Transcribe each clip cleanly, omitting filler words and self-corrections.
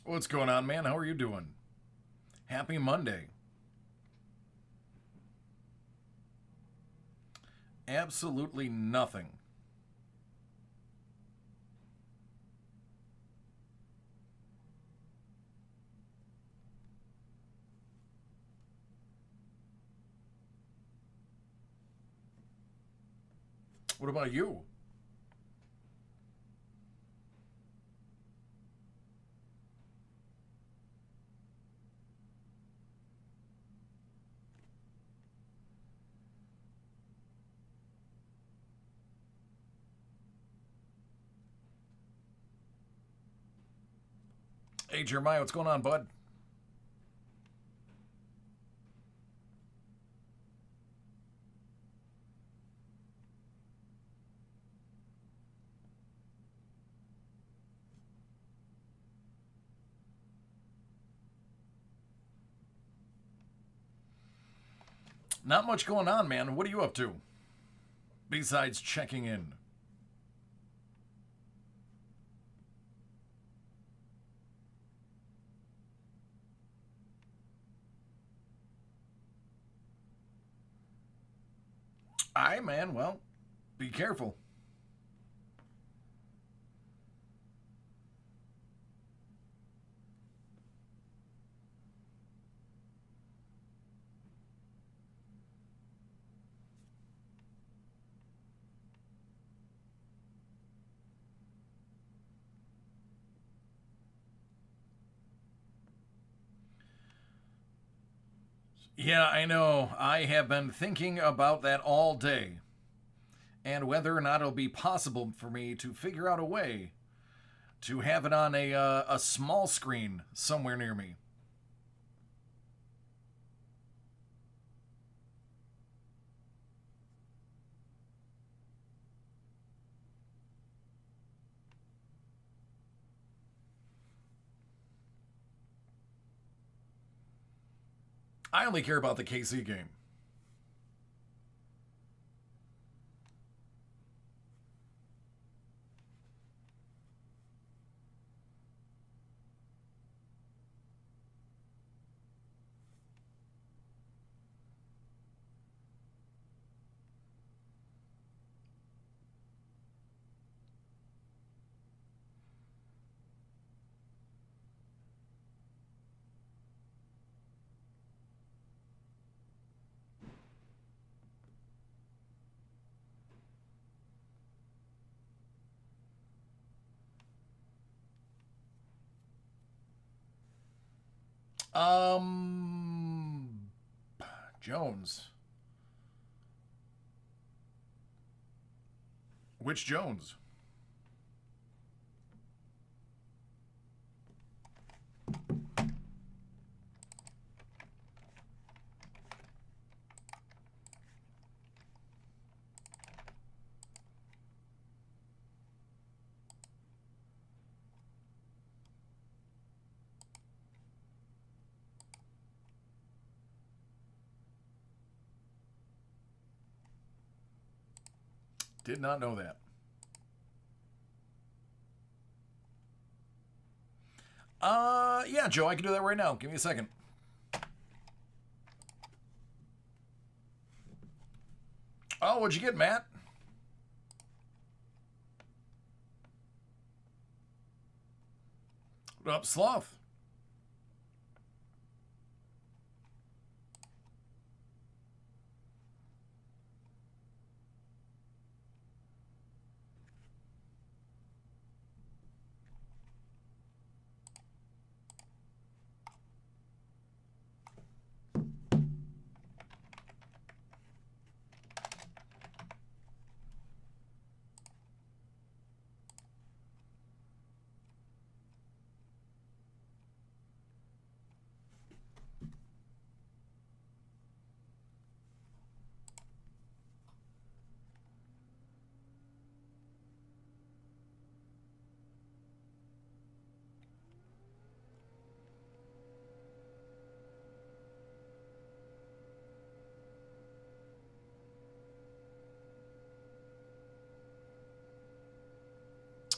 What's going on, man? How are you doing? Happy Monday. Absolutely nothing. What about you? Hey, Jeremiah, what's going on, bud? Not much going on, man. What are you up to? Besides checking in. Aye, man. Well, be careful. Yeah, I know. I have been thinking about that all day and whether or not it'll be possible for me to figure out a way to have it on a small screen somewhere near me. I only care about the KC game. Um, Jones. Which Jones? Did not know that. Yeah, Joe, I can do that right now. Give me a second. Oh, what'd you get, Matt? What up, Sloth?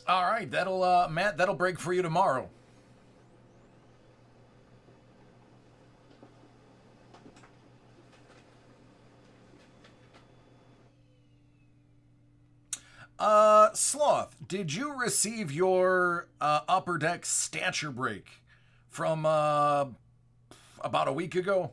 All right, that'll Matt, that'll break for you tomorrow. Sloth, did you receive your upper deck stature break from about a week ago?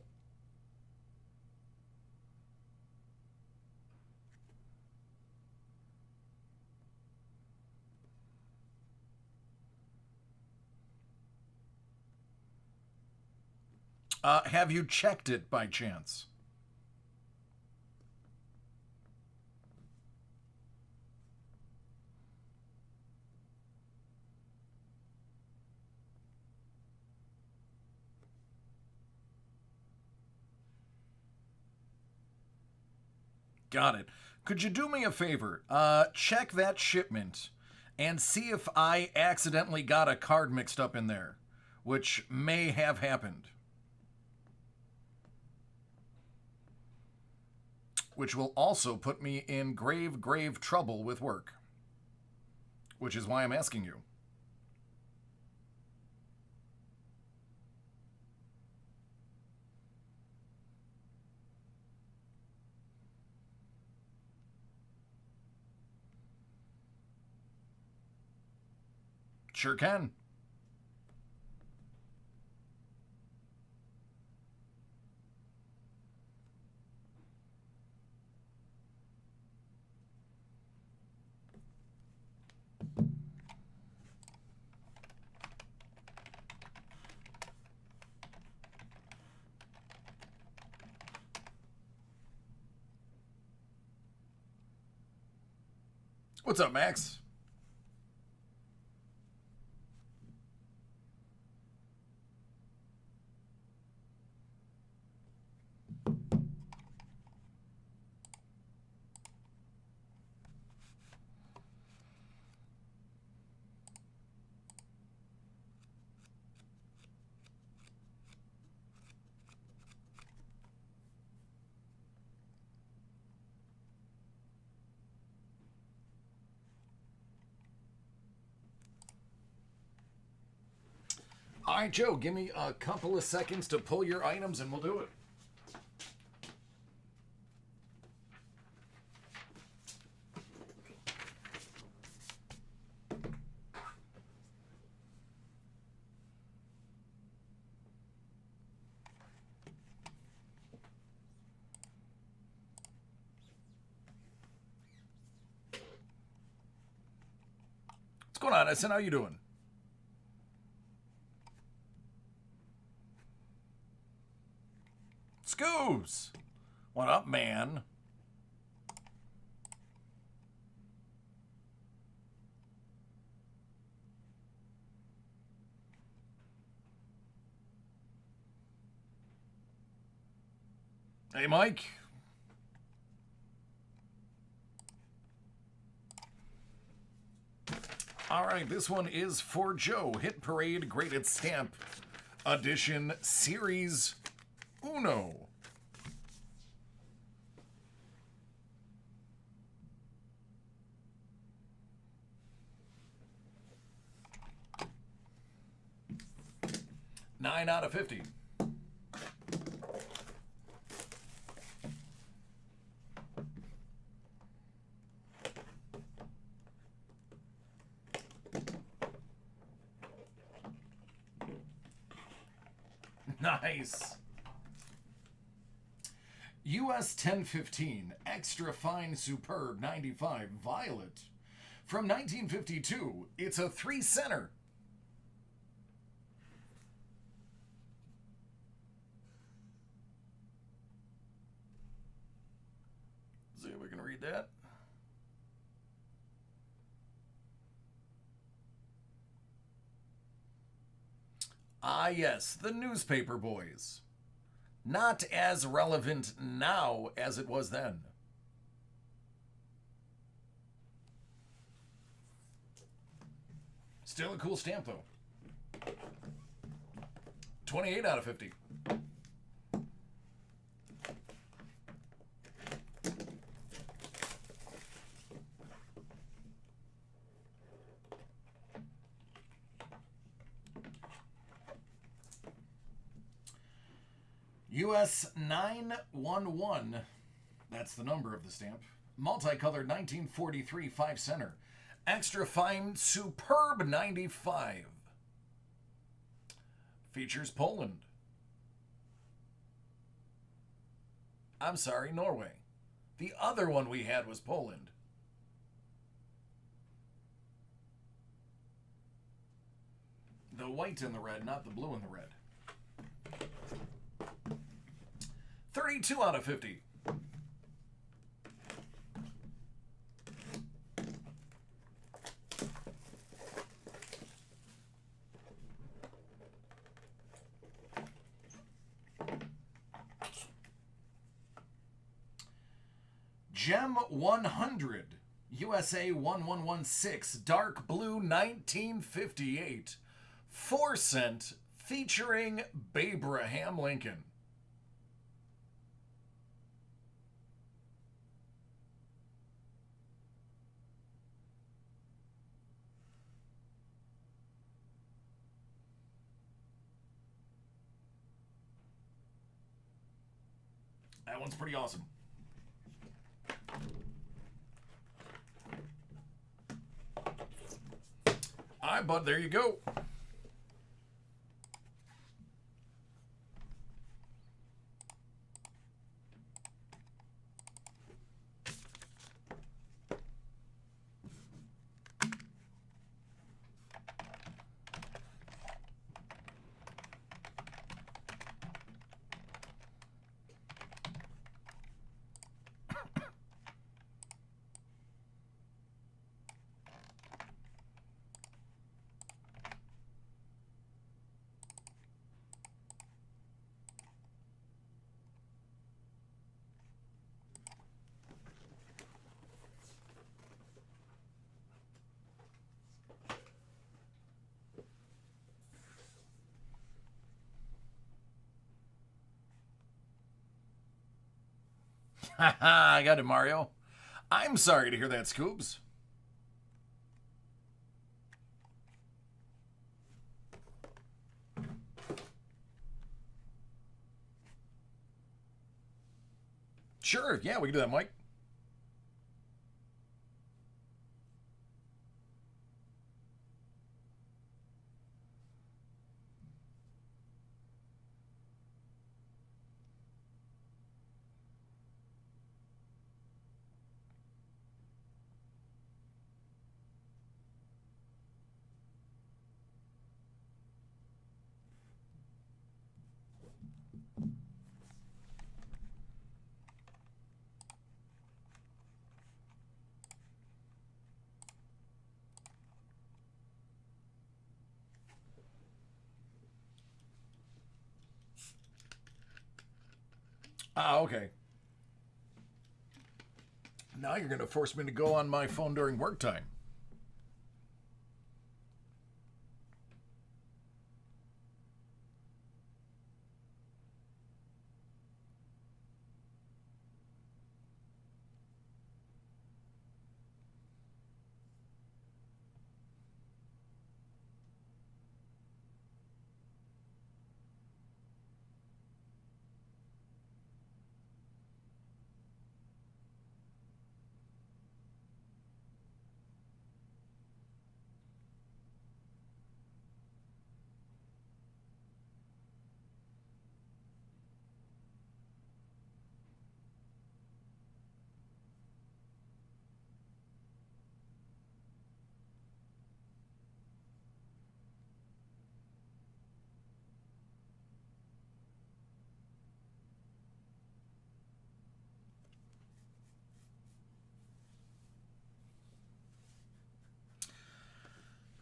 Have you checked it by chance? Got it. Could you do me a favor? Check that shipment and see if I accidentally got a card mixed up in there, which may have happened. Which will also put me in grave, grave trouble with work. Which is why I'm asking you. Sure can. What's up, Max? All right, Joe, give me a couple of seconds to pull your items and we'll do it. What's going on, Essen? How you doing? Scoobs! What up, man? Hey, Mike. All right, this one is for Joe. Hit Parade Graded Stamp Edition Series Uno. Nine out of 50. Nice. US 1015 Extra Fine Superb 95 Violet. From 1952, it's a 3-center. See if we can read that. Ah, yes, the newspaper boys. Not as relevant now as it was then. Still a cool stamp, though. 28 out of 50. US 911. That's the number of the stamp. Multicolored 1943 5 center. Extra fine superb 95. Features Poland. I'm sorry, Norway. The other one we had was Poland. The white and the red, not the blue and the red. 32 out of 50. Gem 100, USA 1116, dark blue 1958, 4 cent, featuring Abraham Lincoln. That one's pretty awesome. All right, bud, there you go. Haha, I got it, Mario. I'm sorry to hear that, Scoobs. Sure, yeah, we can do that, Mike. Ah, okay. Now you're going to force me to go on my phone during work time.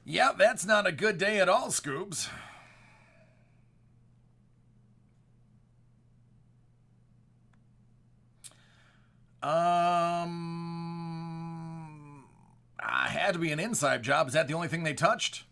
Yeah, that's not a good day at all, Scoobs. Had to be an inside job. Is that the only thing they touched?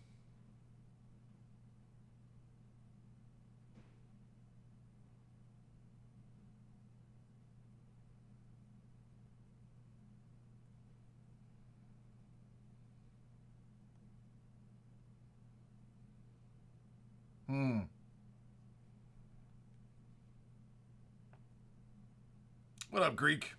What up, Greek?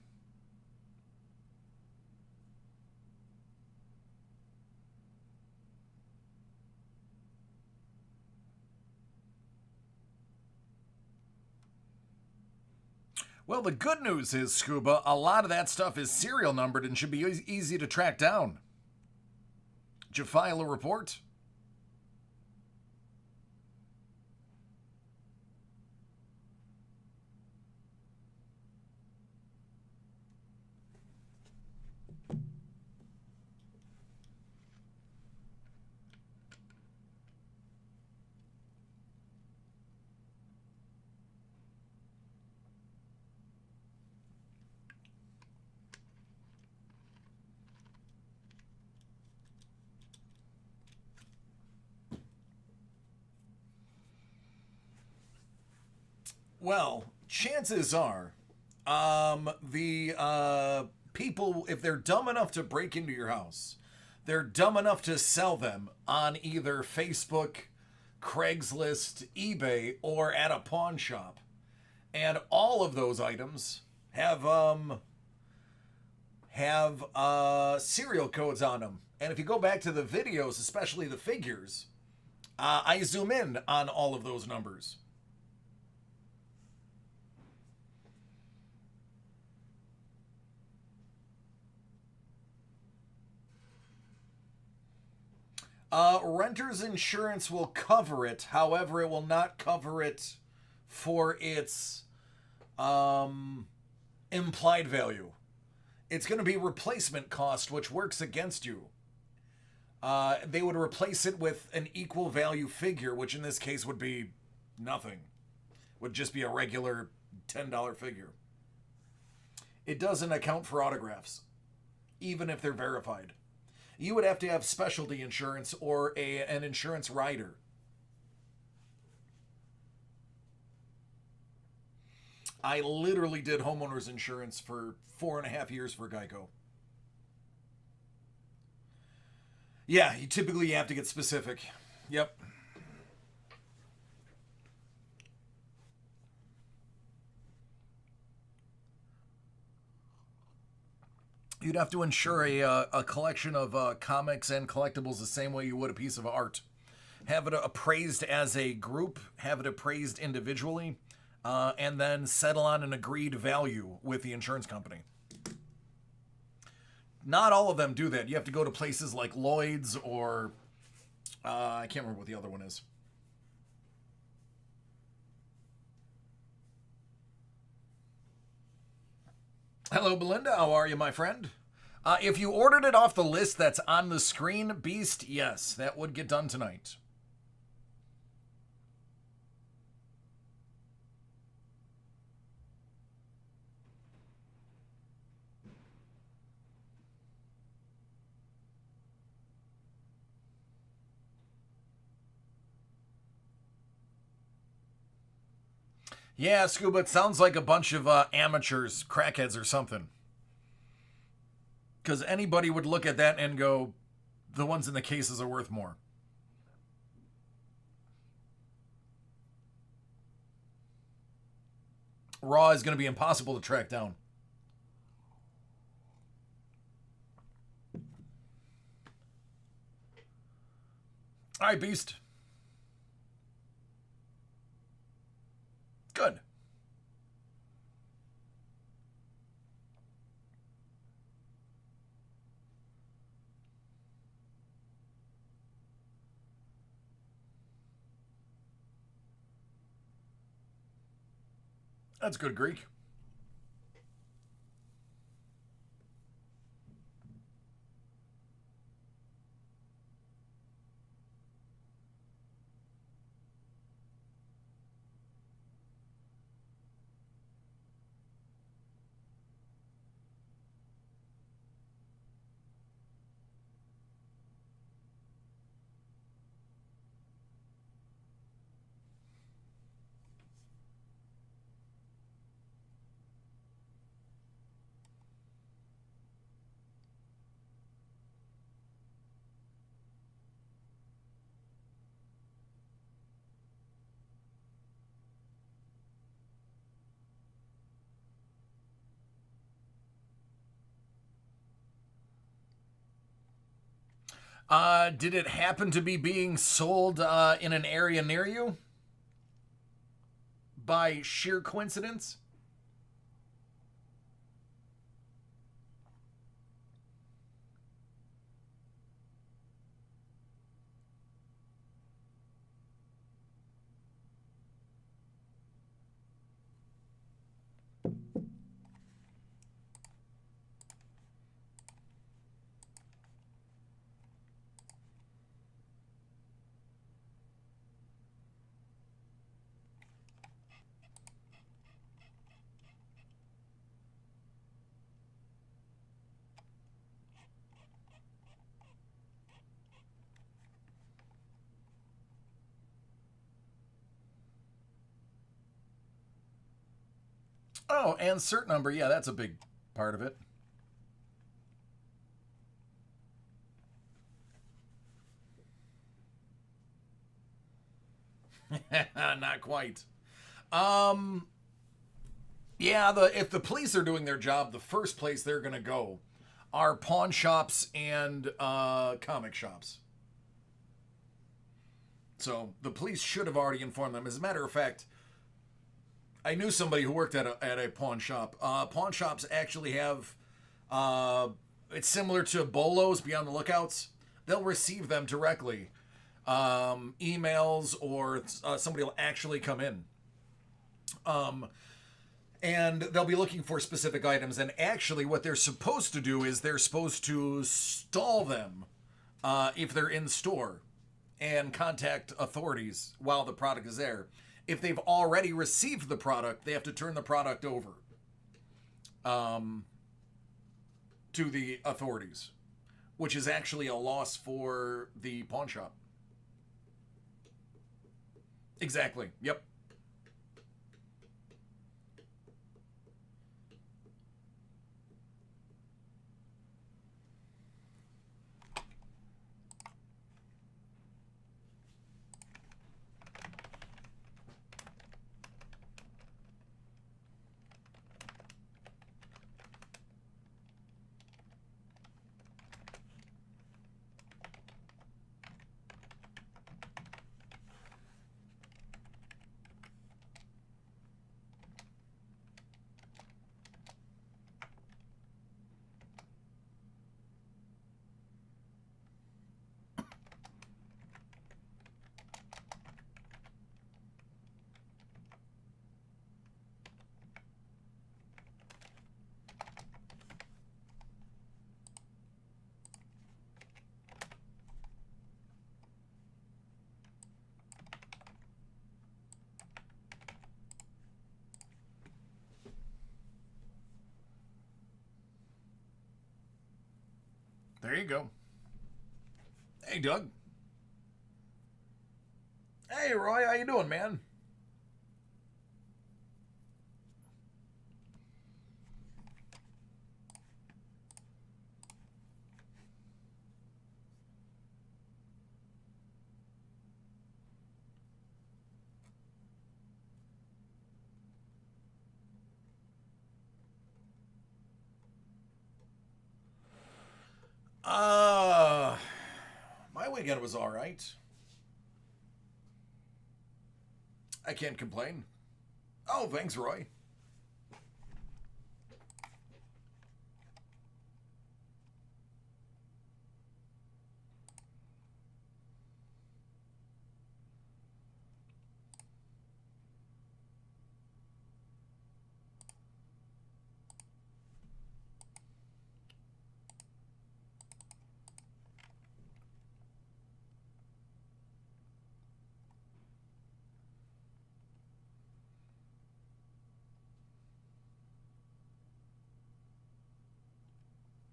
Well, the good news is, Scuba, a lot of that stuff is serial numbered and should be easy to track down. Did you file a report? Well, chances are, the people, if they're dumb enough to break into your house, they're dumb enough to sell them on either Facebook, Craigslist, eBay, or at a pawn shop. And all of those items have serial codes on them. And if you go back to the videos, especially the figures, I zoom in on all of those numbers. Renter's insurance will cover it. However, it will not cover it for its implied value. It's going to be replacement cost, which works against you. They would replace it with an equal value figure, which in this case would be nothing. Would just be a regular $10 figure. It doesn't account for autographs, even if they're verified. You would have to have specialty insurance or an insurance rider. I literally did homeowners insurance for 4.5 years for Geico. Yeah, you typically have to get specific. Yep. You'd have to insure a collection of comics and collectibles the same way you would a piece of art. Have it appraised as a group, have it appraised individually, and then settle on an agreed value with the insurance company. Not all of them do that. You have to go to places like Lloyd's or I can't remember what the other one is. Hello, Belinda. How are you, my friend? If you ordered it off the list that's on the screen, Beast, yes, that would get done tonight. Yeah, Scuba, it sounds like a bunch of amateurs, crackheads or something. Because anybody would look at that and go, the ones in the cases are worth more. Raw is going to be impossible to track down. All right, Beast. Good. That's good Greek. Did it happen to be being sold in an area near you? By sheer coincidence? Oh, and cert number. Yeah, that's a big part of it. Not quite. Um, yeah, if the police are doing their job, the first place they're gonna go are pawn shops and comic shops. So the police should have already informed them. As a matter of fact, I knew somebody who worked at a pawn shop. Pawn shops actually have it's similar to bolos, be on the lookouts. They'll receive them directly, emails, or somebody will actually come in. And they'll be looking for specific items. And actually, what they're supposed to do is they're supposed to stall them if they're in store and contact authorities while the product is there. If they've already received the product, they have to turn the product over to the authorities, which is actually a loss for the pawn shop. Exactly. Yep. There you go. Hey, Doug. Hey, Roy. How you doing, man? Uh, my weekend was all right. I can't complain. Oh, thanks, Roy.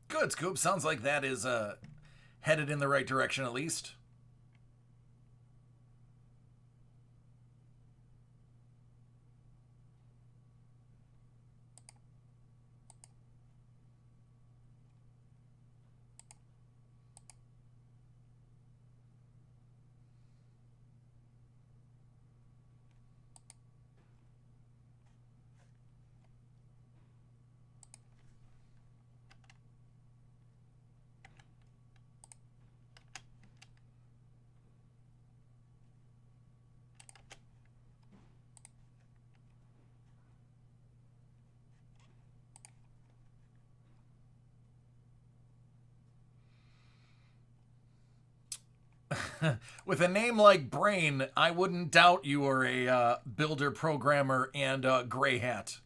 Good, Scoop. Sounds like that is headed in the right direction at least. With a name like Brain, I wouldn't doubt you are a builder, programmer, and gray hat.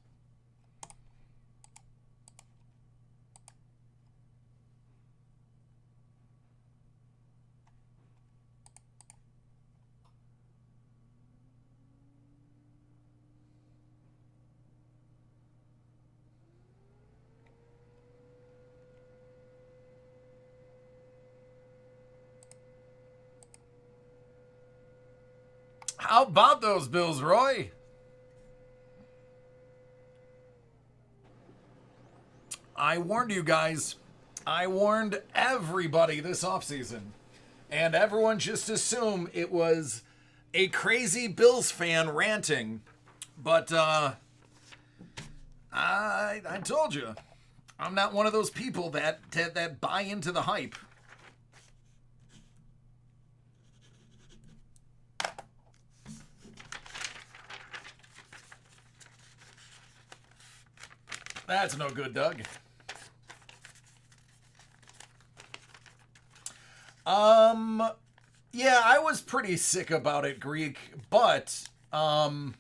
How about those Bills, Roy? I warned you guys. I warned everybody this offseason. And everyone just assumed it was a crazy Bills fan ranting. But I told you. I'm not one of those people that buy into the hype. That's no good, Doug. Yeah, I was pretty sick about it, Greek, but non-throwing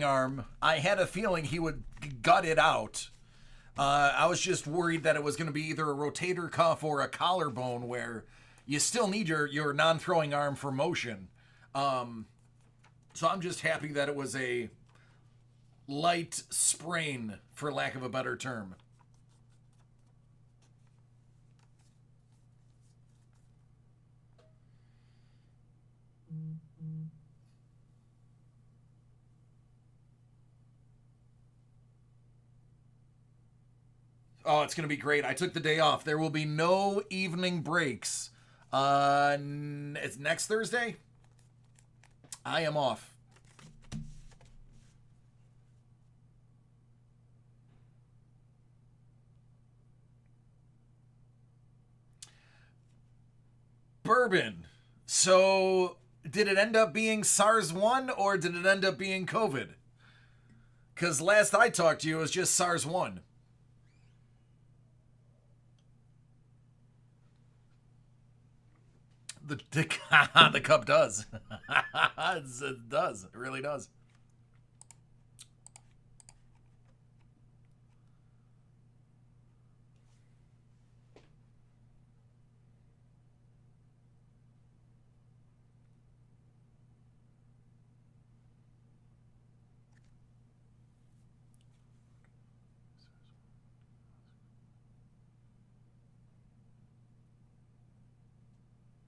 arm, I had a feeling he would gut it out. I was just worried that it was going to be either a rotator cuff or a collarbone, where you still need your non-throwing arm for motion. So I'm just happy that it was a light sprain, for lack of a better term. Oh, it's going to be great. I took the day off. There will be no evening breaks. It's next Thursday. I am off. Bourbon. So, did it end up being SARS-1 or did it end up being COVID? Because last I talked to you, it was just SARS-1. The cup does. It does. It really does.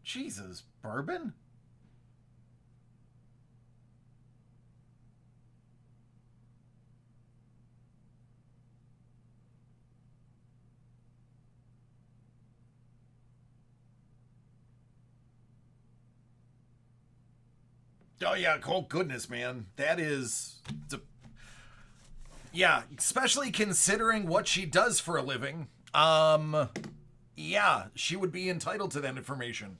Jesus, bourbon? Oh yeah, oh goodness, man. That is yeah, especially considering what she does for a living. Yeah, she would be entitled to that information.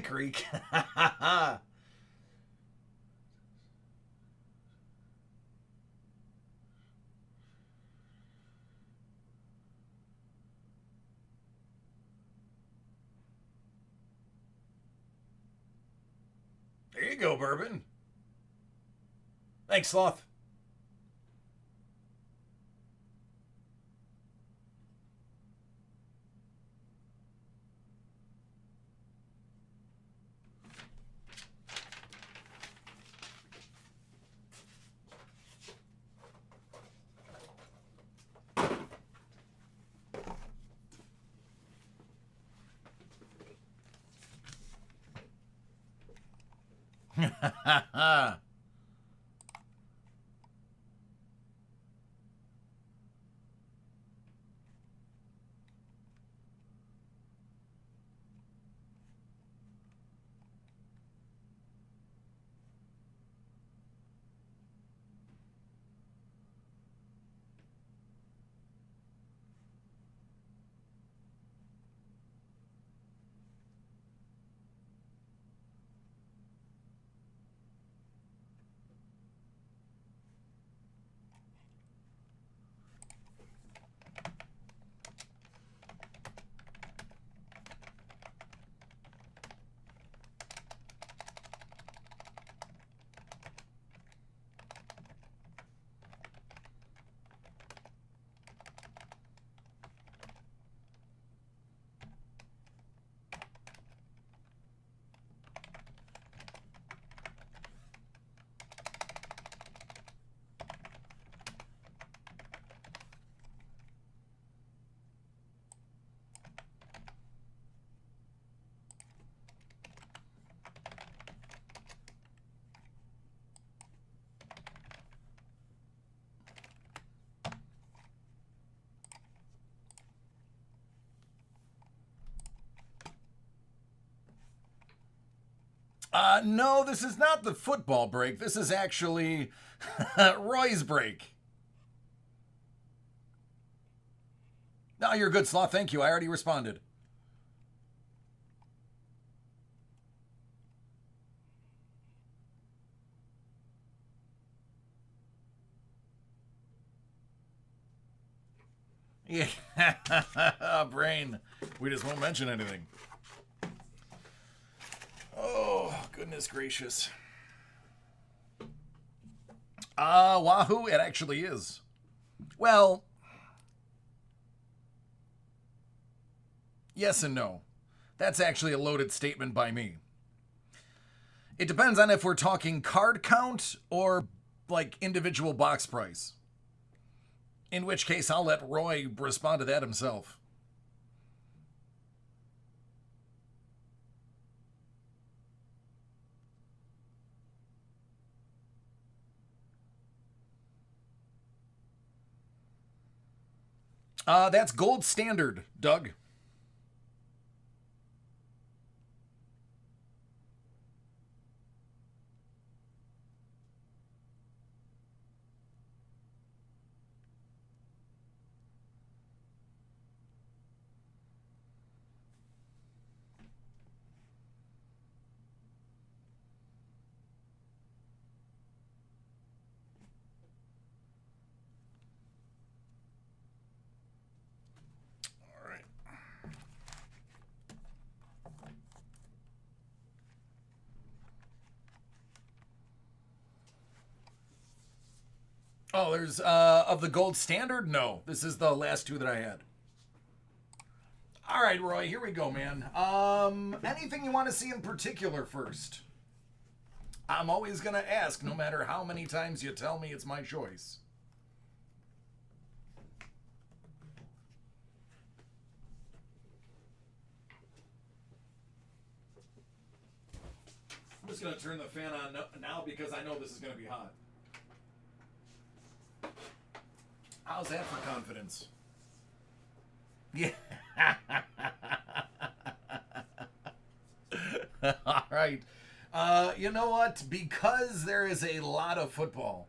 Greek. There you go, bourbon. Thanks, Sloth. No, this is not the football break. This is actually Roy's break. No, you're good, Sloth. Thank you. I already responded. Yeah. Brain. We just won't mention anything. Oh, goodness gracious. Wahoo, it actually is. Well, yes and no. That's actually a loaded statement by me. It depends on if we're talking card count or like individual box price. In which case, I'll let Roy respond to that himself. That's gold standard, Doug. All right. Oh, there's of the gold standard? No. This is the last two that I had. All right, Roy, here we go, man. Anything you want to see in particular first? I'm always going to ask, no matter how many times you tell me it's my choice. I'm just going to turn the fan on now because I know this is going to be hot. How's that for confidence? Yeah. All right. You know what? Because there is a lot of football.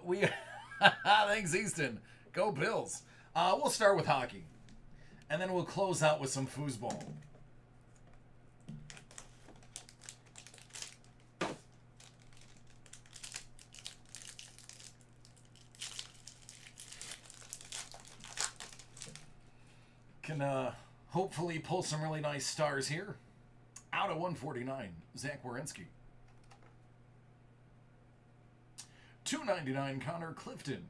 We thanks, Easton. Go Bills. We'll start with hockey, and then we'll close out with some foosball. Can hopefully pull some really nice stars here. Out of 149, Zach Werenski. 299, Connor Clifton.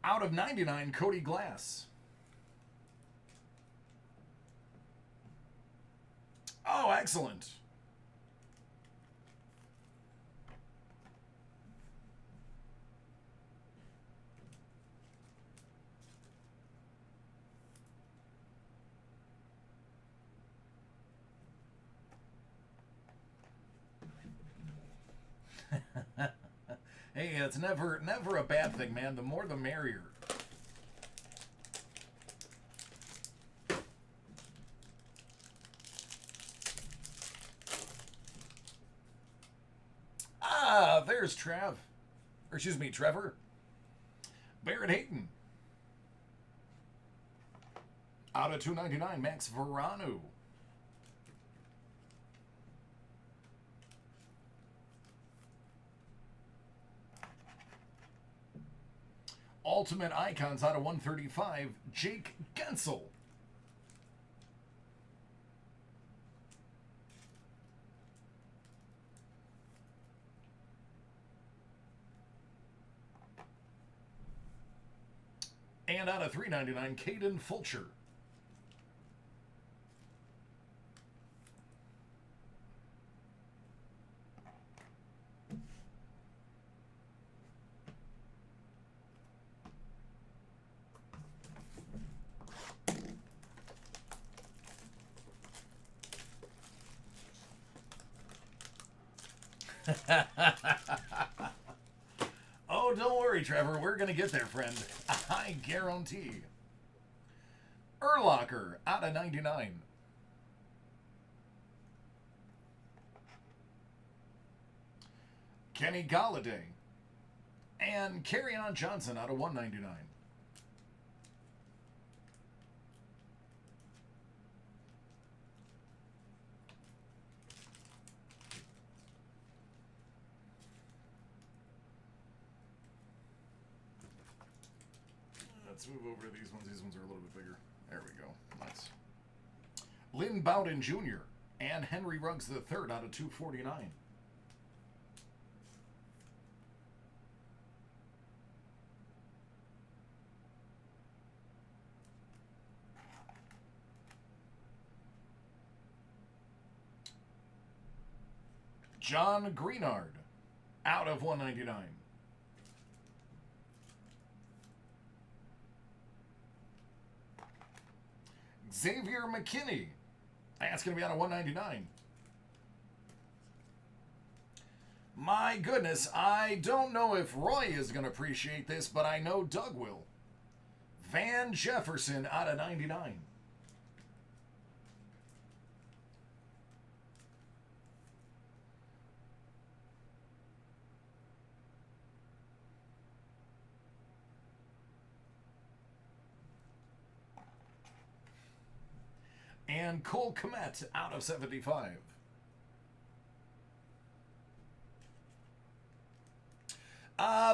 Out of 99, Cody Glass. Oh, excellent. Hey, it's never a bad thing, man. The more the merrier. Ah, there's Trav. Or excuse me, Trevor. Barrett Hayton. Out of 299, Max Verano. Ultimate Icons out of 135, Jake Gensel. And out of 399, Caden Fulcher. worry, Trevor. We're going to get there, friend. I guarantee. Urlacher out of 99. Kenny Galladay. And Kerryon Johnson out of 199. Let's move over to these ones. These ones are a little bit bigger. There we go. Nice. Lynn Bowden Jr. and Henry Ruggs III out of 249. John Greenard out of 199. Xavier McKinney. That's going to be out of 199. My goodness, I don't know if Roy is going to appreciate this, but I know Doug will. Van Jefferson out of 99. And Cole Kmet out of 75.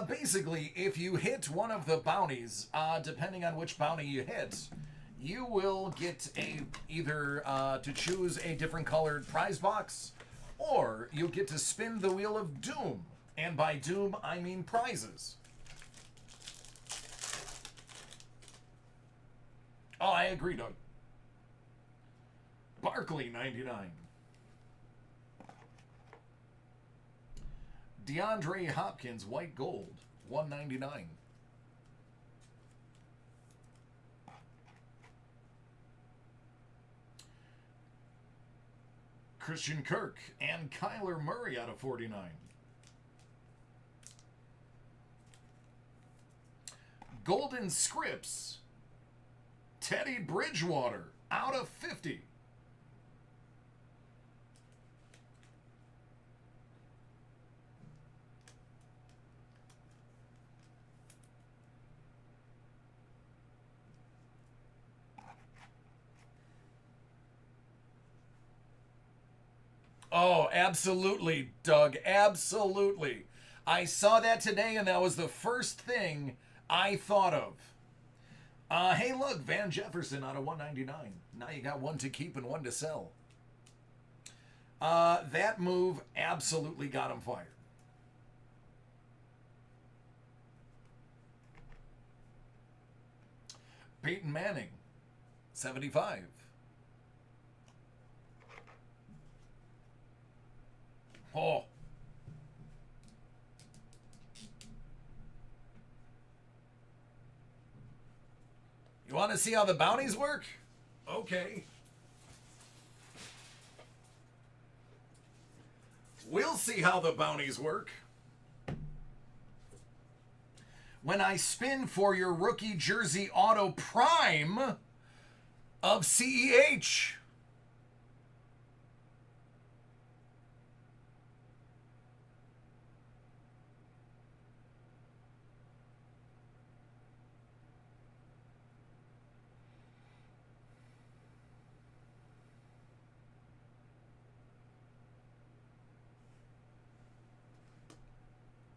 Basically, if you hit one of the bounties, depending on which bounty you hit, you will get either to choose a different colored prize box, or you'll get to spin the Wheel of Doom. And by Doom, I mean prizes. Oh, I agree, Doug. Barkley, 99. DeAndre Hopkins, white gold, 199. Christian Kirk and Kyler Murray out of 49. Golden Scripts, Teddy Bridgewater out of 50. Oh, absolutely, Doug. Absolutely. I saw that today, and that was the first thing I thought of. Hey, look, Van Jefferson out of 199. Now you got one to keep and one to sell. That move absolutely got him fired. Peyton Manning, 75. Oh. You want to see how the bounties work? Okay. We'll see how the bounties work. When I spin for your rookie jersey auto prime of CEH.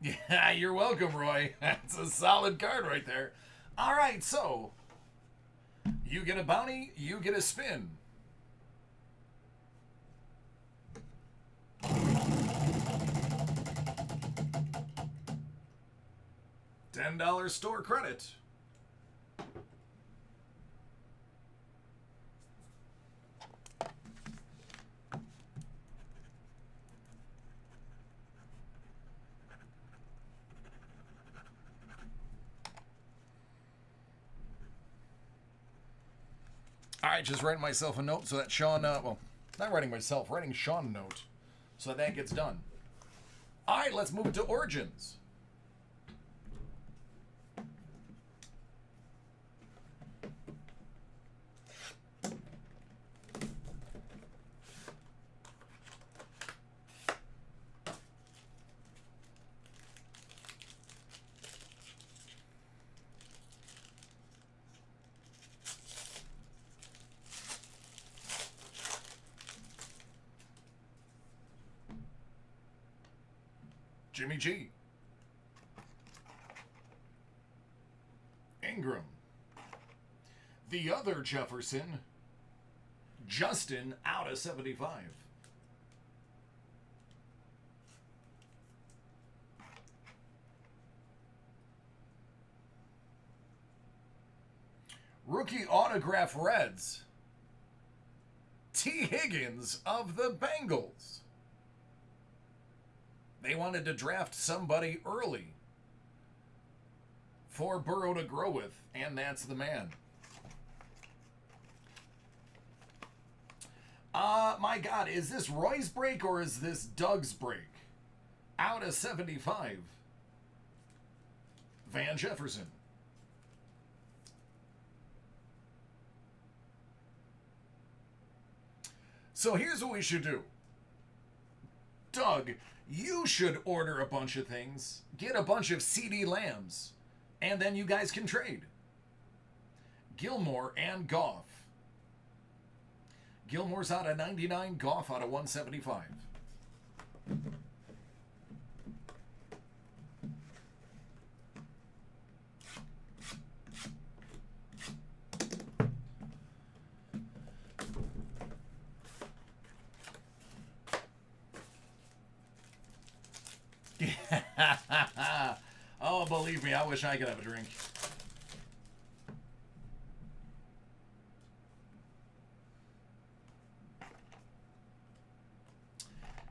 Yeah, you're welcome, Roy. That's a solid card right there. All right, so you get a bounty, you get a spin. $10 store credit. All right, just writing myself a note so that Sean, well, not writing myself, writing Sean a note so that gets done. All right, let's move to Origins. Jimmy G. Ingram. The other Jefferson, Justin, out of 75. Rookie autograph Reds, T. Higgins of the Bengals. They wanted to draft somebody early for Burrow to grow with, and that's the man. My God, is this Roy's break or is this Doug's break? Out of 75. Van Jefferson. So here's what we should do. Doug, you should order a bunch of things, get a bunch of CD Lambs, and then you guys can trade. Gilmore and Goff. Gilmore's out of 99, Goff out of 175. Oh, believe me, I wish I could have a drink.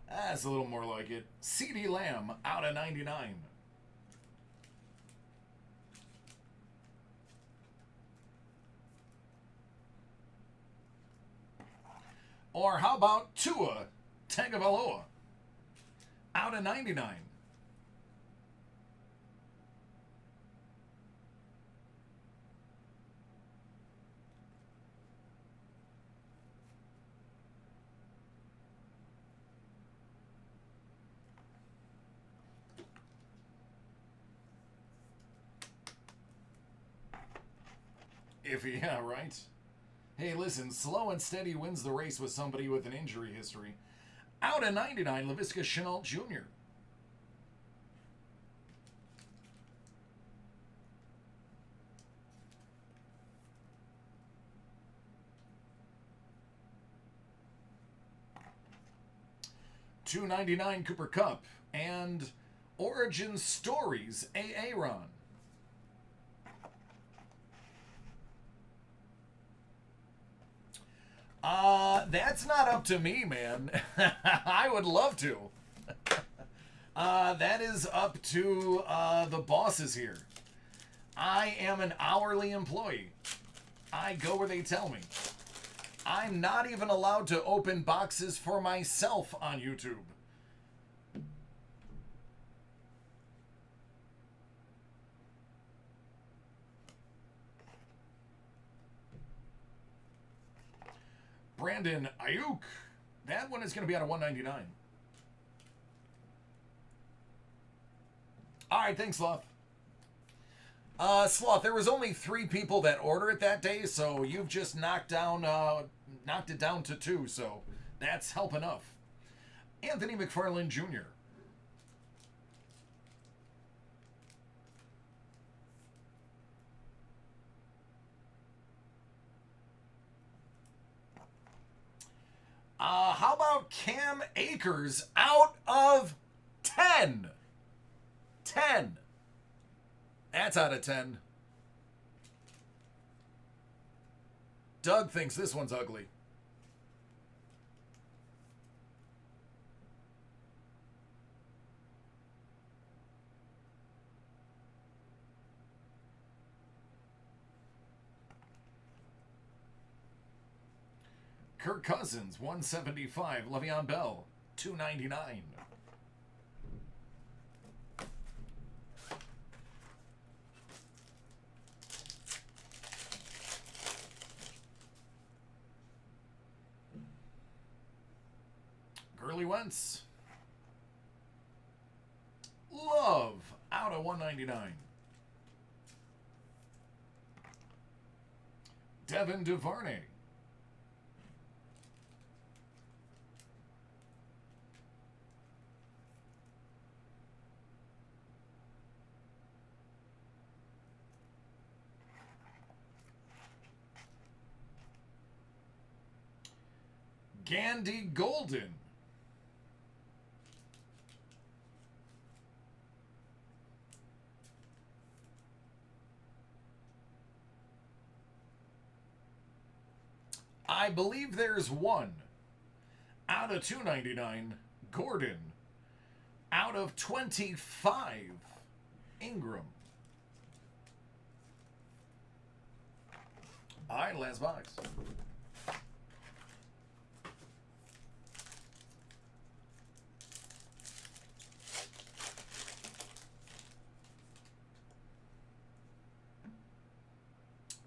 That's a little more like it. CD Lamb out of 99. Or how about Tua Tagovailoa out of 99. Yeah, right. Hey, listen, slow and steady wins the race with somebody with an injury history. Out of 99, Laviska Shenault Jr. $2.99 Cooper Kupp and Origin Stories Aaron. That's not up to me, man. I would love to. That is up to the bosses here. I am an hourly employee. I go where they tell me. I'm not even allowed to open boxes for myself on YouTube. Brandon Ayuk. That one is going to be out of 199. All right, thanks, Sloth. Sloth, there was only 3 people that ordered it that day, so you've just knocked it down to 2, so that's help enough. Anthony McFarland Jr. How about Cam Akers out of 10? 10. That's out of 10. Doug thinks this one's ugly. Kirk Cousins, 175. Le'Veon Bell, 299. Gurley Wentz. Love, out of 199. Devin DuVernay. Gandy Golden. I believe there's one. Out of 299, Gordon. Out of 25, Ingram. All right, last box.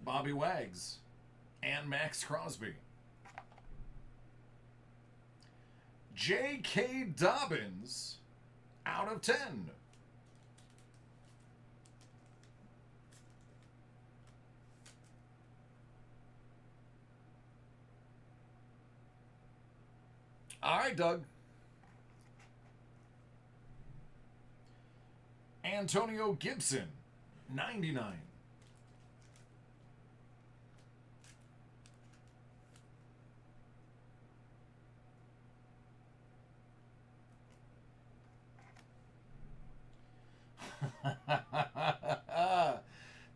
Bobby Wags and Max Crosby. J.K. Dobbins out of 10. All right, Doug. Antonio Gibson, 99.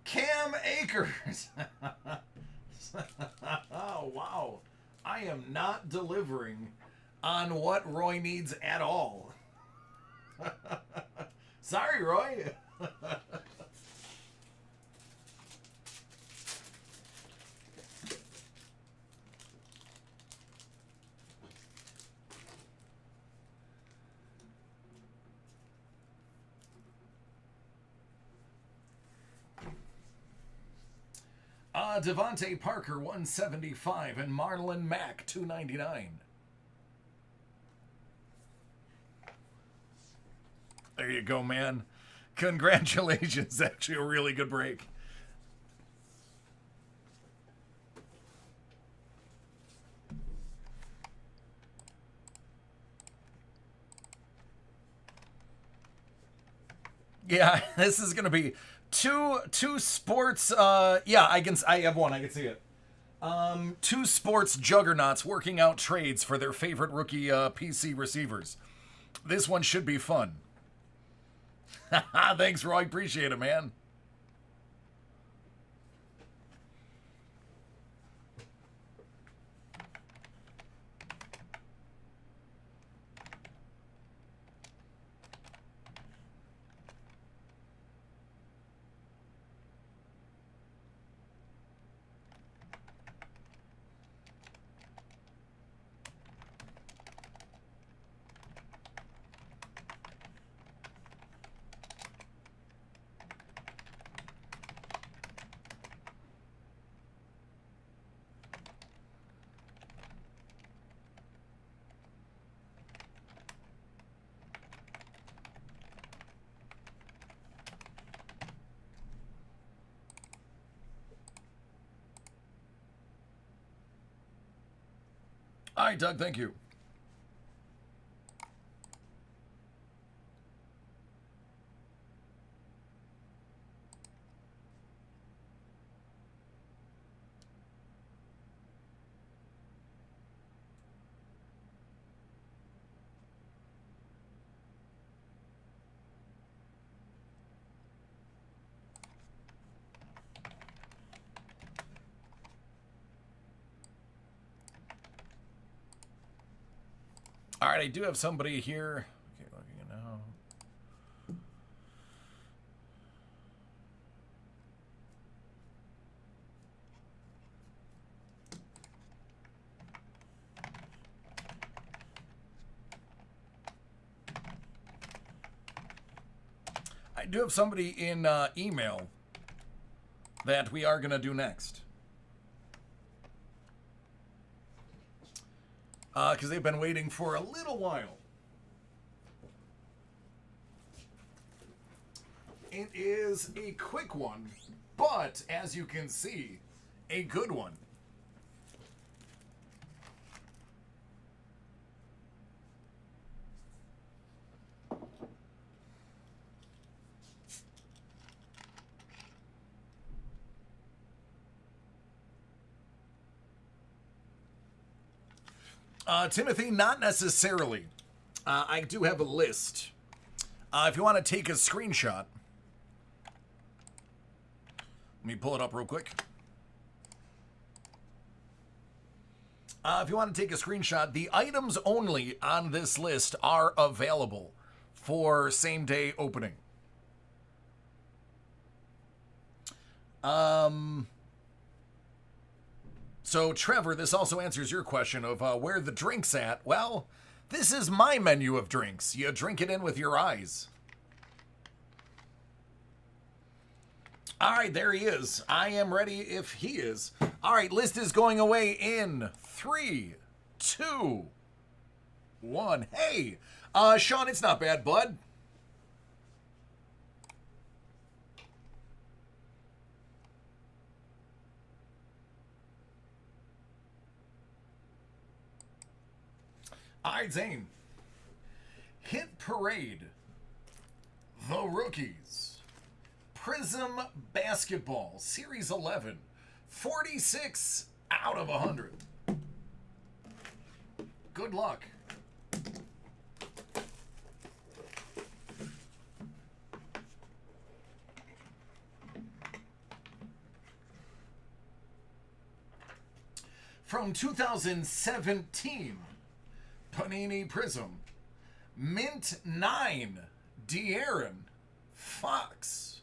Cam Akers. Oh, wow. I am not delivering on what Roy needs at all. Sorry, Roy. Devontae Parker, 175, and Marlon Mack, 299. There you go, man. Congratulations. Actually, a really good break. Yeah, this is going to be two sports. Yeah, I have one. I can see it. Two sports juggernauts working out trades for their favorite rookie PC receivers. This one should be fun. Thanks, Roy. Appreciate it, man. All right, Doug, thank you. All right, I do have somebody here. Okay, looking at now. I do have somebody in email that we are going to do next. Because they've been waiting for a little while. It is a quick one, but as you can see, a good one. Timothy, not necessarily. I do have a list. If you want to take a screenshot, let me pull it up real quick. If you want to take a screenshot, the items only on this list are available for same-day opening. So, Trevor, this also answers your question of where the drink's at. Well, this is my menu of drinks. You drink it in with your eyes. All right, there he is. I am ready if he is. All right, list is going away in 3, 2, 1. Hey, Sean, it's not bad, bud. All right, Zane. Hit Parade. The Rookies. Prism Basketball. Series 11. 46 out of 100. Good luck. From 2017. Panini Prism. Mint 9. De'Aaron Fox.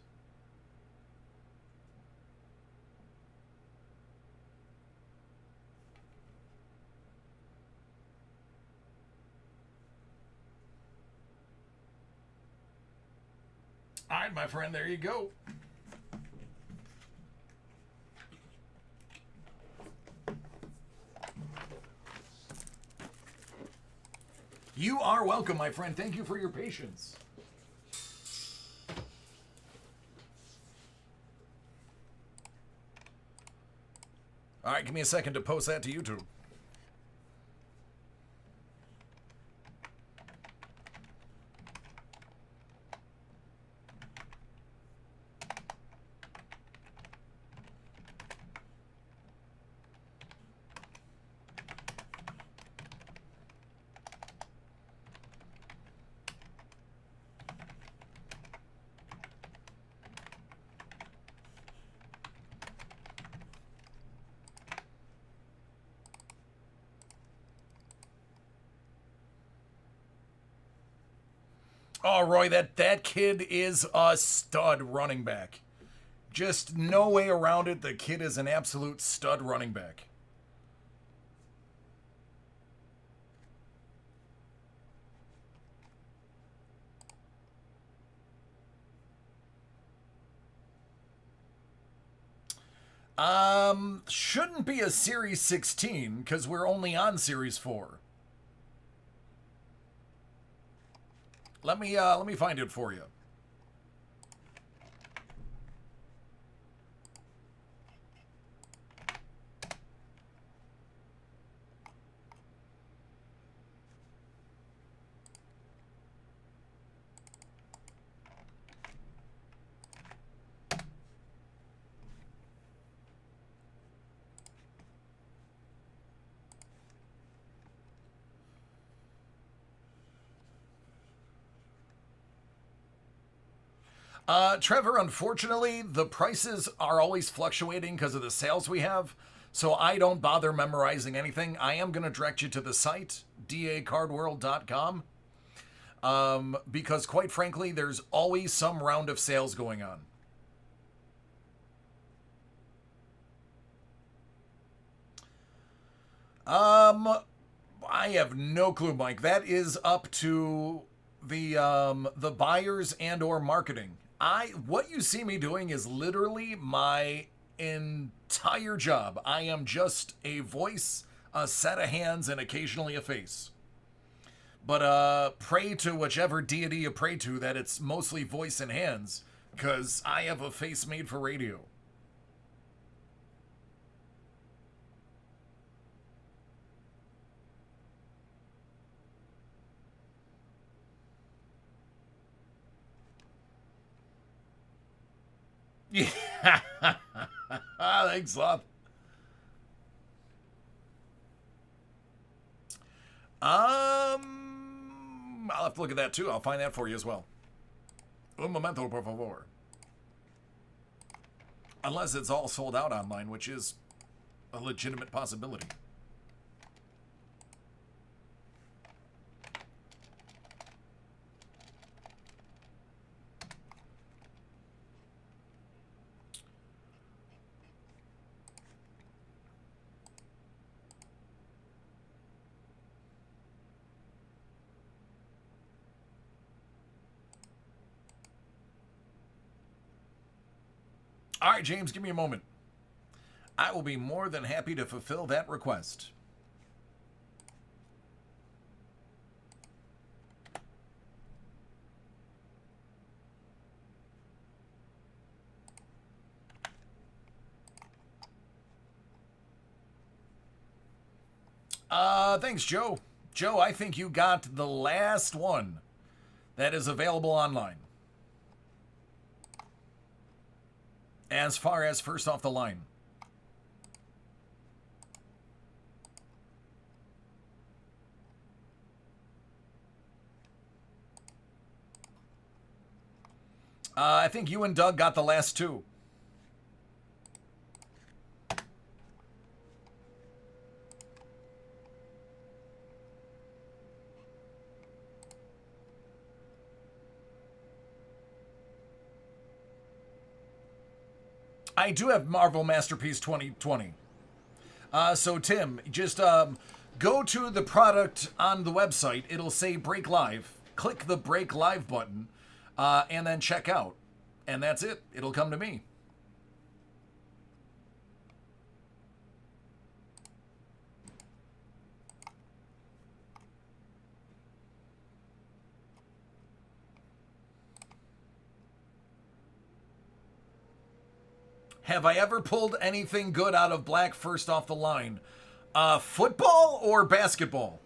All right, my friend, there you go. You are welcome, my friend. Thank you for your patience. All right, give me a second to post that to YouTube. Oh, Roy, that kid is a stud running back. Just no way around it. The kid is an absolute stud running back. Shouldn't be a Series 16 because we're only on Series 4. Let me find it for you. Trevor, unfortunately, the prices are always fluctuating because of the sales we have, so I don't bother memorizing anything. I am going to direct you to the site, dacardworld.com, because quite frankly, there's always some round of sales going on. I have no clue, Mike. That is up to the buyers and or marketing. What you see me doing is literally my entire job. I am just a voice, a set of hands, and occasionally a face. But pray to whichever deity you pray to that it's mostly voice and hands, because I have a face made for radio. Yeah. Thanks, love. I'll have to look at that too. I'll find that for you as well. Un momento, por favor. Unless it's all sold out online, which is a legitimate possibility. All right, James, give me a moment. I will be more than happy to fulfill that request. Thanks, Joe. Joe, I think you got the last one that is available online. As far as first off the line. I think you and Doug got the last two. I do have Marvel Masterpiece 2020. So, Tim, just go to the product on the website. It'll say Break Live. Click the Break Live button, and then check out. And that's it. It'll come to me. Have I ever pulled anything good out of black first off the line? Football or basketball?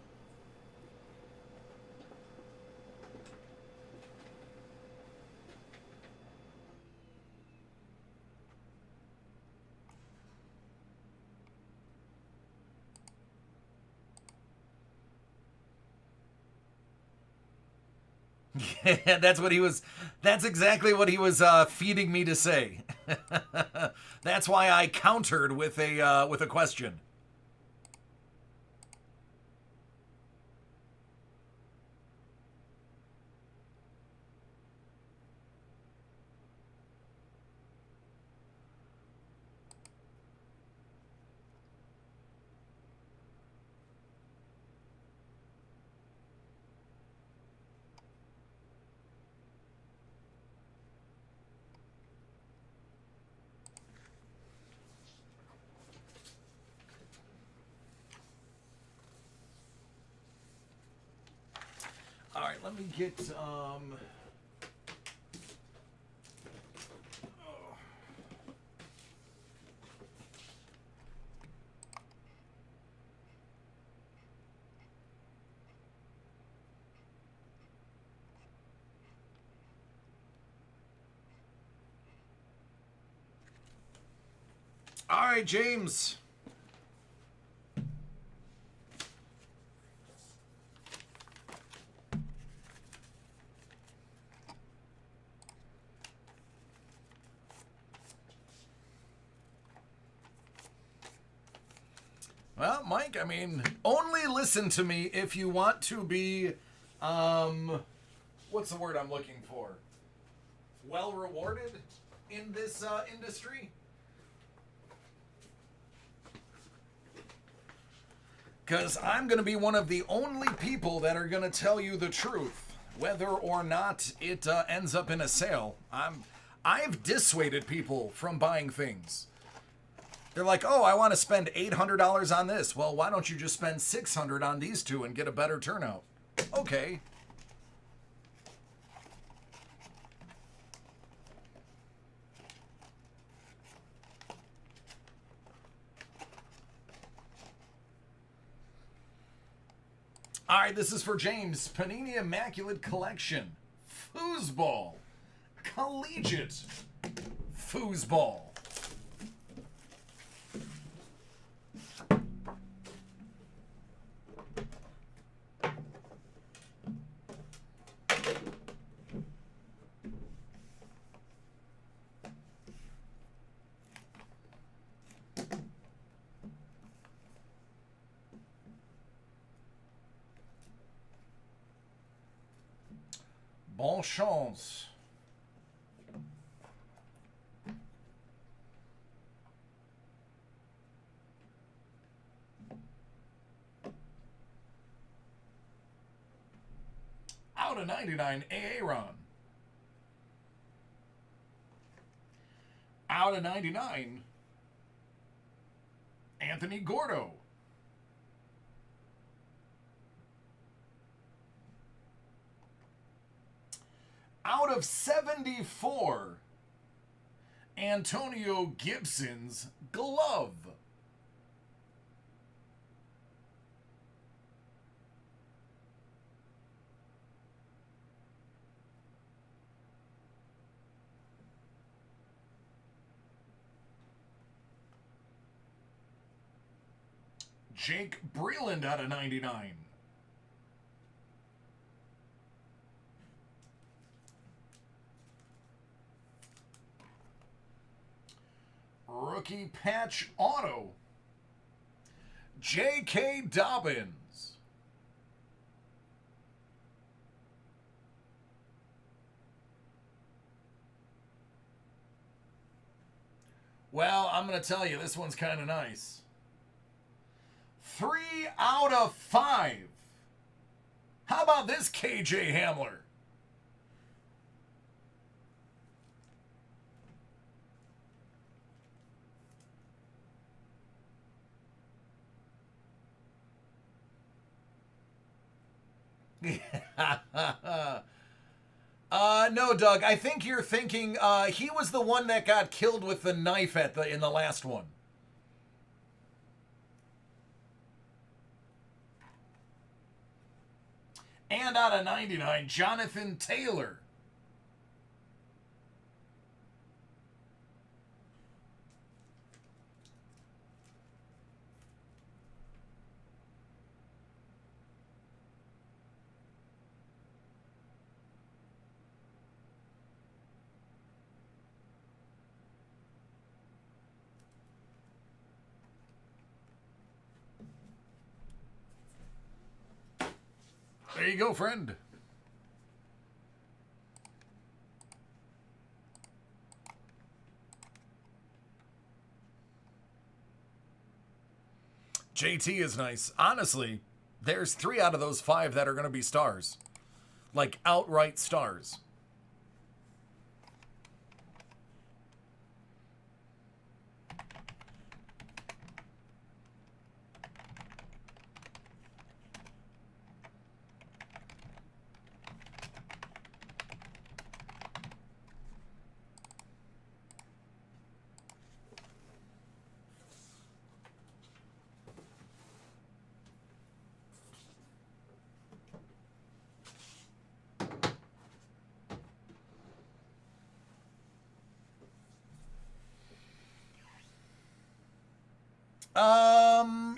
Yeah, that's exactly what he was feeding me to say. That's why I countered with a question. All right, let me get All right, James. Well, Mike, I mean, only listen to me if you want to be, what's the word I'm looking for? Well rewarded in this industry? Because I'm going to be one of the only people that are going to tell you the truth, whether or not it ends up in a sale. I've dissuaded people from buying things. They're like, oh, I want to spend $800 on this. Well, why don't you just spend $600 on these two and get a better turnout? Okay. All right, this is for James. Panini Immaculate Collection. Foosball. Collegiate. Foosball. All chance. Out of 99, Aaron. Out of 99, Anthony Gordo. Out of 74, Antonio Gibson's glove. Jake Breland out of 99. Rookie patch auto. J.K. Dobbins. Well, I'm going to tell you, this one's kind of nice. 3 out of 5. How about this, KJ Hamler? No, Doug. I think you're thinking he was the one that got killed with the knife in the last one. And out of 99, Jonathan Taylor. There you go, friend. JT is nice. Honestly, there's 3 out of those 5 that are going to be stars. Like, outright stars.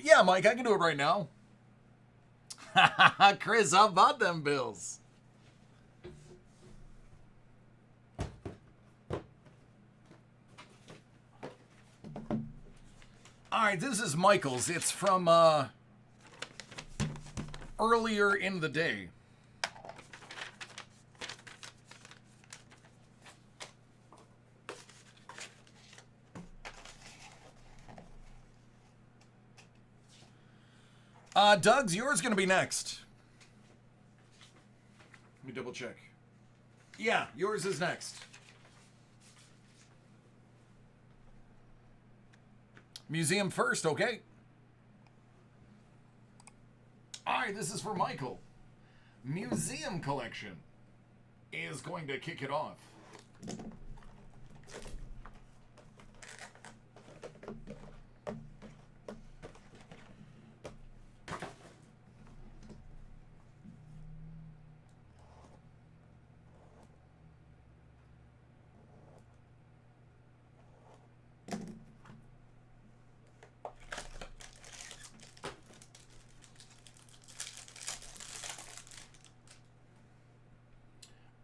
Yeah, Mike, I can do it right now. Chris, how about them Bills? All right, this is Michael's. It's from earlier in the day. Doug's, yours going to be next. Let me double check. Yeah, yours is next. Museum first, okay? All right, this is for Michael. Museum collection is going to kick it off.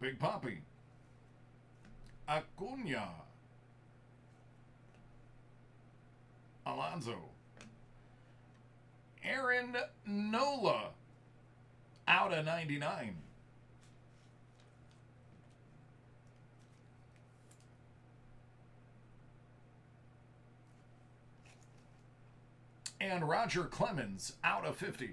Big Papi. Acuna. Alonzo. Aaron Nola. Out of 99. And Roger Clemens out of 50.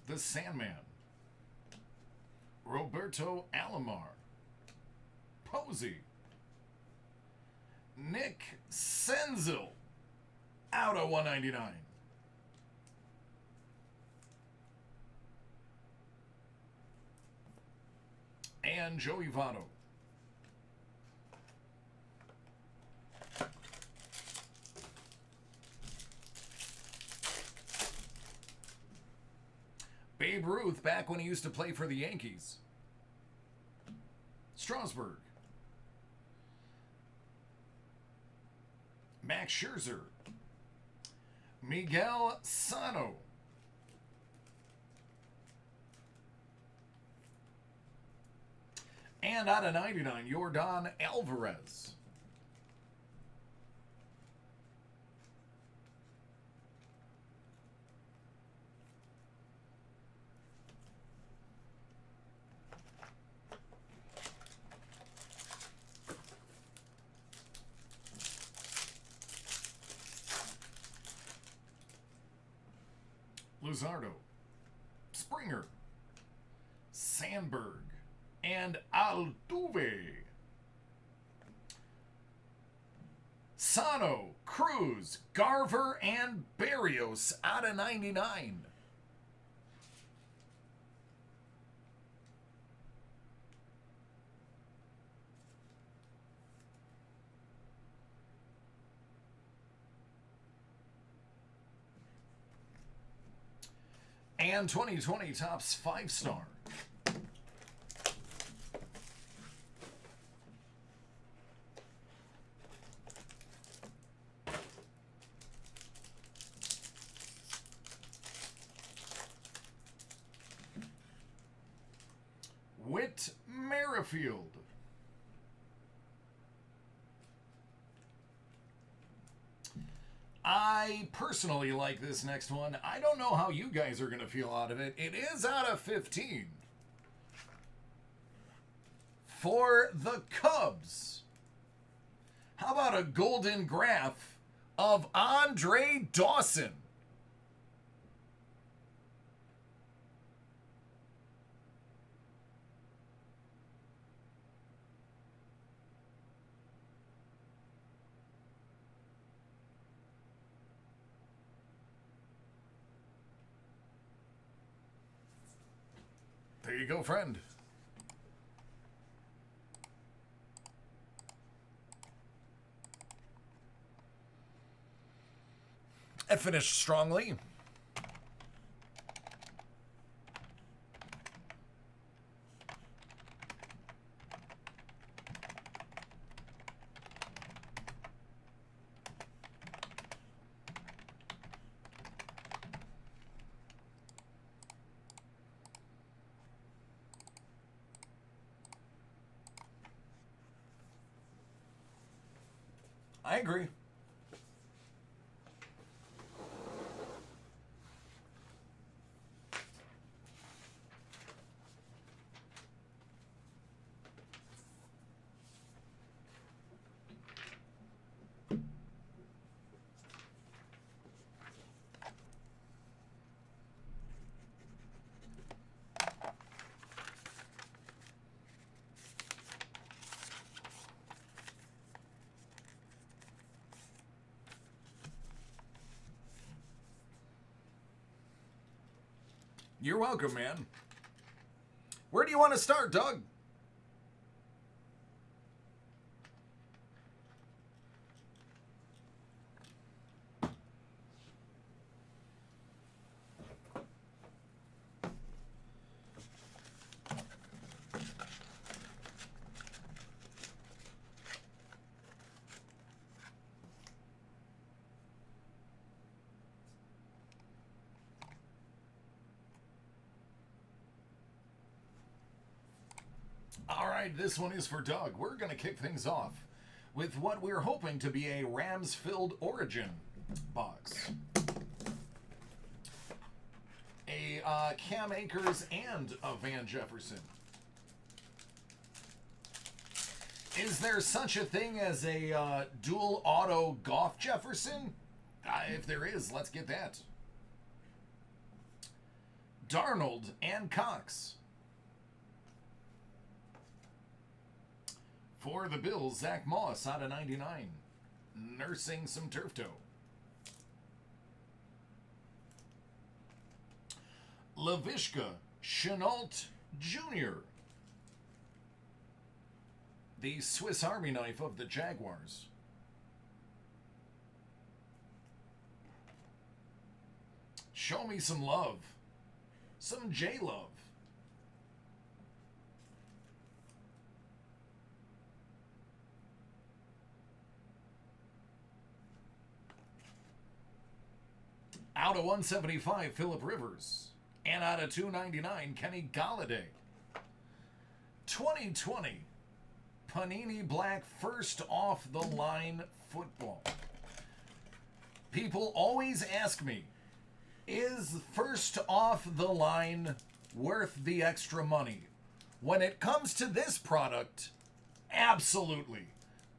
The Sandman. Roberto Alomar. Posey. Nick Senzel out of 199. And Joey Votto. Babe Ruth back when he used to play for the Yankees. Strasburg. Max Scherzer. Miguel Sano. And out of 99, Yordan Alvarez. Luzardo, Springer, Sandberg, and Altuve. Sano, Cruz, Garver, and Barrios out of 99. And 2020 Topps 5-star. Whit Merrifield. I personally like this next one. I don't know how you guys are going to feel out of it. It is out of 15. For the Cubs. How about a golden graph of Andre Dawson? There you go, friend. It finished strongly. I agree. You're welcome, man. Where do you want to start, Doug? All right, this one is for Doug. We're going to kick things off with what we're hoping to be a Rams-filled Origin box. A Cam Akers and a Van Jefferson. Is there such a thing as a dual auto Goff Jefferson? If there is, let's get that. Darnold and Cox. For the Bills, Zach Moss out of 99. Nursing some turf toe. Laviska Chenault Jr. The Swiss Army knife of the Jaguars. Show me some love. Some J-Love. Out of 175, Phillip Rivers. And out of 299, Kenny Golladay. 2020, Panini Black first off the line football. People always ask me, is first off the line worth the extra money? When it comes to this product, absolutely.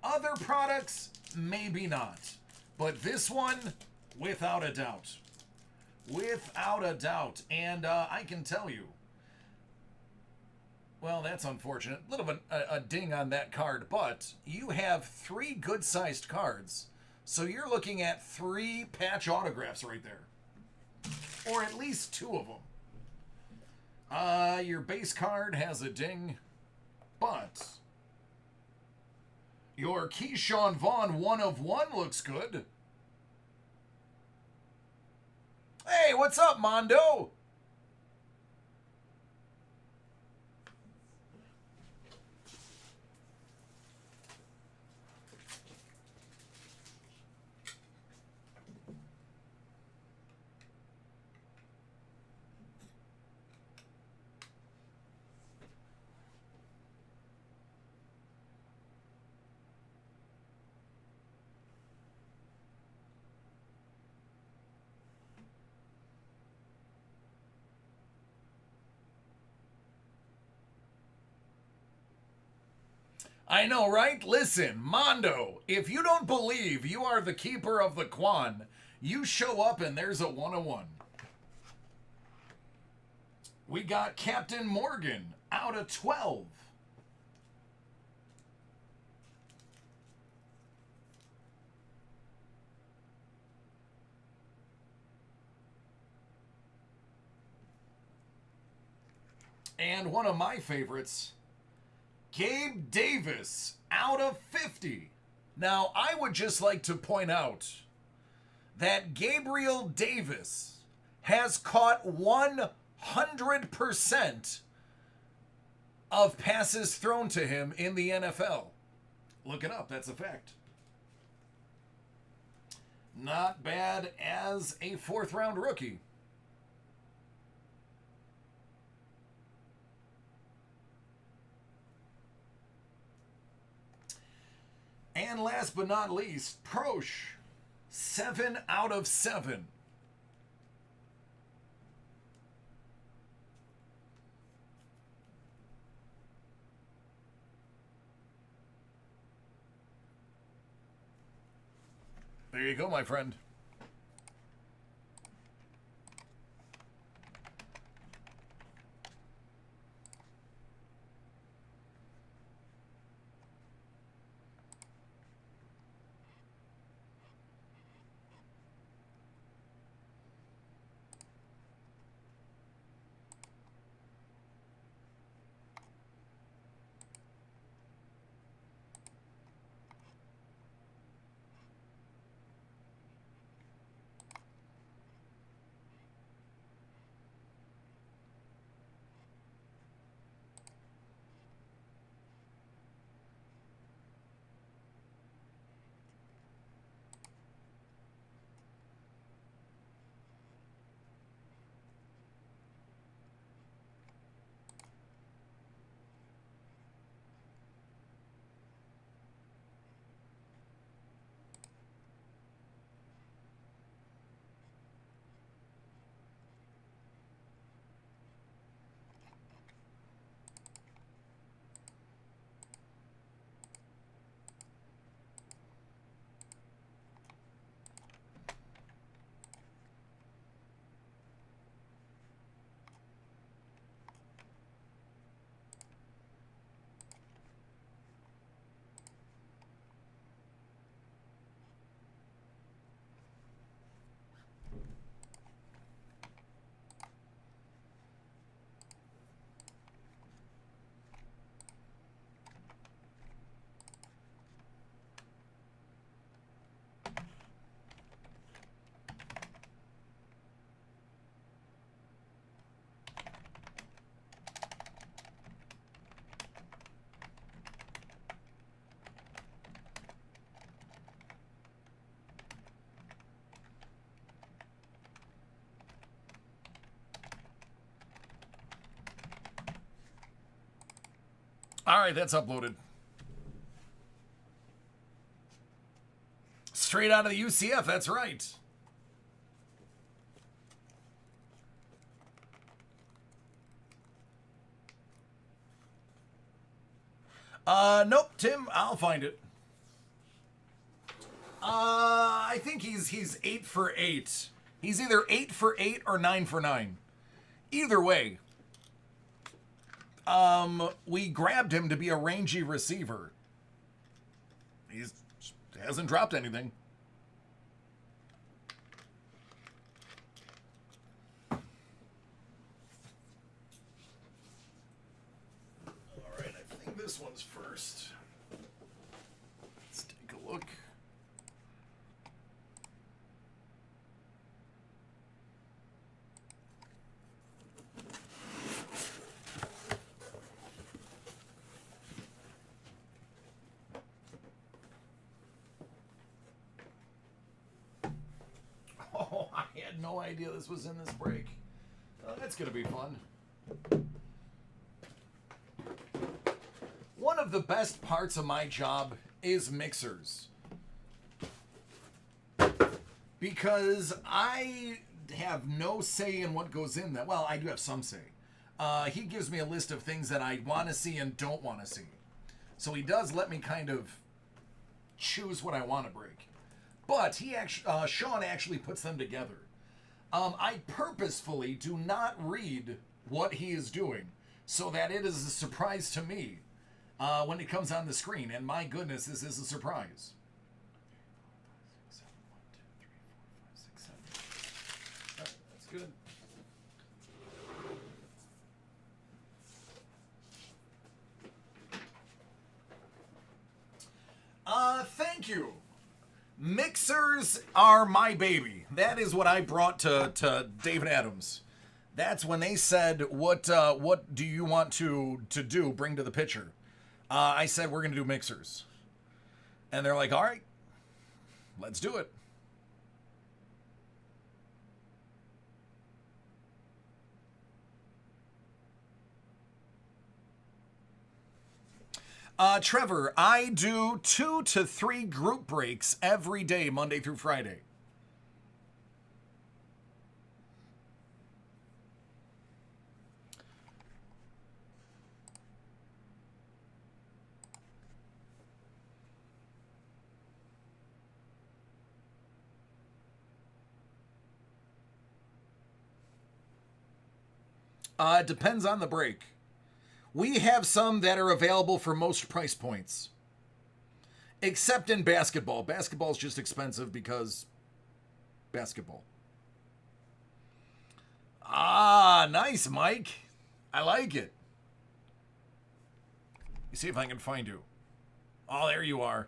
Other products, maybe not. But this one, without a doubt. Without a doubt. And I can tell you, well, that's unfortunate. A little bit a ding on that card, but you have 3 good-sized cards. So you're looking at 3 patch autographs right there. Or at least 2 of them. Your base card has a ding, but your Keyshawn Vaughn 1 of 1 looks good. Hey, what's up, Mondo? I know, right? Listen, Mondo, if you don't believe you are the keeper of the Quan, you show up and there's a 101. We got Captain Morgan out of 12. And one of my favorites, Gabe Davis out of 50. Now, I would just like to point out that Gabriel Davis has caught 100% of passes thrown to him in the NFL. Look it up, that's a fact. Not bad as a 4th-round rookie. And last but not least, Prosh, 7 out of 7. There you go, my friend. All right, that's uploaded. Straight out of the UCF, that's right. Nope, Tim, I'll find it. I think he's 8 for 8. He's either 8 for 8 or 9 for 9. Either way, we grabbed him to be a rangy receiver. He hasn't dropped anything. All right, I think this one's first. Let's take a look. Oh, I had no idea this was in this break. That's going to be fun. One of the best parts of my job is mixers. Because I have no say in what goes in that. Well, I do have some say. He gives me a list of things that I want to see and don't want to see. So he does let me kind of choose what I want to break. But Sean actually puts them together. I purposefully do not read what he is doing so that it is a surprise to me when it comes on the screen. And my goodness, this is a surprise. 1, 2, 3, 4, 5, 6, 7. Right, that's good. Thank you. Mixers are my baby. That is what I brought to David Adams. That's when they said, what do you want to do, bring to the pitcher? I said, we're going to do mixers. And they're like, all right, let's do it. Trevor, I do 2 to 3 group breaks every day, Monday through Friday. It depends on the break. We have some that are available for most price points. Except in basketball. Basketball is just expensive because basketball. Ah, nice, Mike. I like it. Let me see if I can find you. Oh, there you are.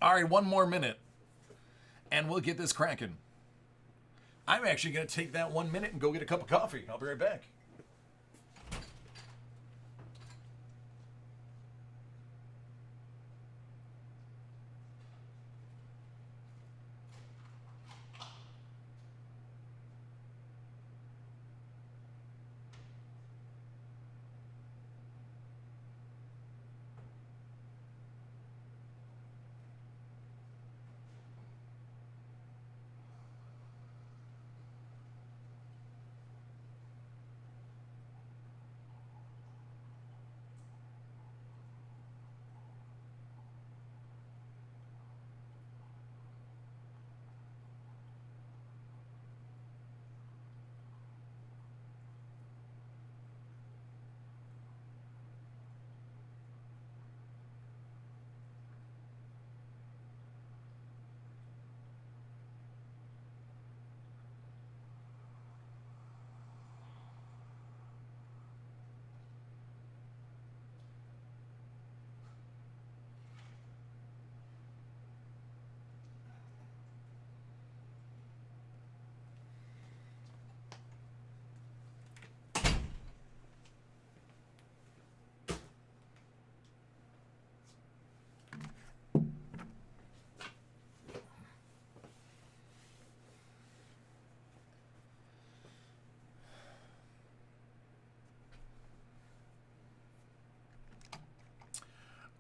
All right, 1 more minute. And we'll get this cracking. I'm actually going to take that 1 minute and go get a cup of coffee. I'll be right back.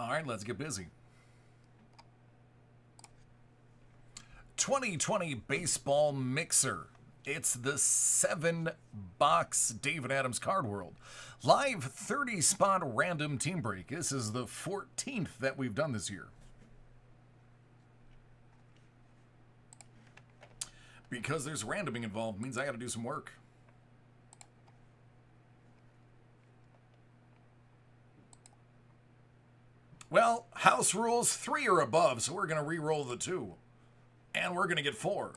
All right, let's get busy. 2020 Baseball Mixer. It's the 7-box David Adams Card World. Live 30-spot random team break. This is the 14th that we've done this year. Because there's randoming involved means I got to do some work. Well, house rules 3 or above, so we're going to re-roll the 2. And we're going to get 4.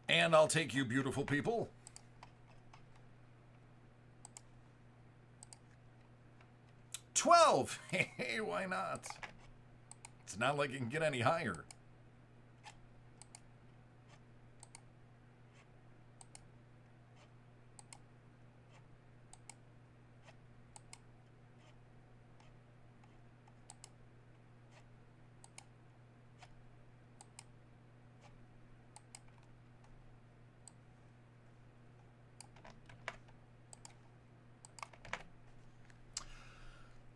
And I'll take you, beautiful people. $12. Hey, why not? It's not like it can get any higher.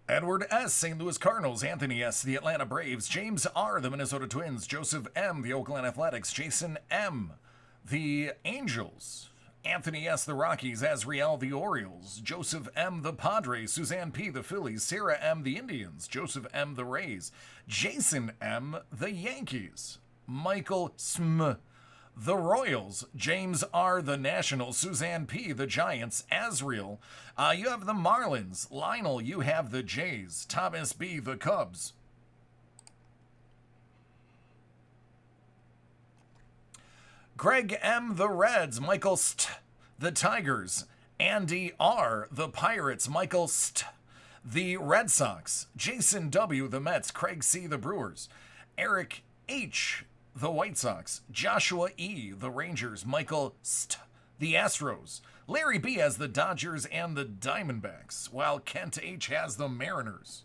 Edward S., St. Louis Cardinals. Anthony S., the Atlanta Braves. James R., the Minnesota Twins. Joseph M., the Oakland Athletics. Jason M., the Angels. Anthony S., the Rockies. Azriel, the Orioles. Joseph M., the Padres. Suzanne P., the Phillies. Sarah M., the Indians. Joseph M., the Rays. Jason M., the Yankees. Michael Sm., the Royals. James R., the Nationals. Suzanne P., the Giants. Azriel, you have the Marlins. Lionel, you have the Jays. Thomas B., the Cubs. Greg M., the Reds. Michael St., the Tigers. Andy R., the Pirates. Michael St., the Red Sox. Jason W., the Mets. Craig C., the Brewers. Eric H., the White Sox. Joshua E., the Rangers. Michael St., the Astros. Larry B. has the Dodgers and the Diamondbacks, while Kent H. has the Mariners.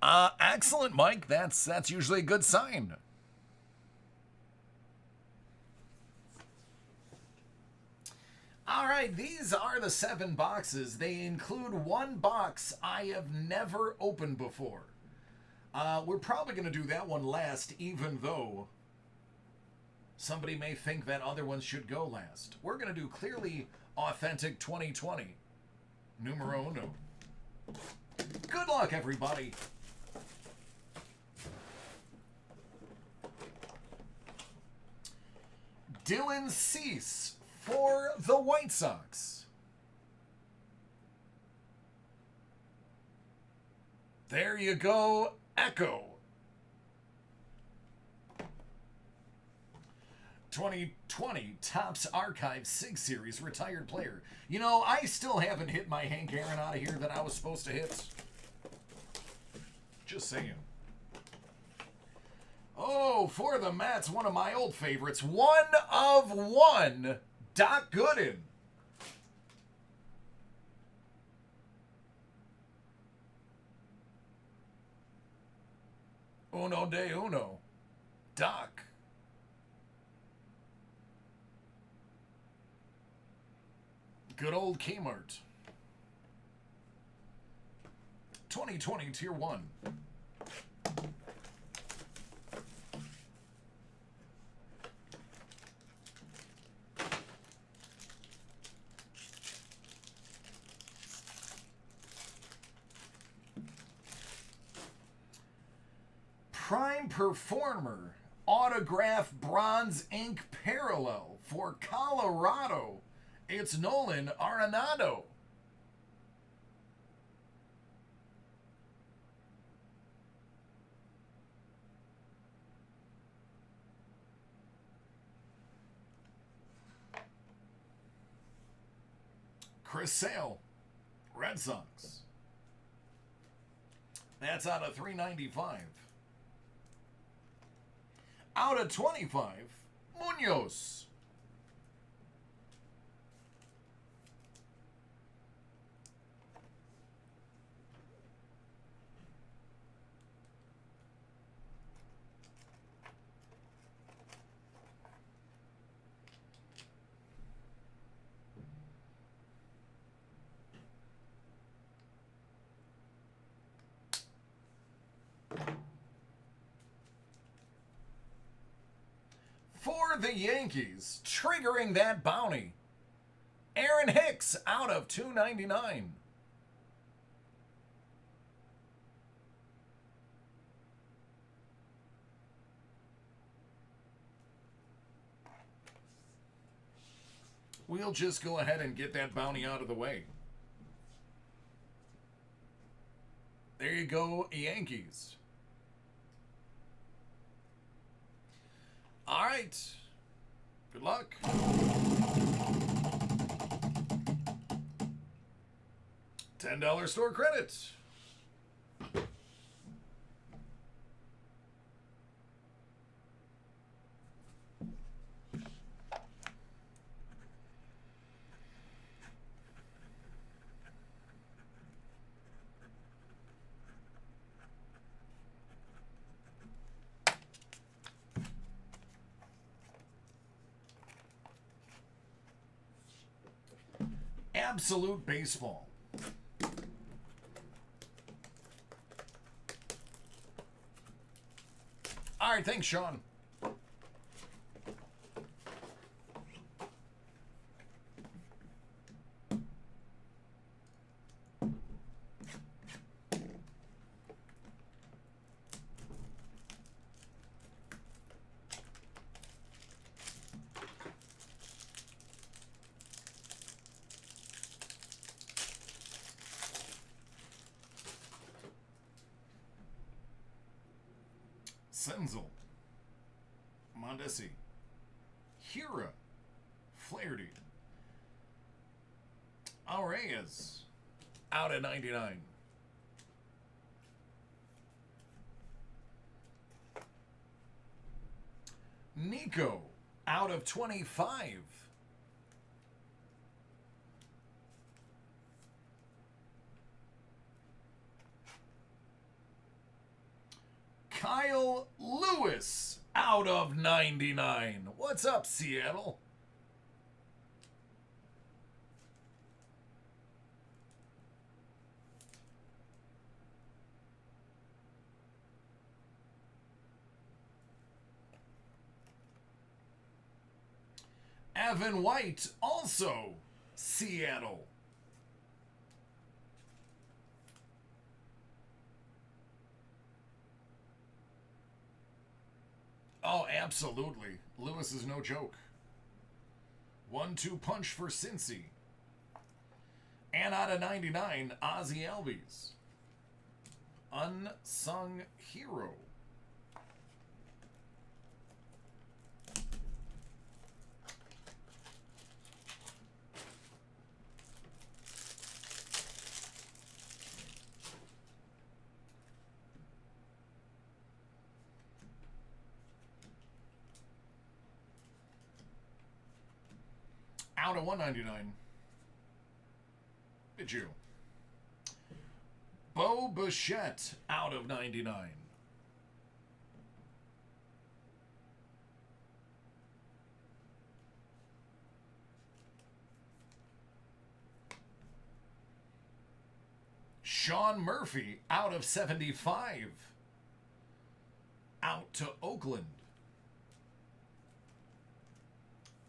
Excellent, Mike. That's usually a good sign. All right, these are the 7 boxes. They include 1 box I have never opened before. We're probably going to do that one last, even though somebody may think that other ones should go last. We're going to do Clearly Authentic 2020. Numero uno. Good luck, everybody. Dylan Cease for the White Sox. There you go, Echo. 2020 Topps Archive SIG Series retired player. You know, I still haven't hit my Hank Aaron out of here that I was supposed to hit. Just saying. Oh, for the Mets, one of my old favorites. 1 of 1. Doc Gooden. Uno de uno. Doc. Good old Kmart. 2020 Tier 1. Prime Performer, autograph bronze ink parallel for Colorado. It's Nolan Arenado. Chris Sale, Red Sox. That's out of 395. Out of 25, Munoz. For the Yankees, triggering that bounty, Aaron Hicks out of 299. We'll just go ahead and get that bounty out of the way. There you go, Yankees. All right. Good luck. $10 store credit. Absolute baseball. All right, thanks, Sean. Senzel, Mondesi, Hira, Flaherty, Reyes, out at 99. Nico, out of 25. Kyle Lewis, out of 99. What's up, Seattle? Evan White, also Seattle. Oh, absolutely. Lewis is no joke. 1-2 punch for Cincy. And out of 99, Ozzie Albies. Unsung hero. Out of 199. Did you? Bo Bichette out of 99. Sean Murphy out of 75. Out to Oakland.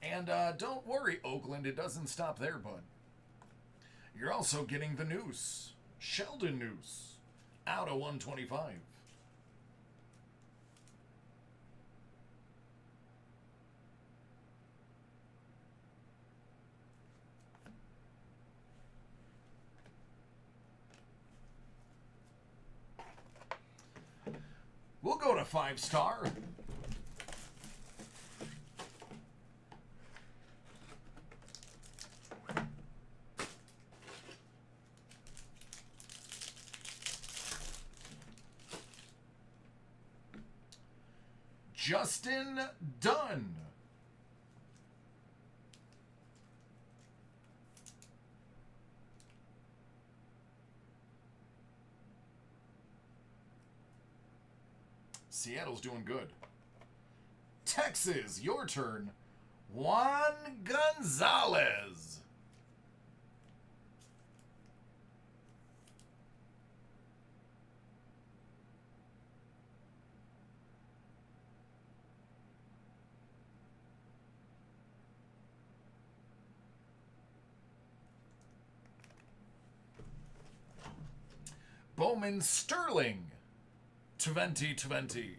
And don't worry, Oakland, it doesn't stop there, bud. You're also getting the Noose. Sheldon Noose. Out of 125. We'll go to 5-star. Justin Dunn. Seattle's doing good. Texas, your turn. Juan Gonzalez. Bowman Sterling, 2020.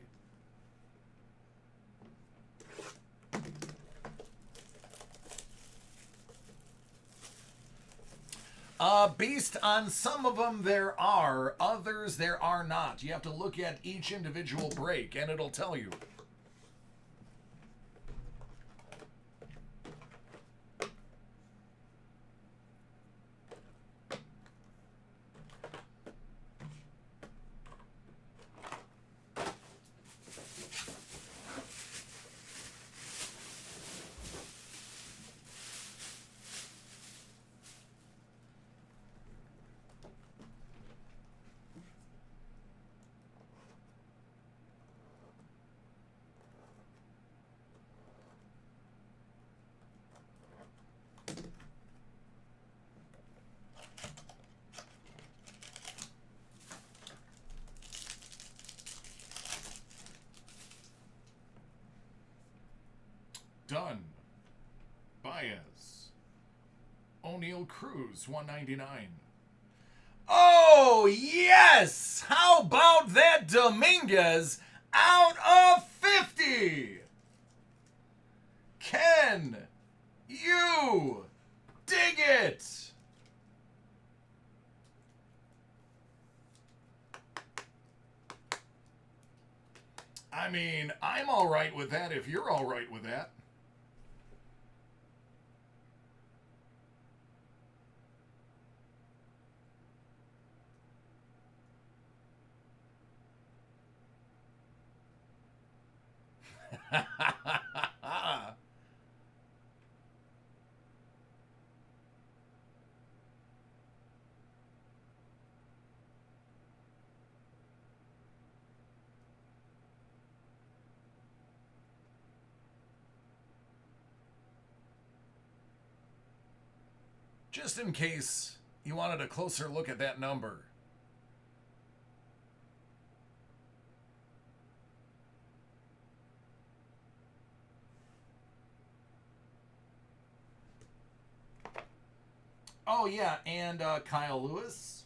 Beast, on some of them there are, others there are not. You have to look at each individual break and it'll tell you. Dunn, Baez, O'Neal Cruz, 199. Oh, yes! How about that Dominguez out of 50? Can you dig it? I mean, I'm all right with that if you're all right with that. Just in case you wanted a closer look at that number. Oh, yeah, and Kyle Lewis.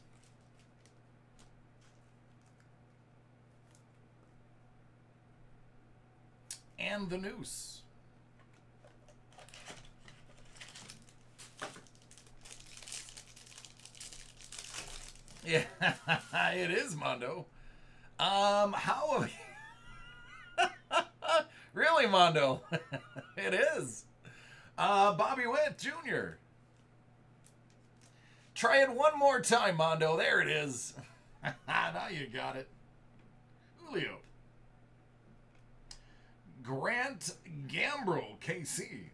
And the Noose. Yeah, it is, Mondo. How really, Mondo? It is. Bobby Witt Jr. Try it one more time, Mondo. There it is. Now you got it. Julio. Grant Gambrell, KC.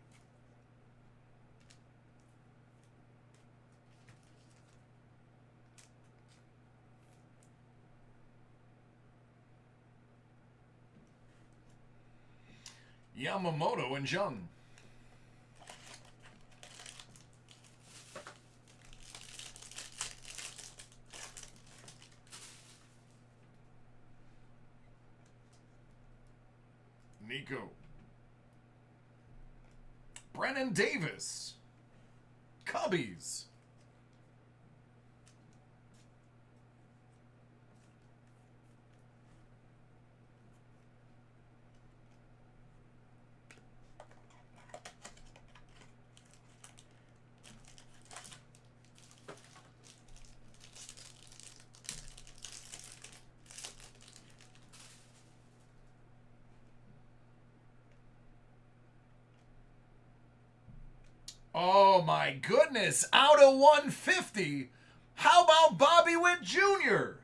Yamamoto and Jung. Nico. Brennan Davis. Cubbies. Oh my goodness, out of 150. How about Bobby Witt Jr.?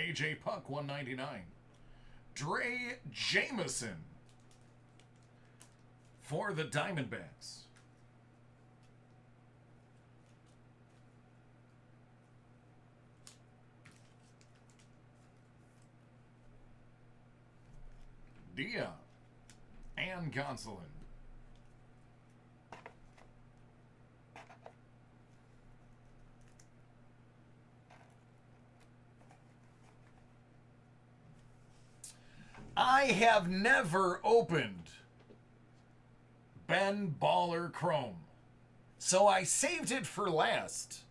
AJ Puck, 199. Dre Jameson for the Diamondbacks. Dia and Gonsolin. I have never opened Ben Baller Chrome, so I saved it for last.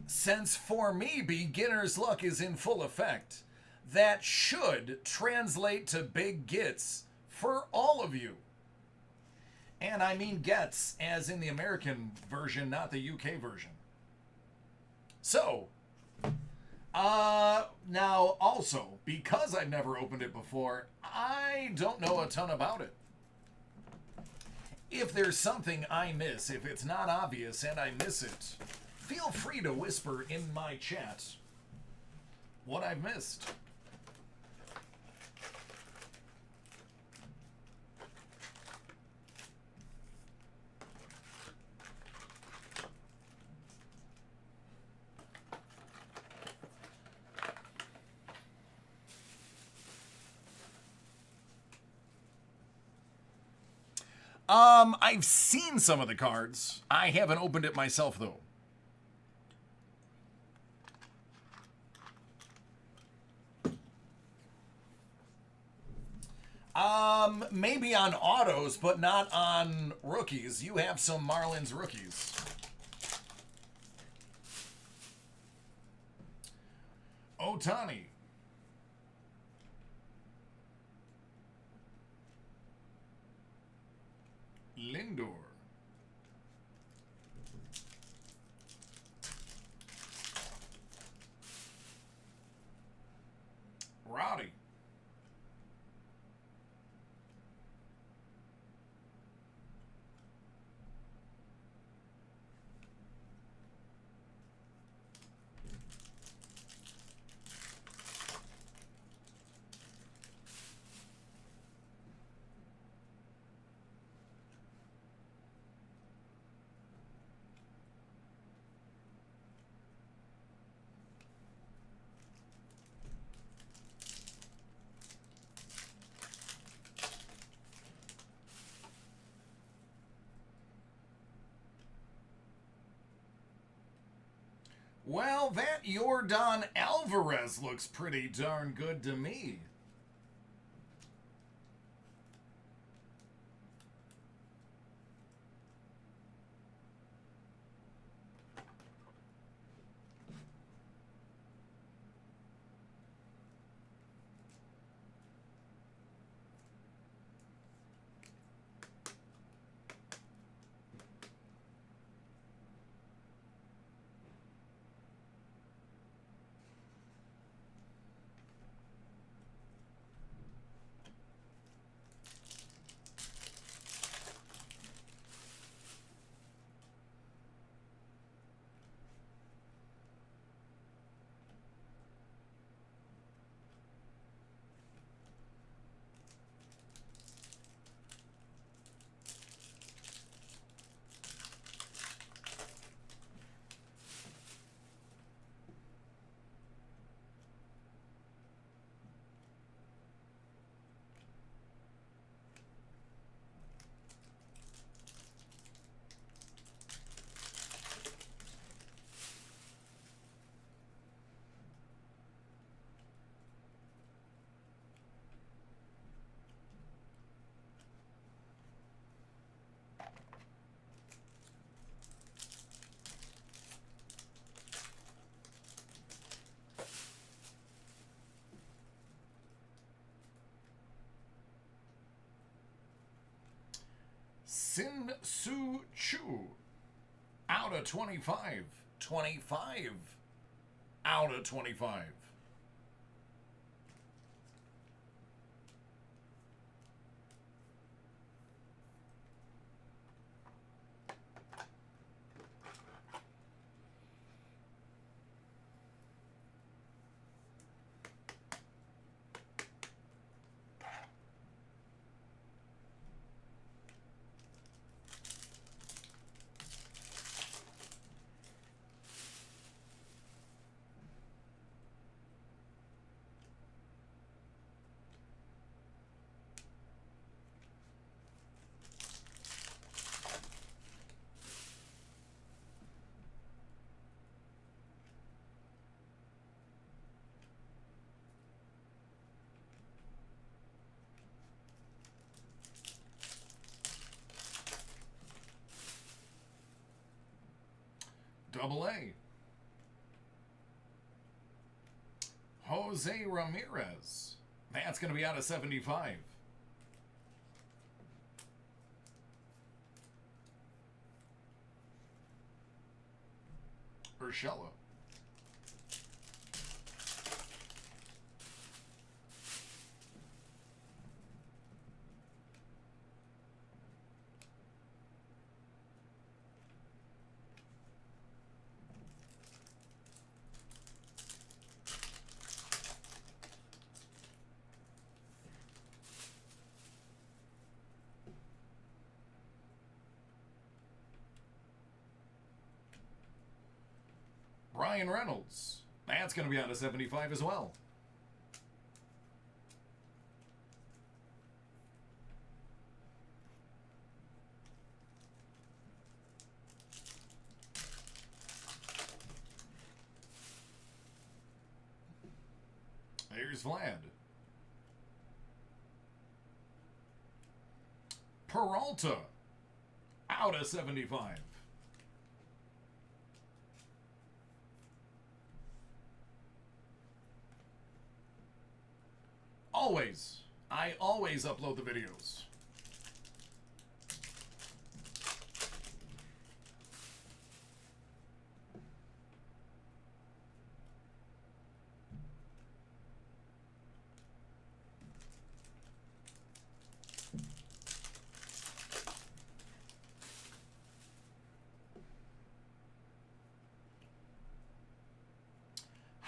Since for me, beginner's luck is in full effect, that should translate to big gets for all of you. And I mean gets as in the American version, not the UK version. So, now also, because I've never opened it before, I don't know a ton about it. If there's something I miss, if it's not obvious and I miss it, feel free to whisper in my chat what I've missed. I've seen some of the cards. I haven't opened it myself, though. Maybe on autos, but not on rookies. You have some Marlins rookies. Ohtani. Lindor. Rowdy. Well, that Yordan Alvarez looks pretty darn good to me. Sin Soo Chu out of 25. 25 out of 25. Double A. Jose Ramirez. That's going to be out of 75. Urshela. Ryan Reynolds. That's going to be out of 75 as well. There's Vlad. Peralta. Out of 75. Always. I always upload the videos.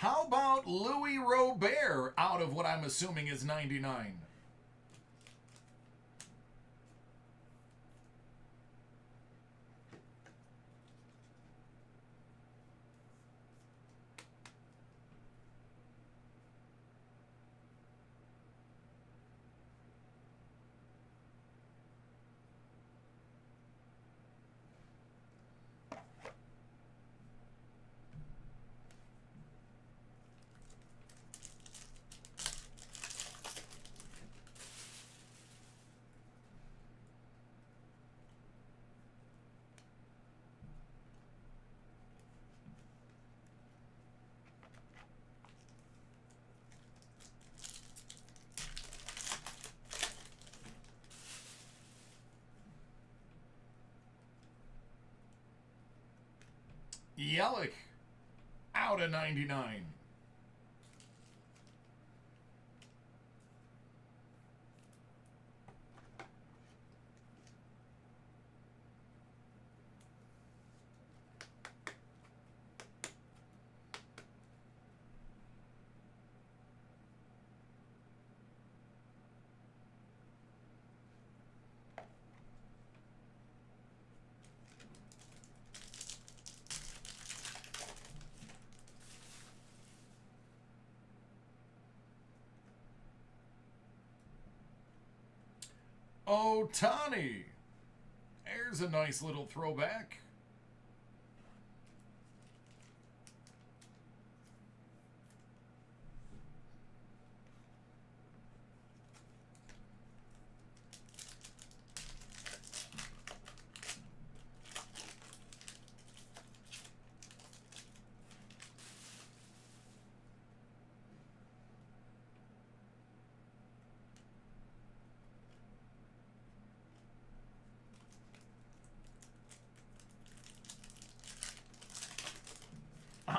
How about Louis Robert out of what I'm assuming is 99? Yelich out of 99. Ohtani. There's a nice little throwback.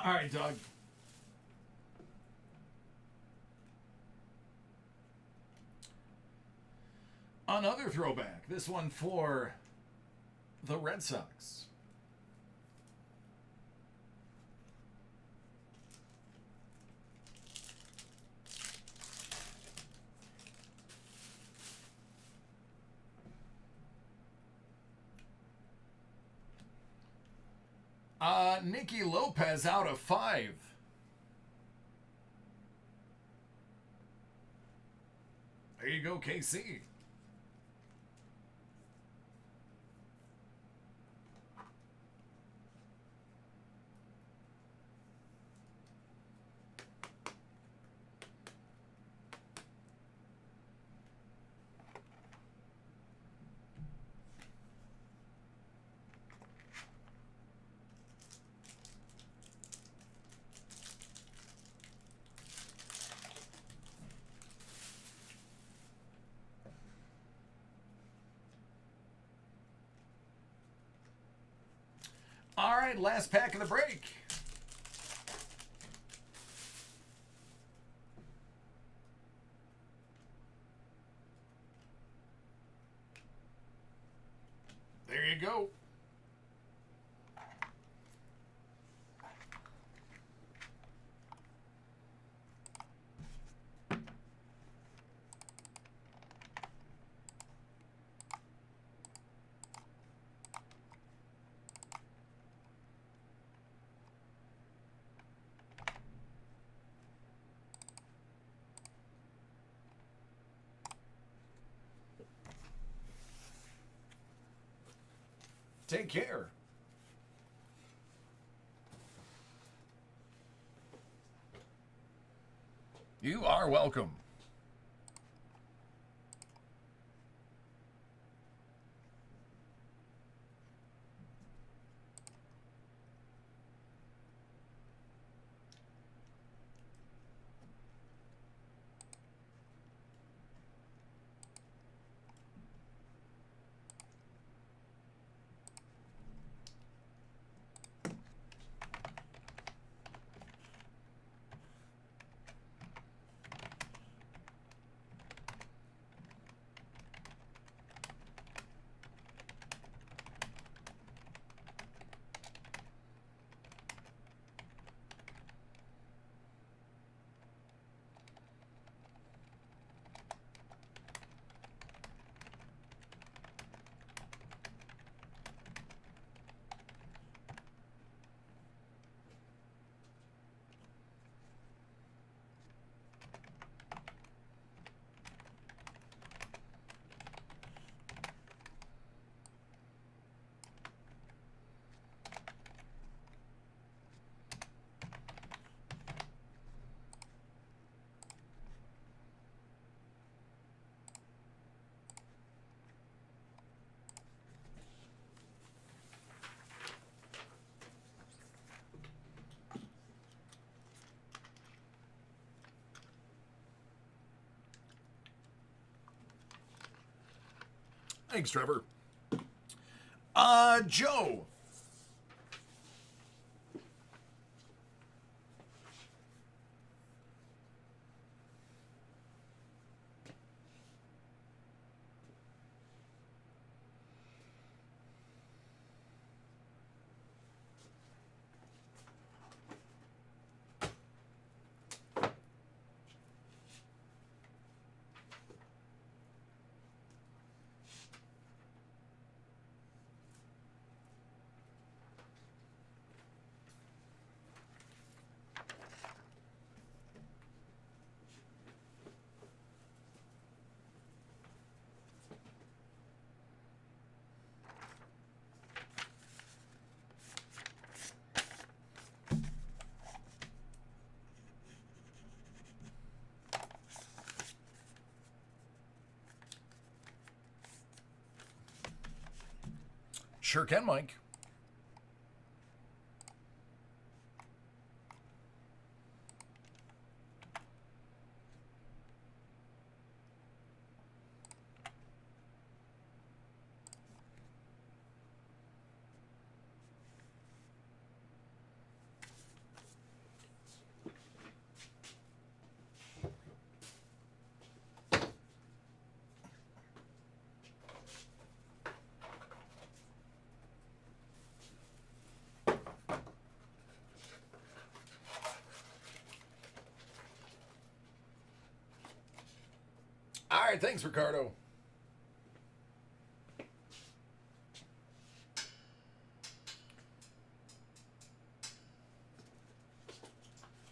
All right, Doug. Another throwback. This one for the Red Sox. Nicky Lopez out of 5. There you go, KC. All right, last pack of the break. There you go. Take care. You are welcome. Thanks, Trevor. Joe. Sure can, Mike. All right, thanks, Ricardo.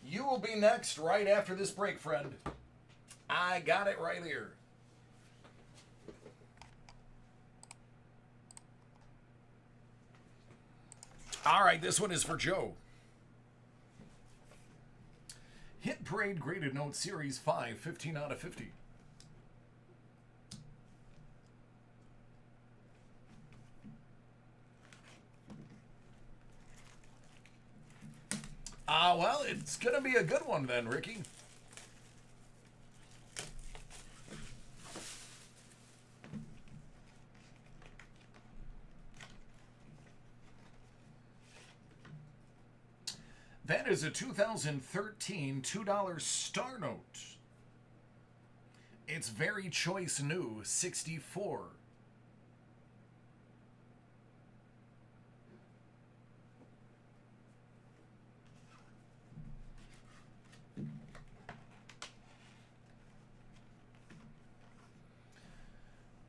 You will be next right after this break, friend. I got it right here. All right, this one is for Joe. Hit Parade Graded Note Series 5, 15 out of 50. Well, it's going to be a good one then, Ricky. That is a 2013 $2 star note. It's very choice new, 64.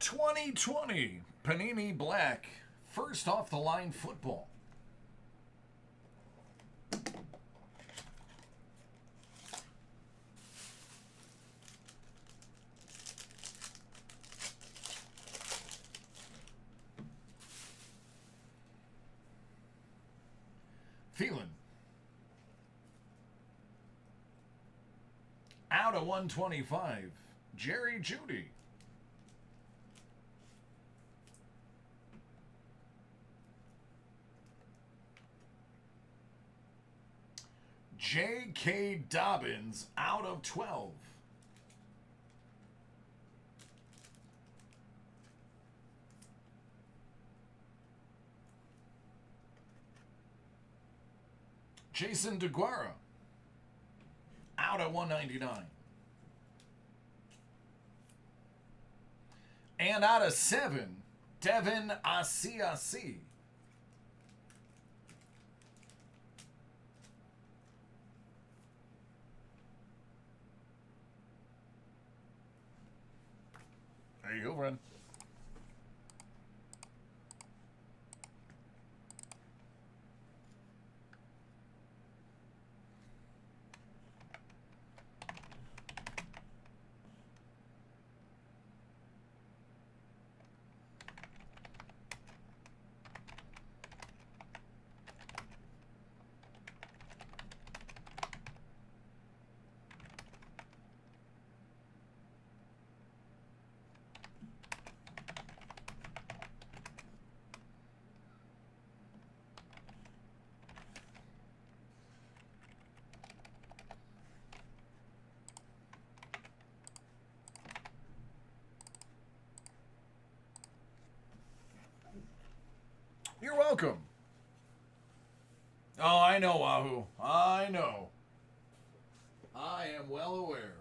$20.20 Panini Black, first off the line football. Thielen. Out of 125, Jerry Jeudy. J.K. Dobbins, out of 12. Jason DeGuara, out of 199. And out of 7, Devin Asiasi. There you go, Ren. You're welcome. Oh, I know, Wahoo. I know. I am well aware.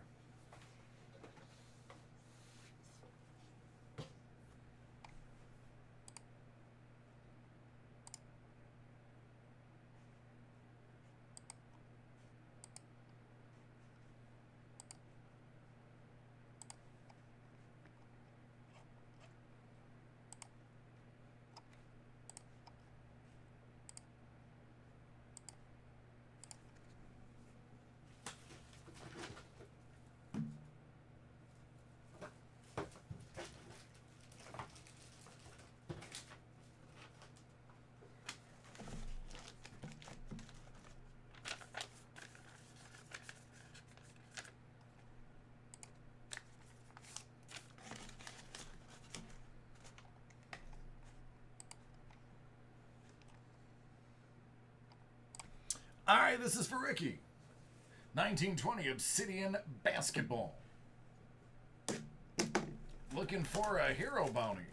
All right, this is for Ricky. 1920 Obsidian Basketball. Looking for a hero bounty.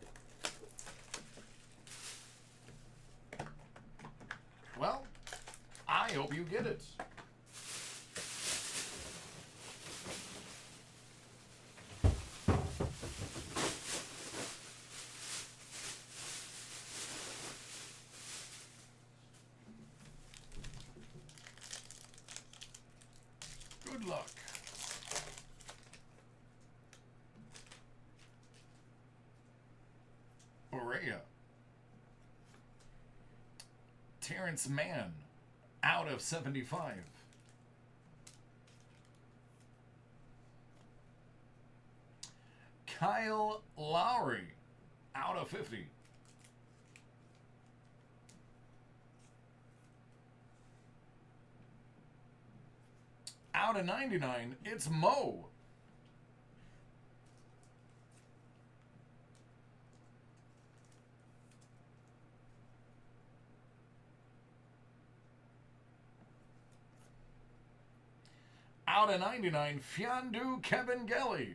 Well, I hope you get it. Good luck. Orea. Terrence Mann, out of 75. Kyle Lowry, out of 50. Out of 99, it's Mo. Out of 99, Fiondu Kevin Gelly.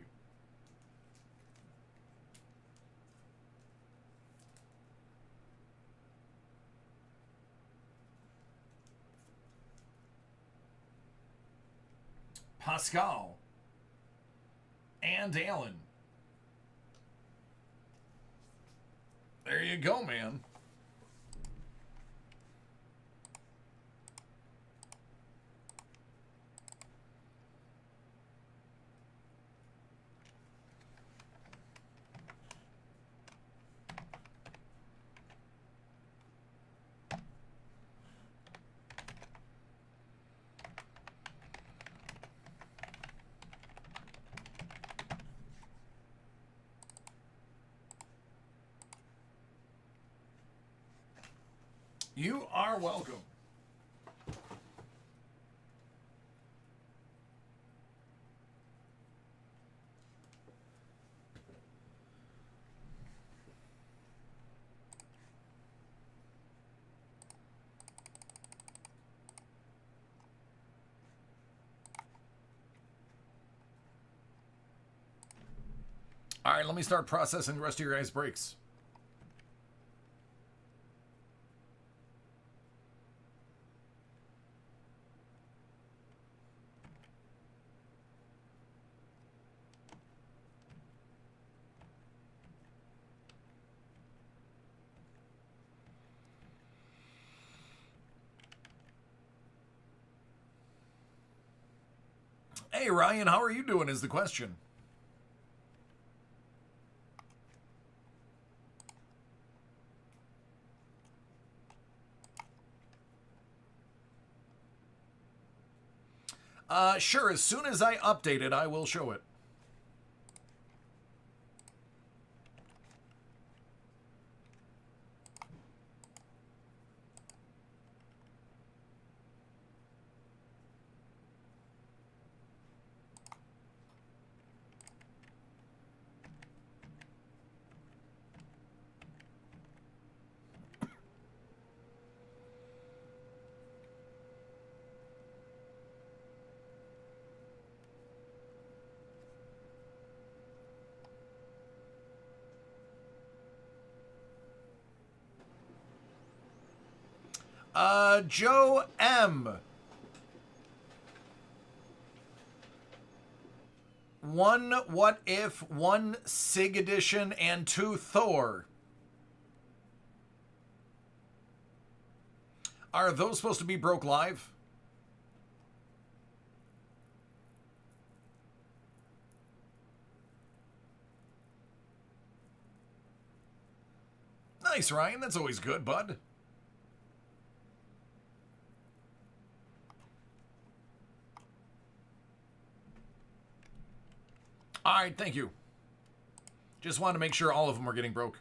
Pascal, and Alan. There you go, man. You are welcome. All right, let me start processing the rest of your guys' breaks. Hey, Ryan, how are you doing is the question. Sure, as soon as I update it, I will show it. Joe M. 1 What If, 1 Sig Edition, and 2 Thor. Are those supposed to be broke live? Nice, Ryan. That's always good, bud. All right, thank you. Just wanted to make sure all of them were getting broke.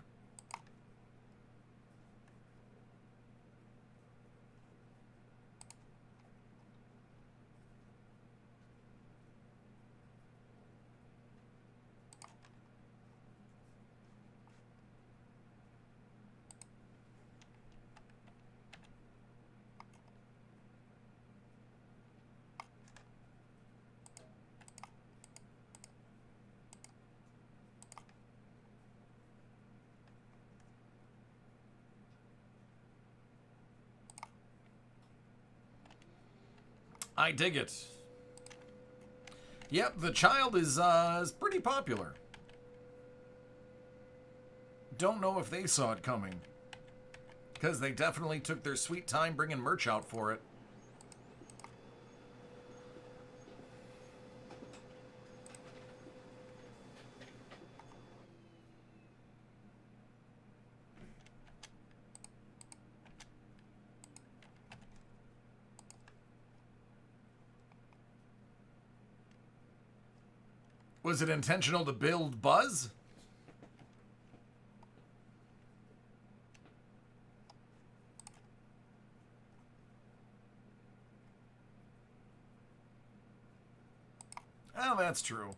I dig it. Yep, the child is pretty popular. Don't know if they saw it coming, because they definitely took their sweet time bringing merch out for it. Was it intentional to build buzz? Oh, that's true.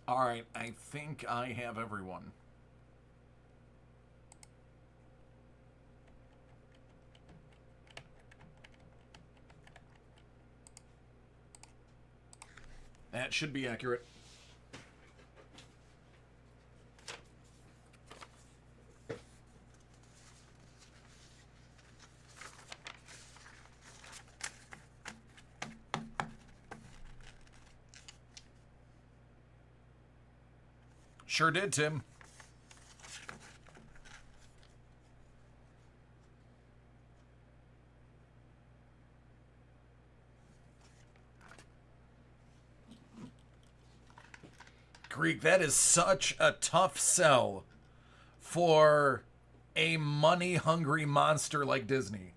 All right, I think I have everyone. That should be accurate. Sure did, Tim. Greek, that is such a tough sell for a money-hungry monster like Disney.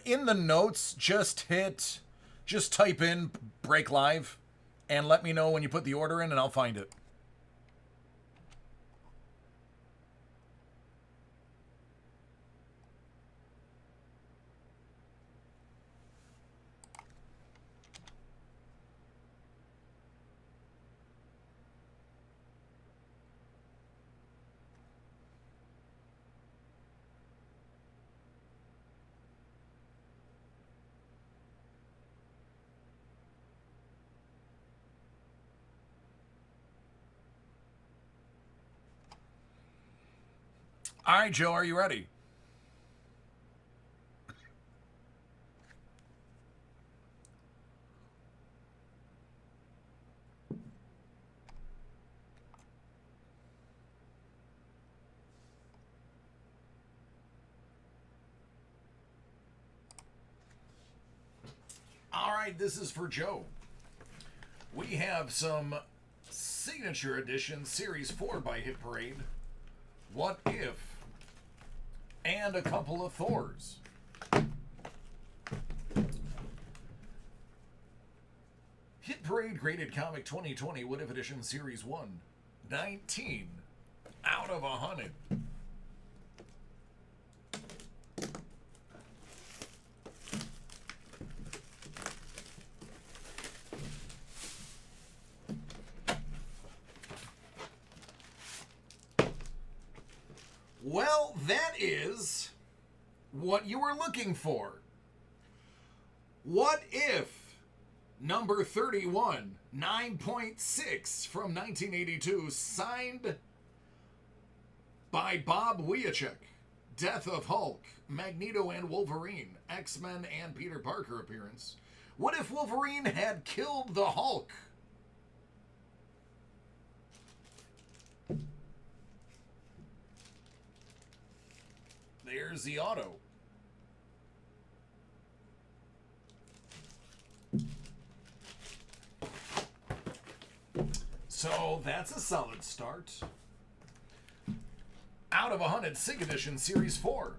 In the notes, just type in break live and let me know when you put the order in and I'll find it. All right, Joe, are you ready? All right, this is for Joe. We have some Signature Edition Series 4 by Hit Parade. What If? And a couple of Thors. Hit Parade Graded Comic 2020 What If Edition Series 1. 19 out of 100. that is what you were looking for. What if number 31, 9.6 from 1982, signed by Bob Wiacek, Death of Hulk, Magneto and Wolverine, X-Men and Peter Parker appearance. What if Wolverine had killed the Hulk? There's the auto. So that's a solid start. Out of 100, SIG Edition Series 4.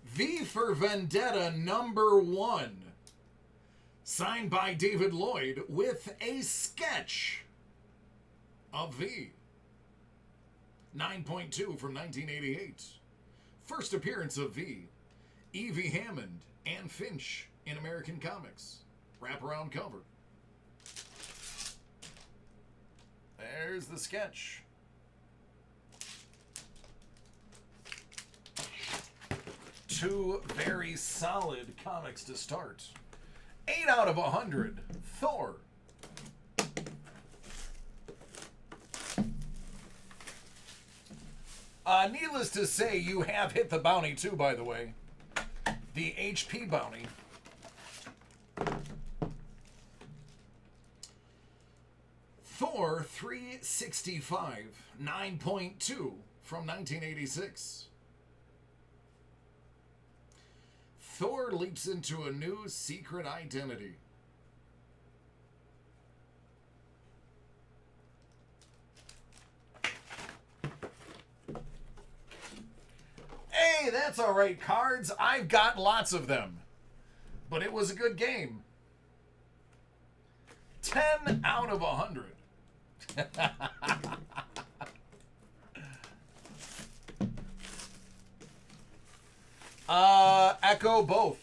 V for Vendetta number 1. Signed by David Lloyd with a sketch of V. 9.2 from 1988. First appearance of V. Evie Hammond and Finch in American Comics. Wraparound cover. There's the sketch. Two very solid comics to start. 8 out of 100. Thor. Needless to say, you have hit the bounty too, by the way. The HP bounty. Thor 365, 9.2 from 1986. Thor leaps into a new secret identity. Hey, that's all right, cards. I've got lots of them. But it was a good game. 10 out of 100. Echo both.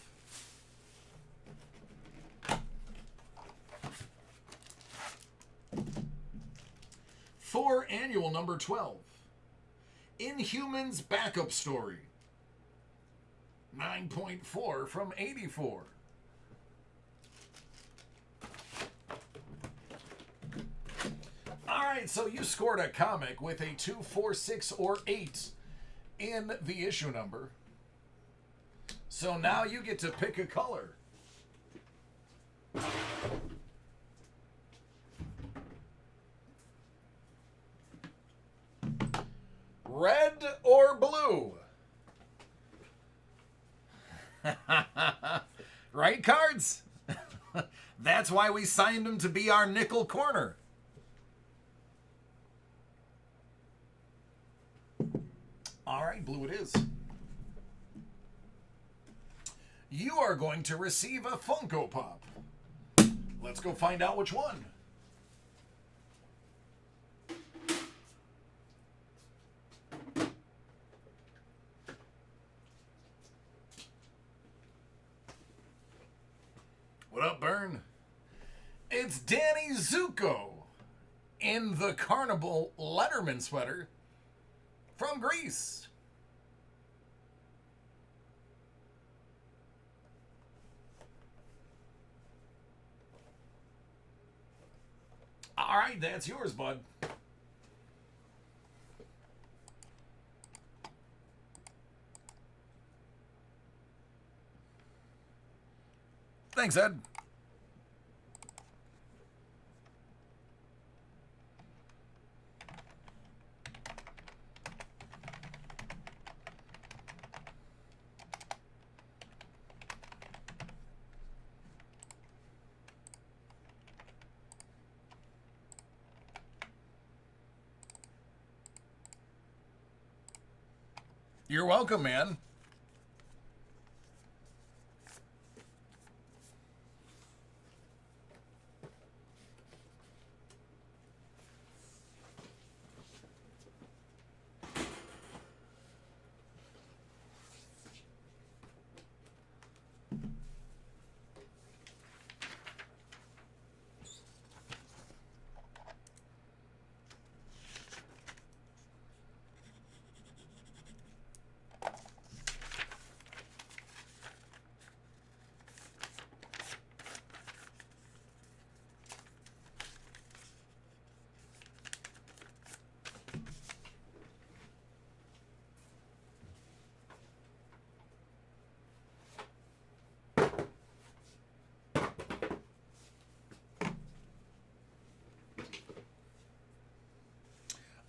Thor Annual number 12. Inhumans Backup Story. 9.4 from 84. Alright, so you scored a comic with a 2, 4, 6, or 8 in the issue number. So now you get to pick a color. Red or blue? Right, cards? That's why we signed them to be our nickel corner. All right, blue it is. You are going to receive a Funko Pop. Let's go find out which one. What up, Bern? It's Danny Zuko in the Carnival Letterman sweater from Greece. All right, that's yours, bud. Thanks, Ed. You're welcome, man.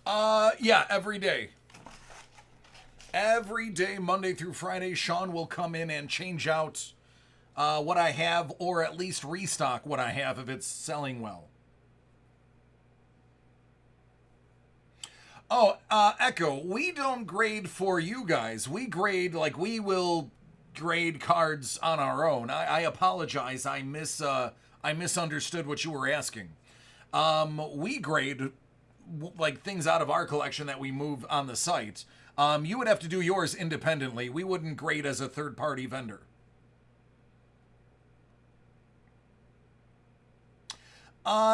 Yeah, every day. Every day, Monday through Friday, Sean will come in and change out what I have, or at least restock what I have if it's selling well. Oh, Echo, we don't grade for you guys. We grade, like, we will grade cards on our own. I apologize. I misunderstood what you were asking. We grade like things out of our collection that we move on the site. You would have to do yours independently. We wouldn't grade as a third party vendor.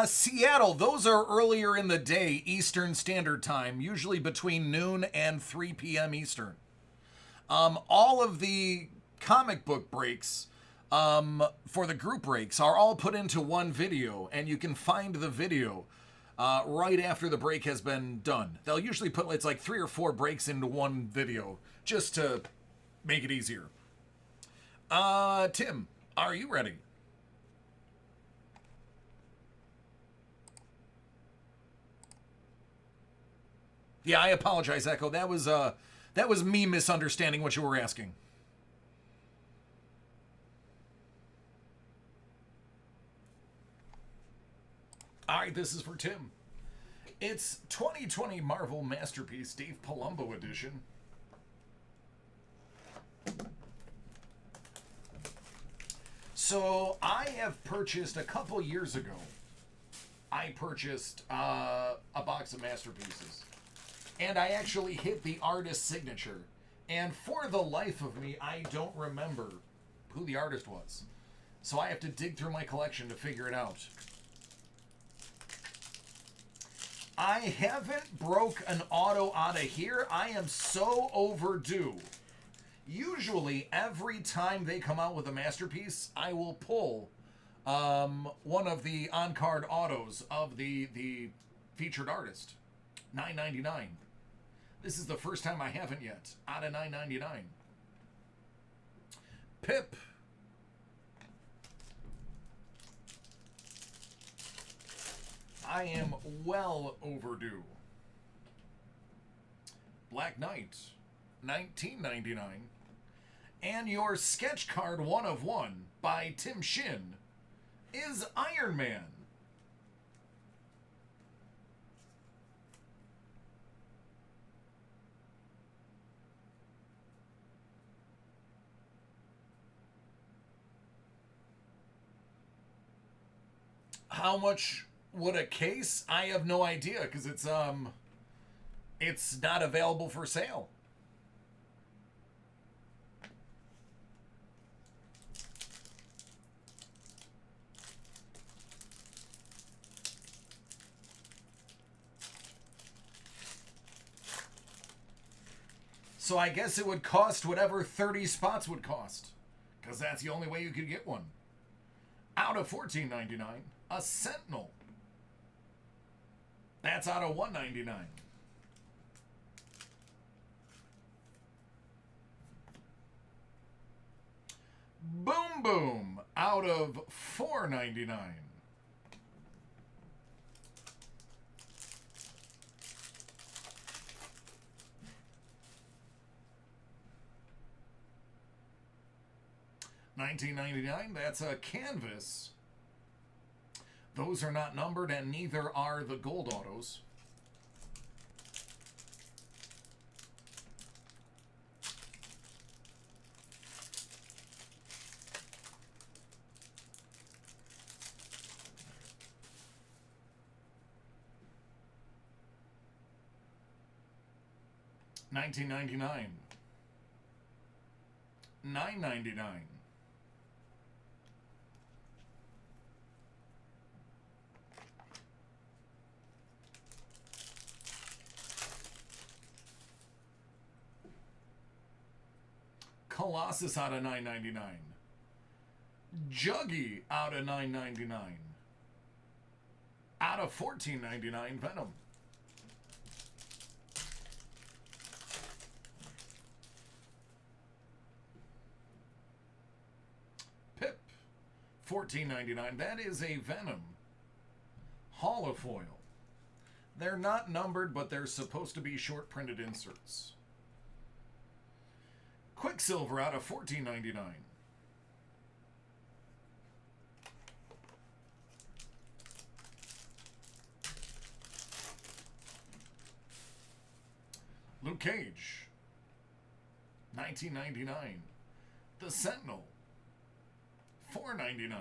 Seattle, those are earlier in the day, Eastern Standard Time, usually between noon and 3 p.m. Eastern. All of the comic book breaks for the group breaks are all put into one video, and you can find the video right after the break has been done. They'll usually put, it's like 3 or 4 breaks into one video, just to make it easier. Tim, are you ready? Yeah, I apologize, Echo. That was me misunderstanding what you were asking. All right, this is for Tim. It's 2020 Marvel Masterpiece Dave Palumbo edition. So I have purchased a couple years ago. I purchased a box of masterpieces. And I actually hit the artist's signature. And for the life of me, I don't remember who the artist was. So I have to dig through my collection to figure it out. I haven't broke an auto out of here. I am so overdue. Usually, every time they come out with a masterpiece, I will pull one of the on-card autos of the featured artist. $9.99. This is the first time I haven't yet. Out of $9.99. Pip. I am well overdue. Black Knight, $19.99. And your sketch card 1 of 1 by Tim Shin is Iron Man. How much would a case? I have no idea because it's not available for sale. So I guess it would cost whatever 30 spots would cost, because that's the only way you could get one. Out of $14.99, a Sentinel. That's out of $1.99. Boom Boom, out of $4.99. $19.99, that's a canvas. Those are not numbered, and neither are the gold autos. $19.99. $9.99. Colossus out of $9.99. Juggy out of $9.99. Out of $14.99, Venom. Pip, $14.99. That is a Venom holofoil. They're not numbered, but they're supposed to be short printed inserts. Quicksilver out of $14.99. Luke Cage, $19.99. The Sentinel, $4.99.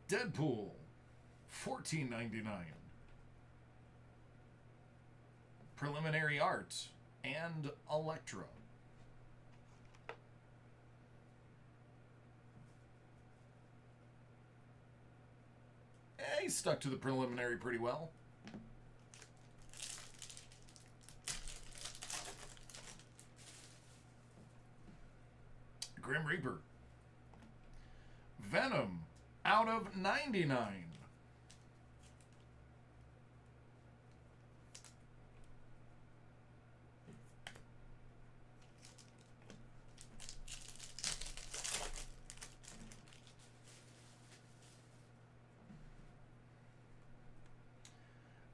Deadpool, $14.99. Preliminary art and Elektra. He stuck to the preliminary pretty well. Grim Reaper. Venom out of 99.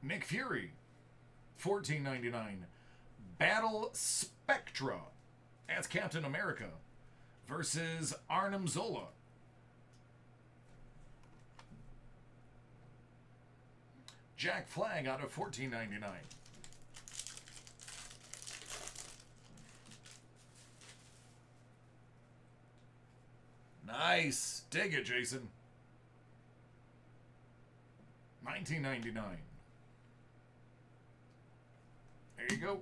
Nick Fury, $14.99. Battle Spectra as Captain America versus Arnim Zola. Jack Flag out of $14.99. Nice. Dig it, Jason. $19.99. There you go.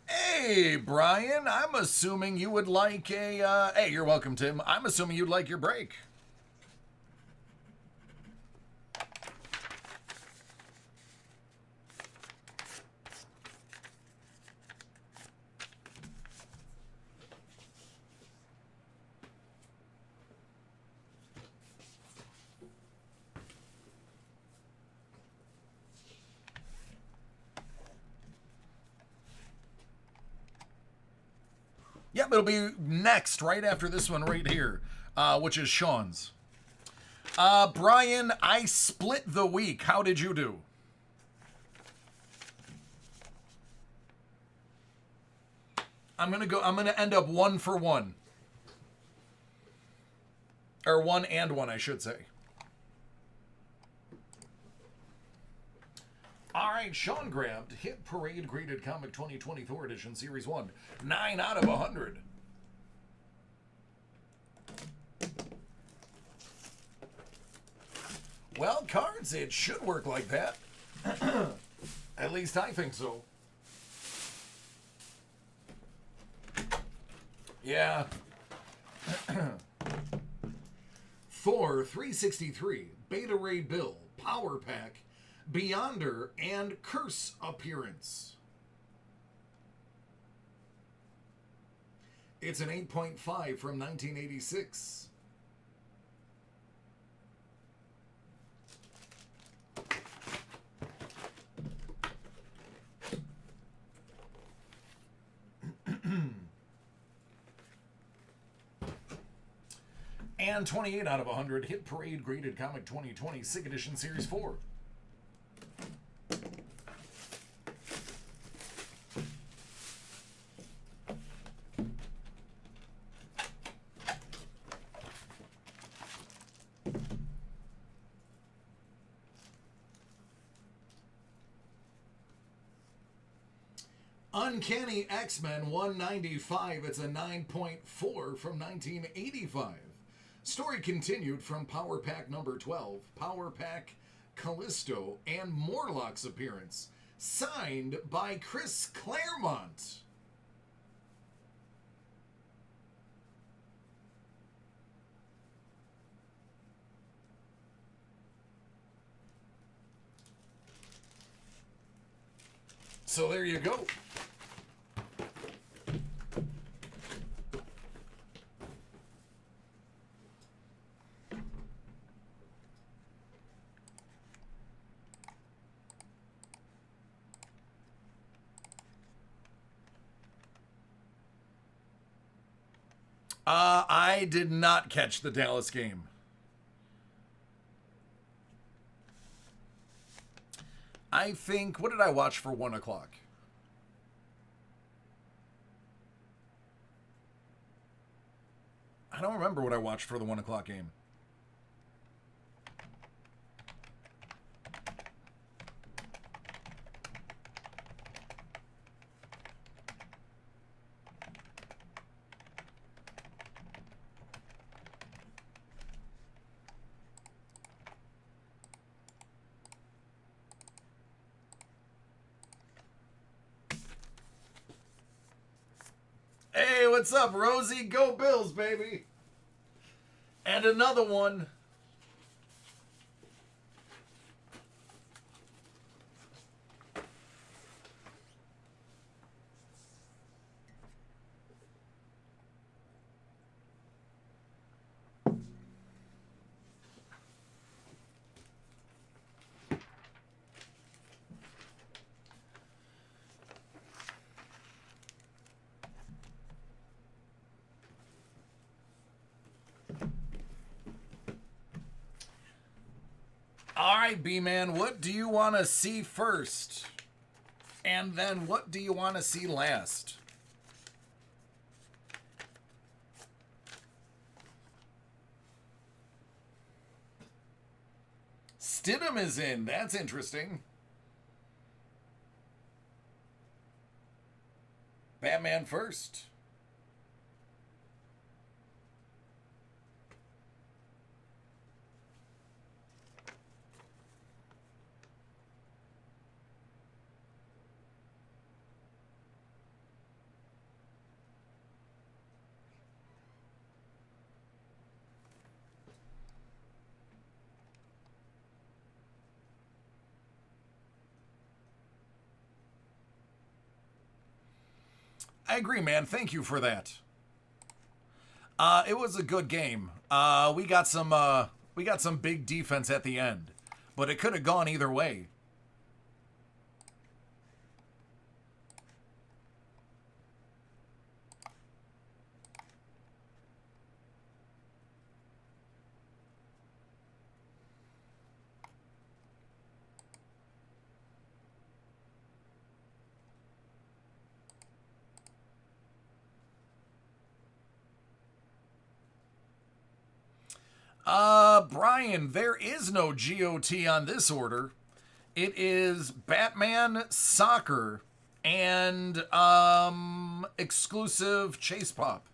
Hey, Brian, I'm assuming you would like a, hey, you're welcome, Tim. I'm assuming you'd like your break. Yep, it'll be next, right after this one right here, which is Sean's. Brian, I split the week. How did you do? I'm gonna end up 1 for 1. Or 1 and 1, I should say. All right, Sean grabbed Hit Parade Graded Comic 2024 Edition Series 1. 9 out of 100. Well, cards, it should work like that. At least I think so. Yeah. Thor 363, Beta Ray Bill, Power Pack, Beyonder, and Curse appearance. It's an 8.5 from 1986. And 28 out of 100, Hit Parade Graded Comic 2020 SIG Edition Series 4. Uncanny X-Men 195. It's a 9.4 from 1985. Story continued from Power Pack number 12. Power Pack Callisto and Morlock's appearance. Signed by Chris Claremont. So there you go. I did not catch the Dallas game. I think, what did I watch for 1 o'clock? I don't remember what I watched for the 1 o'clock game. Hey, what's up, Rosie? Go Bills, baby. And another one. All right, B-Man, what do you want to see first? And then what do you want to see last? Stidham is in. That's interesting. Batman first. I agree, man. Thank you for that. It was a good game. We got some big defense at the end, but it could have gone either way. Brian, there is no GOT on this order. It is Batman, Soccer, and exclusive Chase Pop.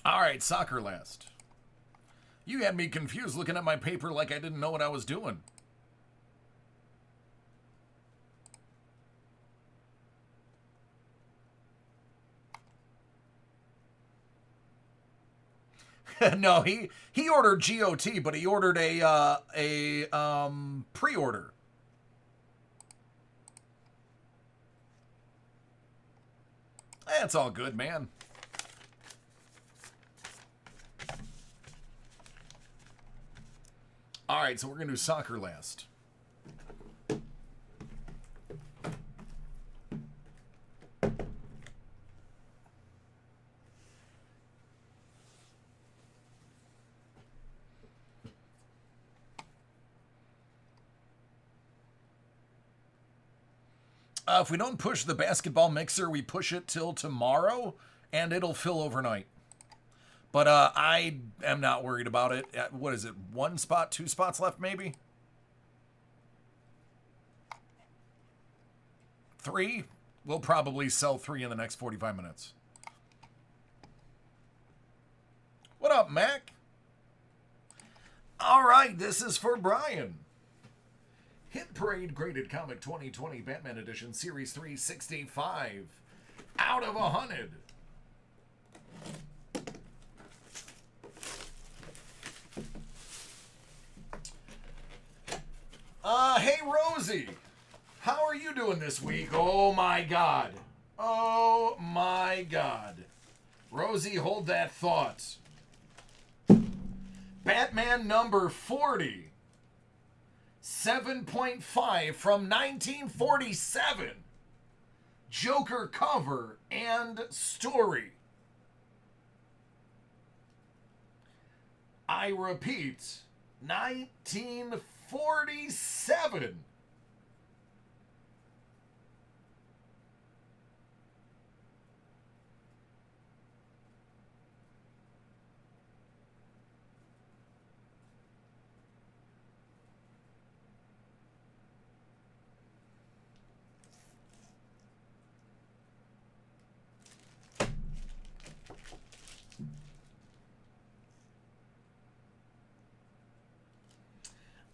All right, Soccer last. You had me confused looking at my paper like I didn't know what I was doing. No, he ordered GOT, but he ordered a pre-order. That's all good, man. All right, so we're going to do Soccer last. If we don't push the basketball mixer, we push it till tomorrow, and it'll fill overnight. But I am not worried about it. What is it? 1 spot, 2 spots left, maybe? 3? We'll probably sell 3 in the next 45 minutes. What up, Mac? All right, this is for Brian. Hit Parade Graded Comic 2020 Batman Edition Series 365. Out of 100. Hey, Rosie. How are you doing this week? Oh, my God. Oh, my God. Rosie, hold that thought. Batman number 40. 7.5 from 1947. Joker cover and story. I repeat, 1947.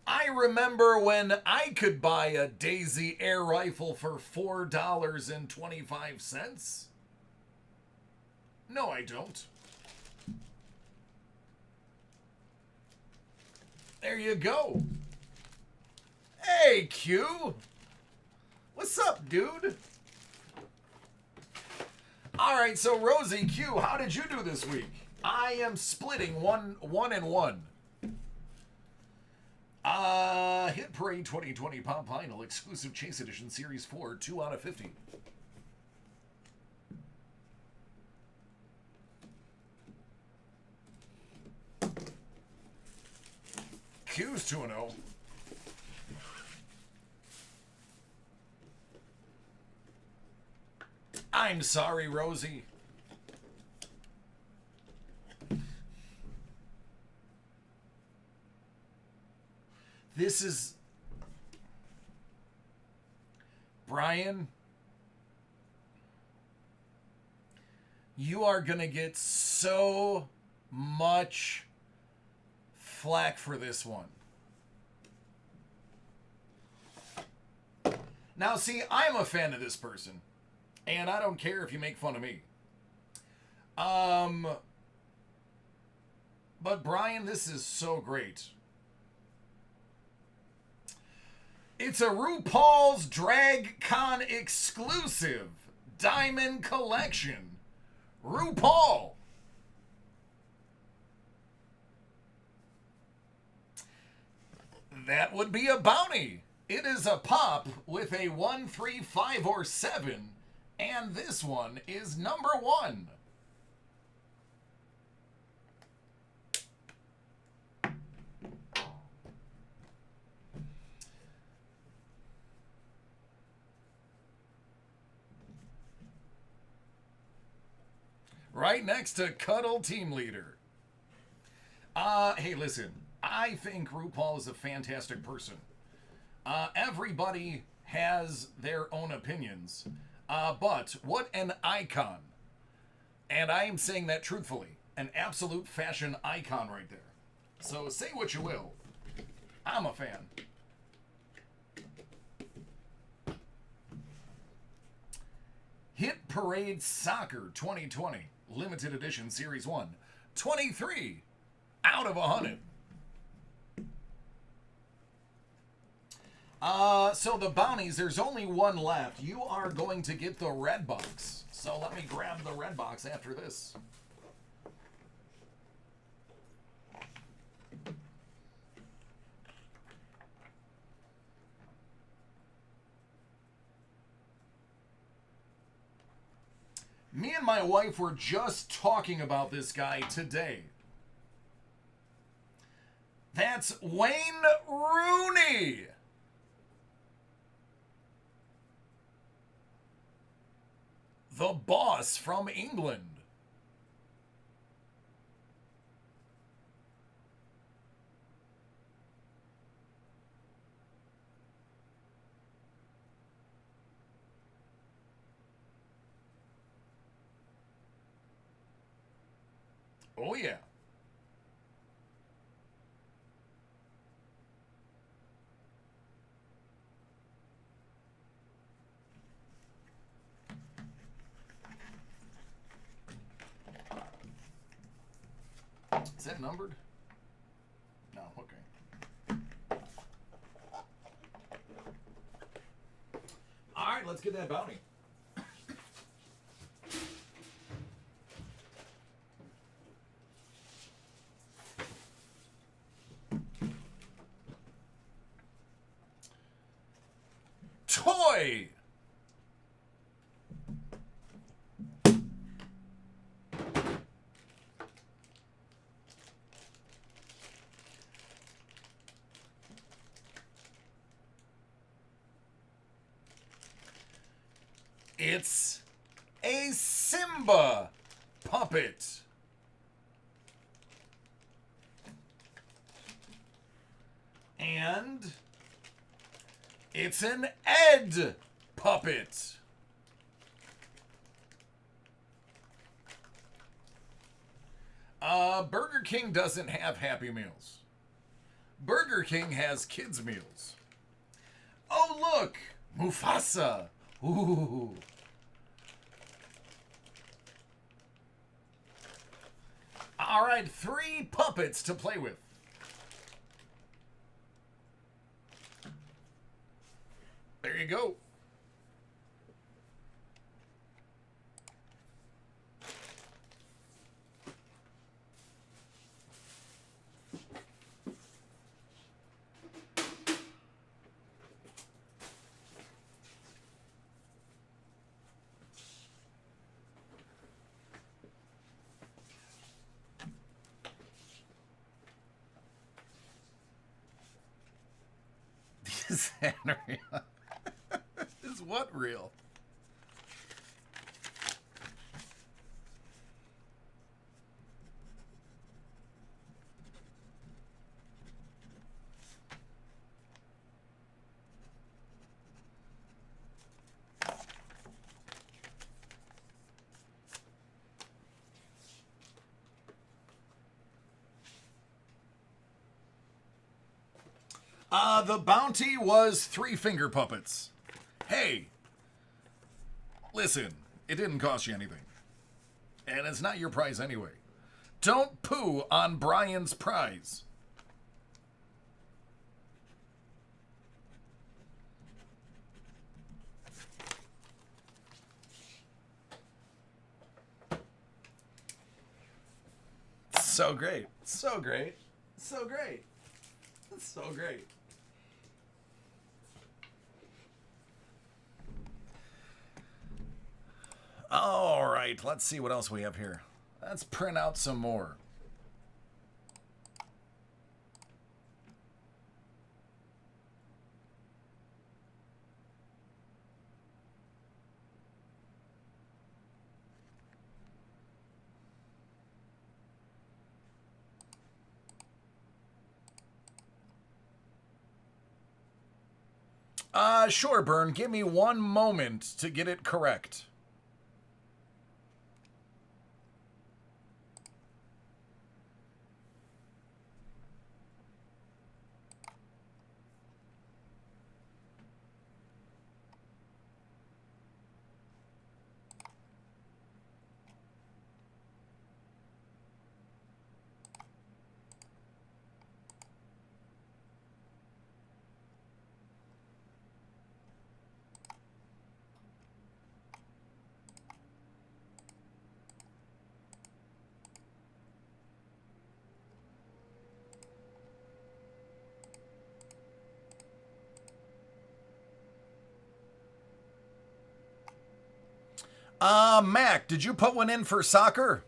I remember when I could buy a Daisy air rifle for $4.25. No, I don't. There you go. Hey, Q. What's up, dude? All right, so Rosie Q, how did you do this week? I am splitting one and one. Hit Parade 2020 Pop Vinyl Exclusive Chase Edition Series 4, 2 out of 50. Q's 2-0. I'm sorry, Rosie. This is... Brian, you are going to get so much flack for this one. Now, see, I'm a fan of this person, and I don't care if you make fun of me. But Brian, this is so great. It's a RuPaul's Drag Con exclusive Diamond Collection. RuPaul. That would be a bounty. It is a pop with a 1, 3, 5, or 7, and this one is number 1. Right next to Cuddle Team Leader. Hey, listen. I think RuPaul is a fantastic person. Everybody has their own opinions. But what an icon. And I am saying that truthfully. An absolute fashion icon right there. So say what you will. I'm a fan. Hit Parade Soccer 2020. Limited Edition Series 1. 23 out of 100. So the bounties, there's only one left. You are going to get the red box. So let me grab the red box after this. Me and my wife were just talking about this guy today. That's Wayne Rooney. The Boss from England. Oh, yeah. Is that numbered? No, okay. All right, let's get that bounty. Toy! It's a Simba puppet. And it's an Ed puppet. Burger King doesn't have Happy Meals. Burger King has kids' meals. Oh, look! Mufasa. Ooh. All right, 3 puppets to play with. There you go. Is that real? Is what real? The bounty was 3 finger puppets. Hey, listen, it didn't cost you anything. And it's not your prize anyway. Don't poo on Brian's prize. So great. So great. So great. So great. All right, let's see what else we have here. Let's print out some more. Sure, Burn. Give me 1 moment to get it correct. Mac, did you put one in for soccer?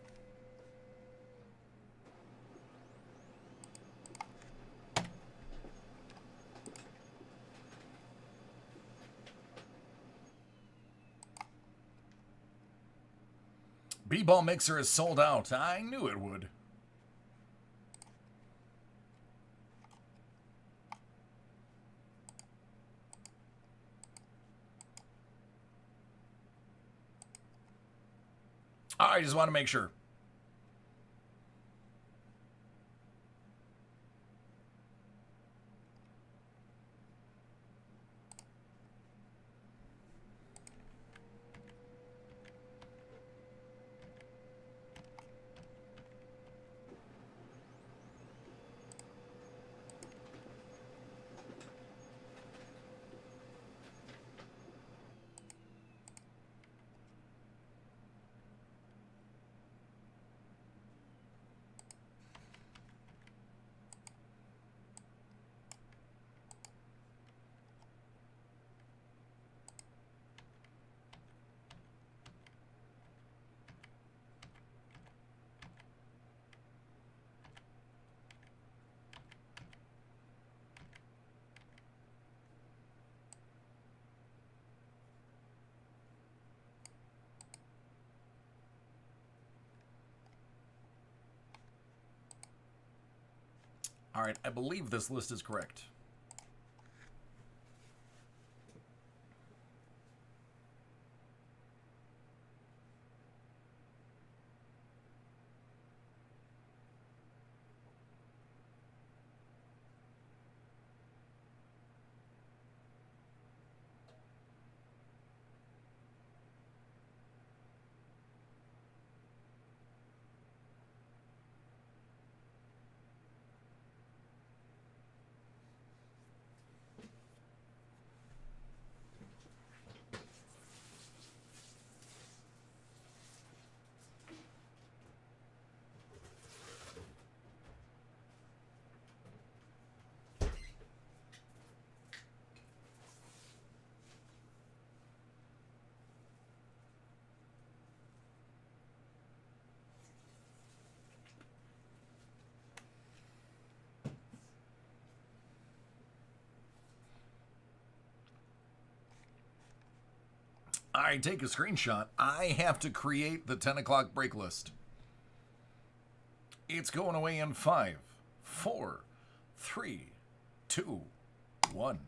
B-ball mixer is sold out. I knew it would. I just want to make sure. All right, I believe this list is correct. I take a screenshot. I have to create the 10 o'clock break list. It's going away in 5, 4, 3, 2, 1.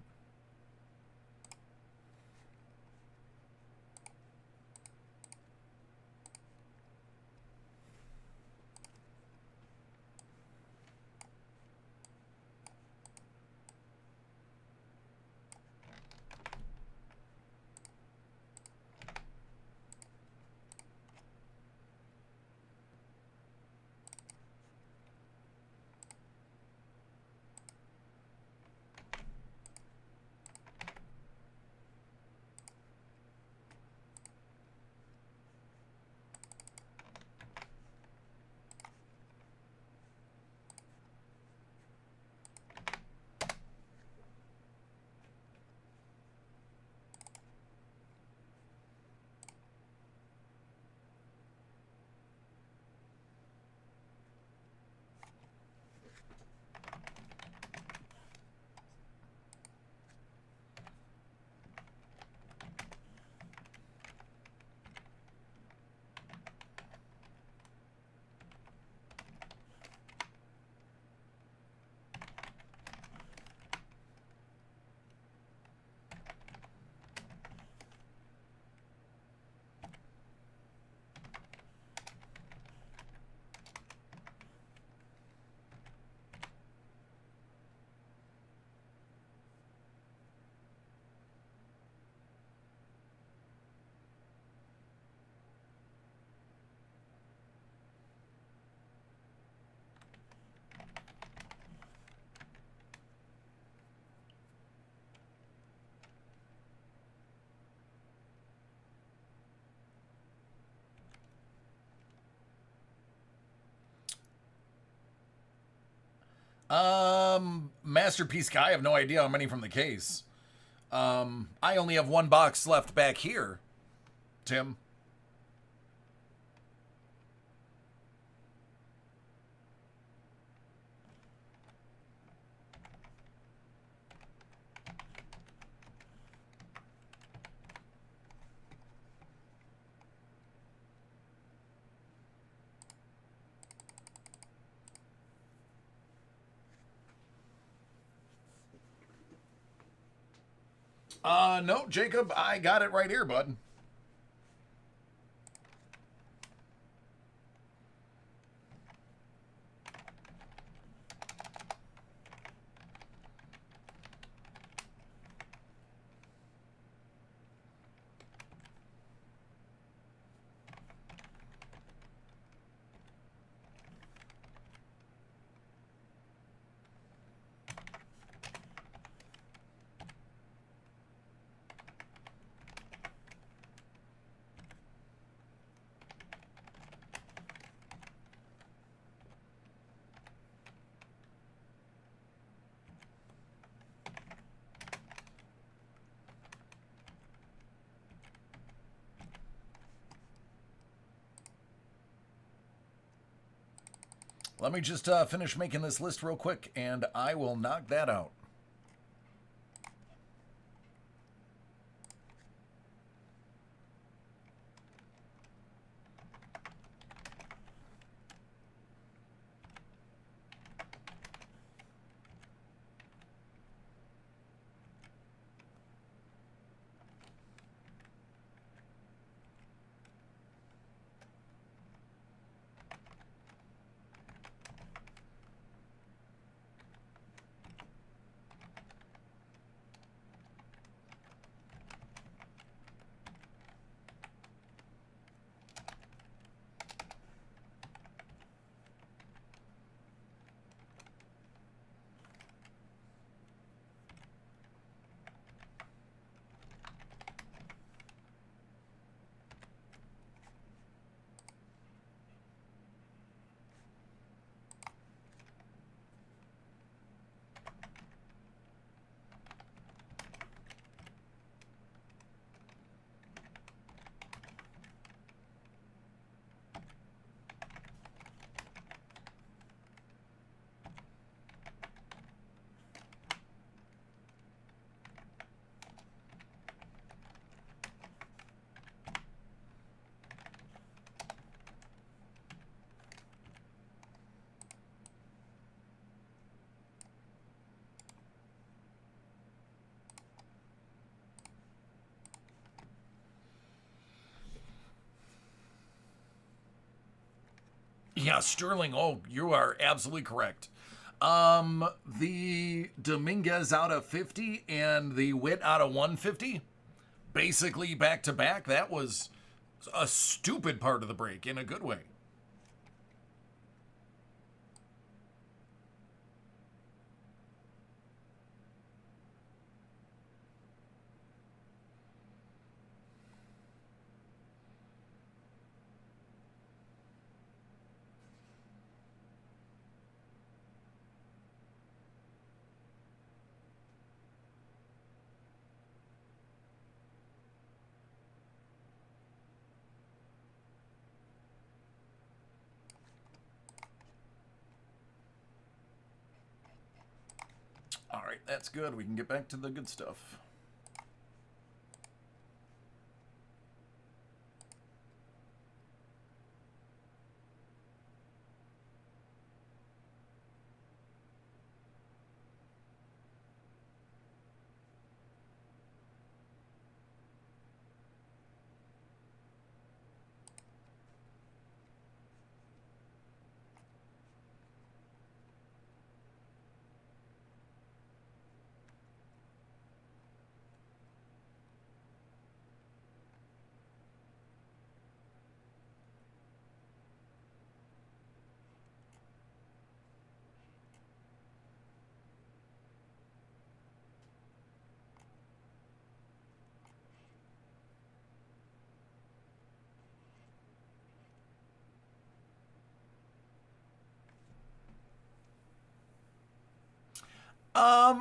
Masterpiece guy, I have no idea how many from the case. I only have one box left back here, Tim. No, Jacob, I got it right here, bud. Let me just finish making this list real quick, and I will knock that out. Yeah, Sterling. Oh, you are absolutely correct. The Dominguez out of 50 and the Witt out of 150, basically back to back. That was a stupid part of the break in a good way. All right, that's good. We can get back to the good stuff.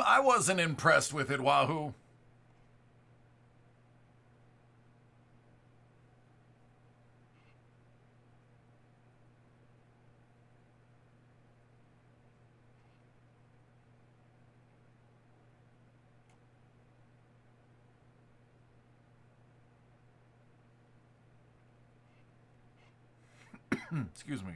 I wasn't impressed with it, Wahoo. Excuse me.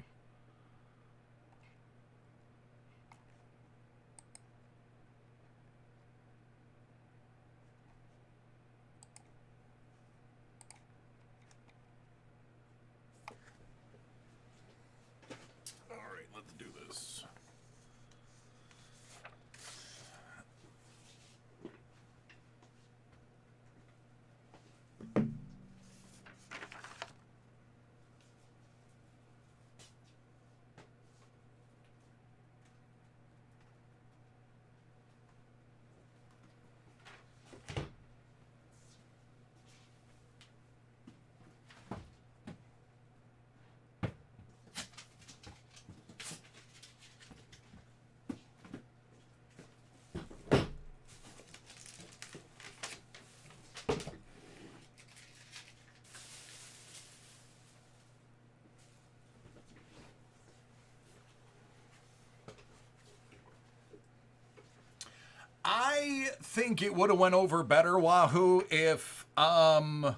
think it would have went over better, Wahoo, if Ben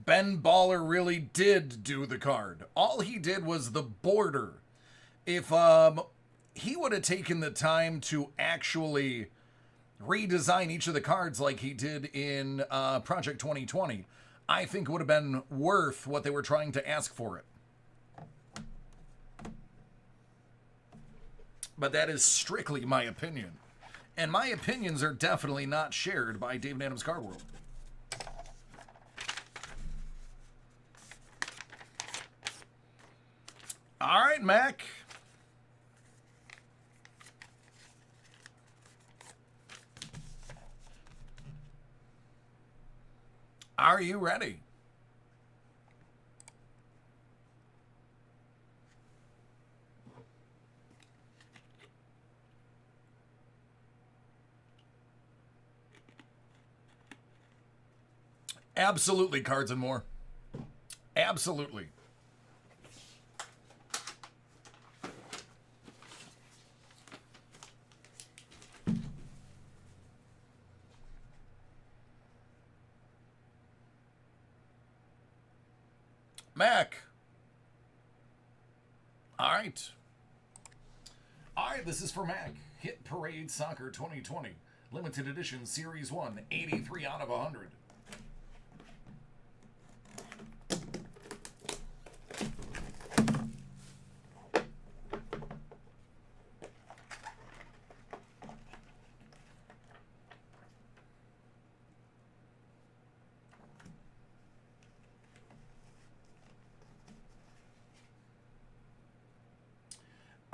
Baller really did do the card. All he did was the border. If he would have taken the time to actually redesign each of the cards like he did in Project 2020, I think it would have been worth what they were trying to ask for it. But that is strictly my opinion. And my opinions are definitely not shared by David Adams Card World. All right, Mac. Are you ready? Absolutely, Cards and More. Absolutely. Mac. All right. All right, this is for Mac. Hit Parade Soccer 2020. Limited Edition Series 1. 83 out of 100.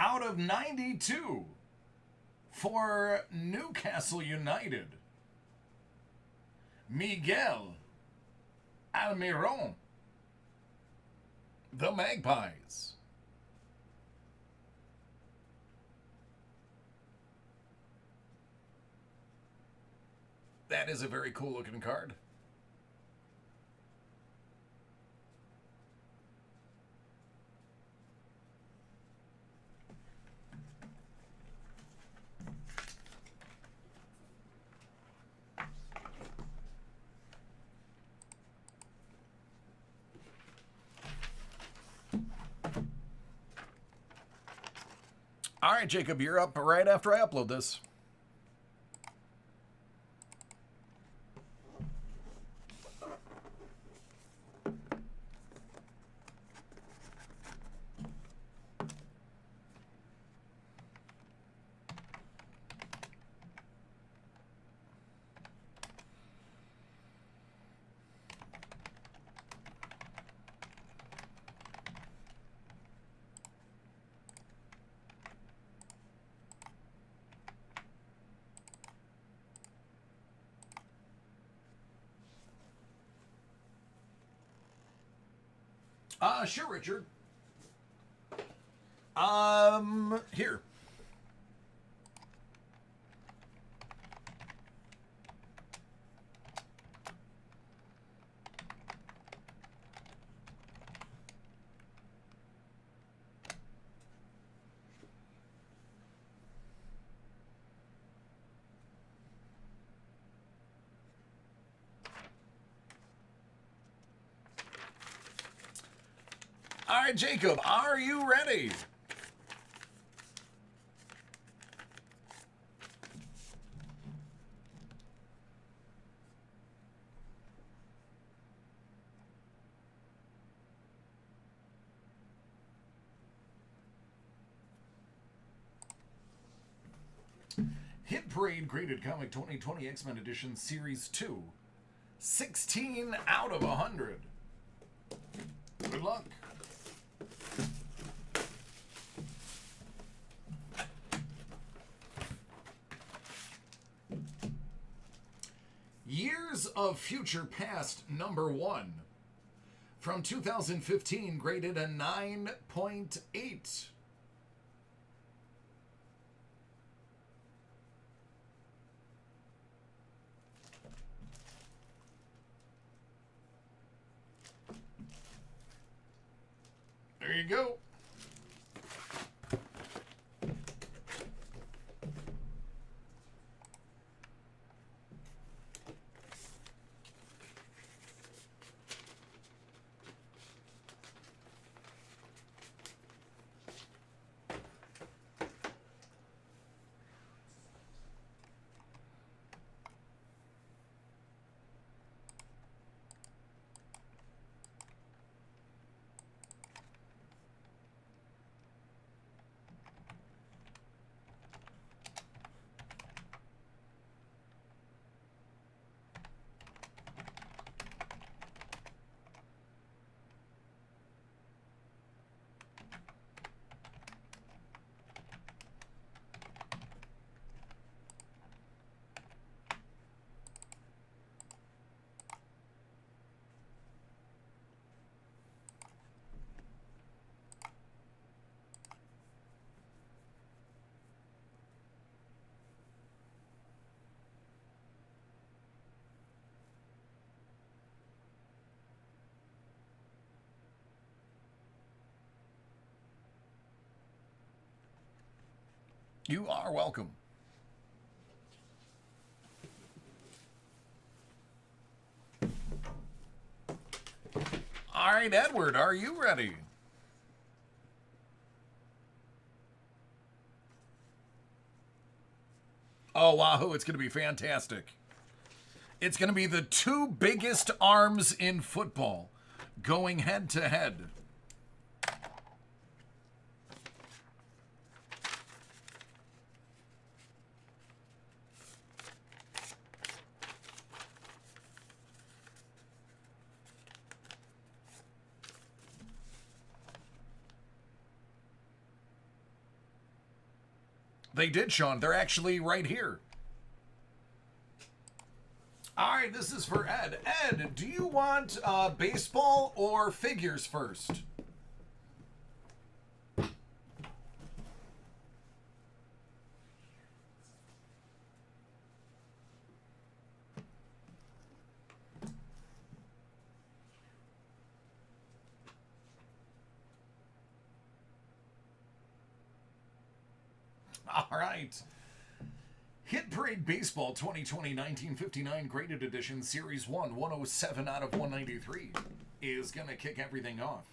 Out of 92 for Newcastle United, Miguel Almiron, the Magpies. That is a very cool looking card. All right, Jacob, you're up right after I upload this. Sure, Richard. Here. All right, Jacob, are you ready? Hit Parade Graded Comic 2020 X-Men Edition Series 2. 16 out of 100. Good luck. Years of Future Past #1. From 2015, graded a 9.8. There you go. You are welcome. All right, Edward, are you ready? Oh, wahoo, it's going to be fantastic. It's going to be the two biggest arms in football going head to head. They did, Sean. They're actually right here. All right, this is for Ed. Ed, do you want baseball or figures first? All right. Hit Parade Baseball 2020-1959 Graded Edition Series 1, 107 out of 193 is going to kick everything off.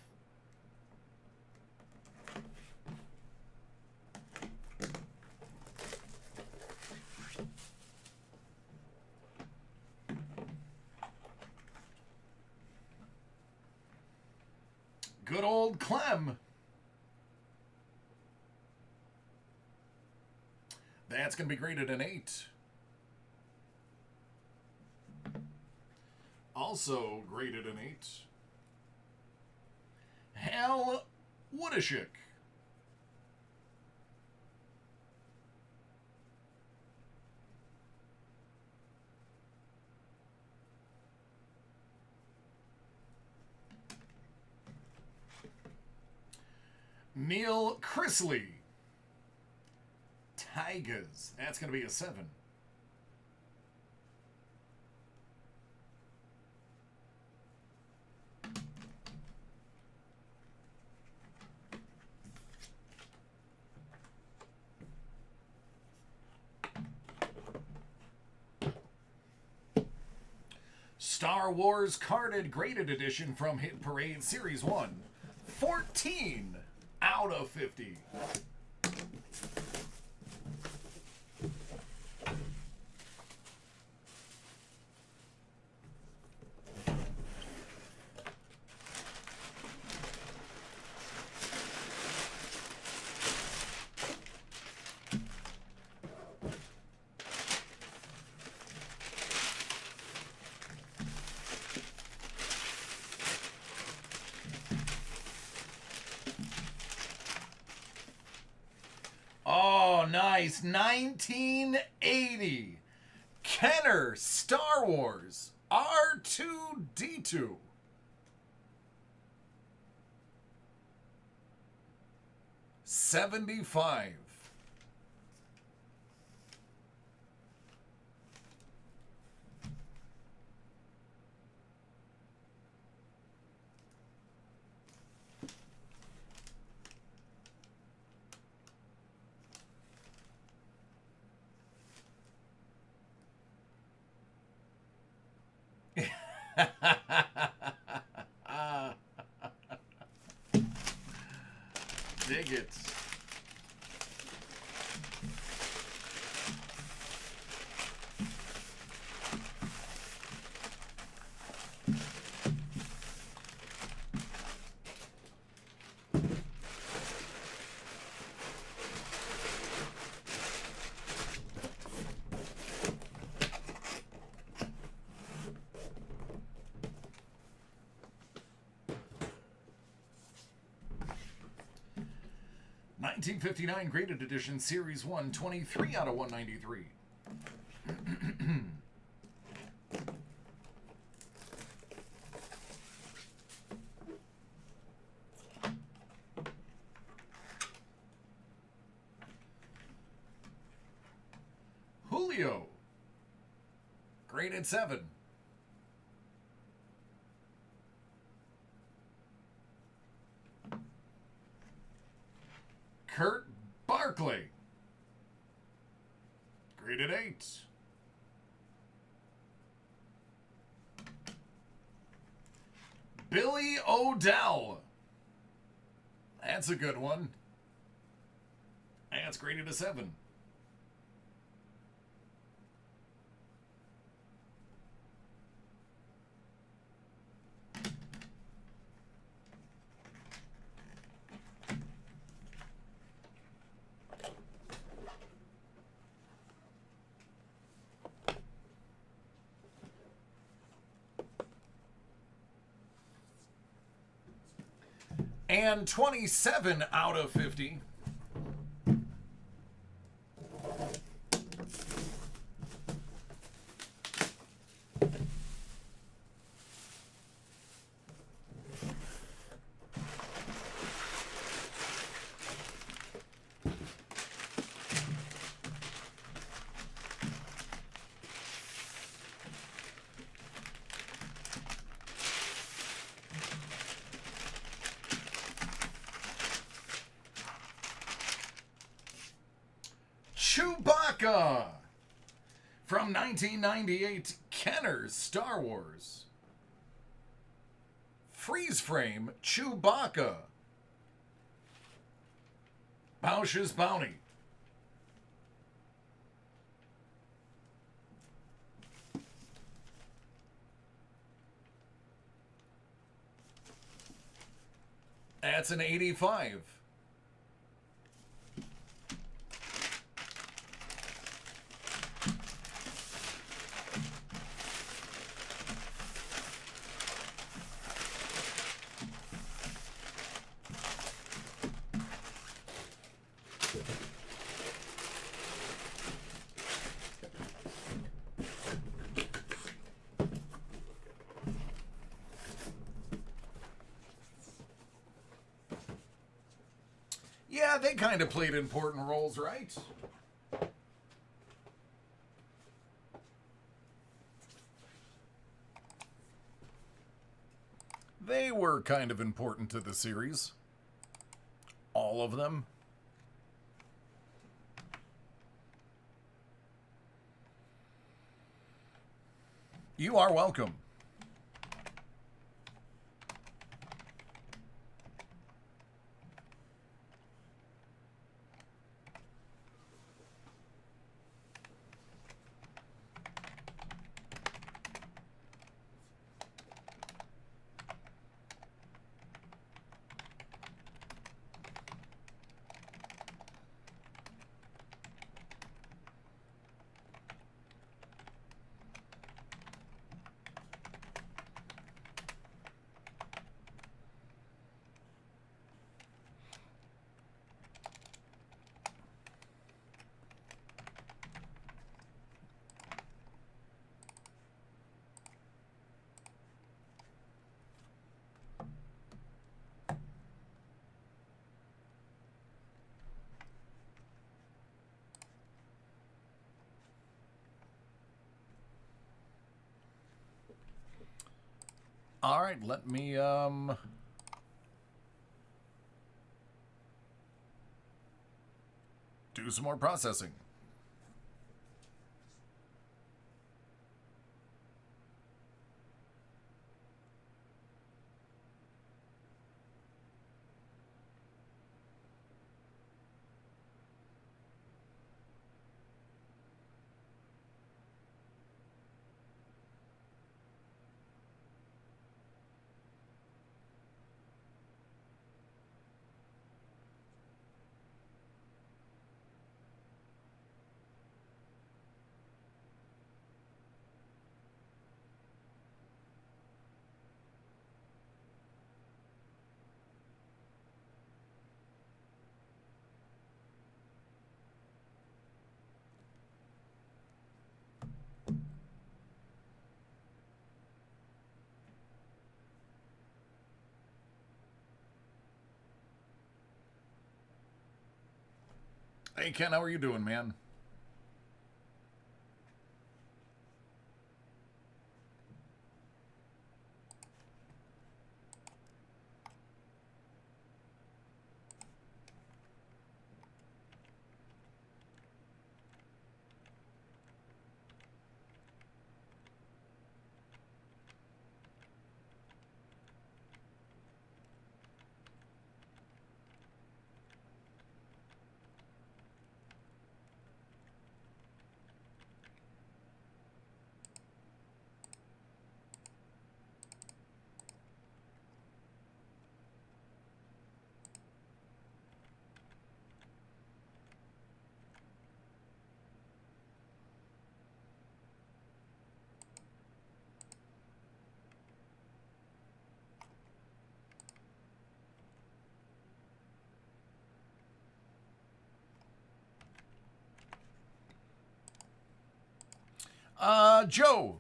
Good old Clem. That's going to be graded an 8. Also graded an 8. Hal Woodishik. Neil Chrisley. Tigers. That's going to be a 7. Star Wars Carded Graded Edition from Hit Parade Series 1. 14 out of 50. Nice. 1980. Kenner Star Wars R2-D2. $75. Dig it. $19.59 Graded Edition Series 1, 23 out of 193. Julio. Graded 7. Kurt Barkley. Graded 8. Billy Odell. That's a good one. That's graded a 7. And 27 out of 50. Chewbacca from 1998 Kenner's Star Wars. Freeze frame Chewbacca. Bausch's Bounty. That's an 85. Yeah, they kind of played important roles, right? They were kind of important to the series. All of them. You are welcome. All right, let me do some more processing. Hey, Ken, how are you doing, man? Joe,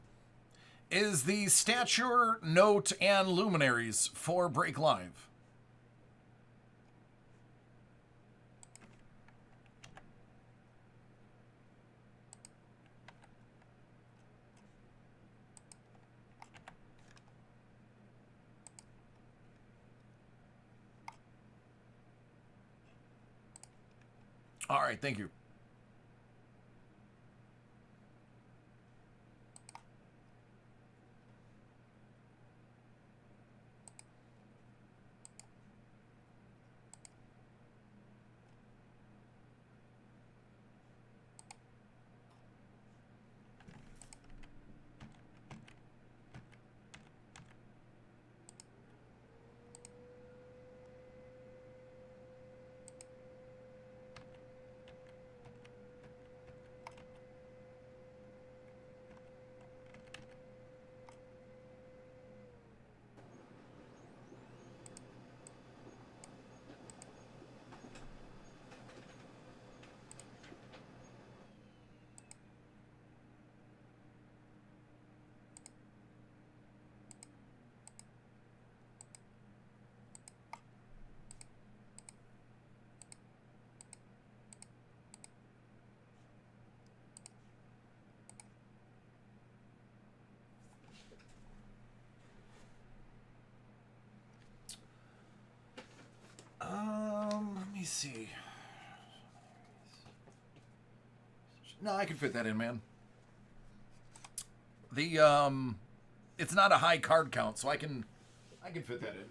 is the stature, note, and luminaries for Break Live? All right, thank you. Let me see. No, I can fit that in, man. It's not a high card count, so I can fit that in.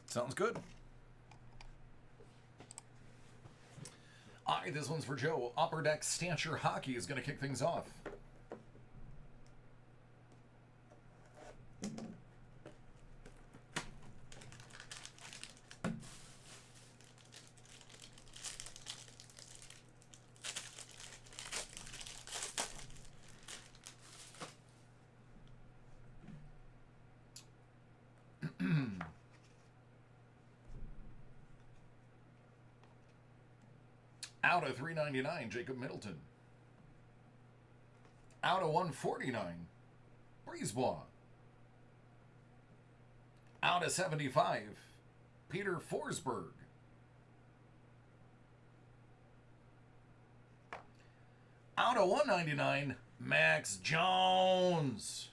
Sounds good. All right, this one's for Joe. Upper Deck Stature Hockey is going to kick things off. Out of 399, Jacob Middleton. Out of 149, Brisebois. Out of 75, Peter Forsberg. Out of 199, Max Jones.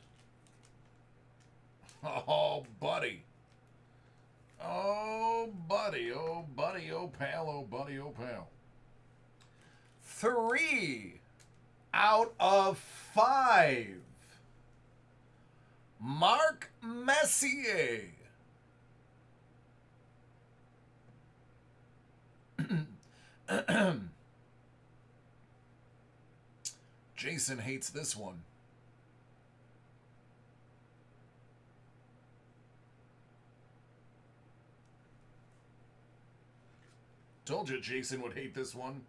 Oh, buddy. Oh, buddy. Oh, buddy. Oh, pal. Oh, buddy. Oh, pal. 3 out of 5. Mark Messier. Jason hates this one. Told you Jason would hate this one.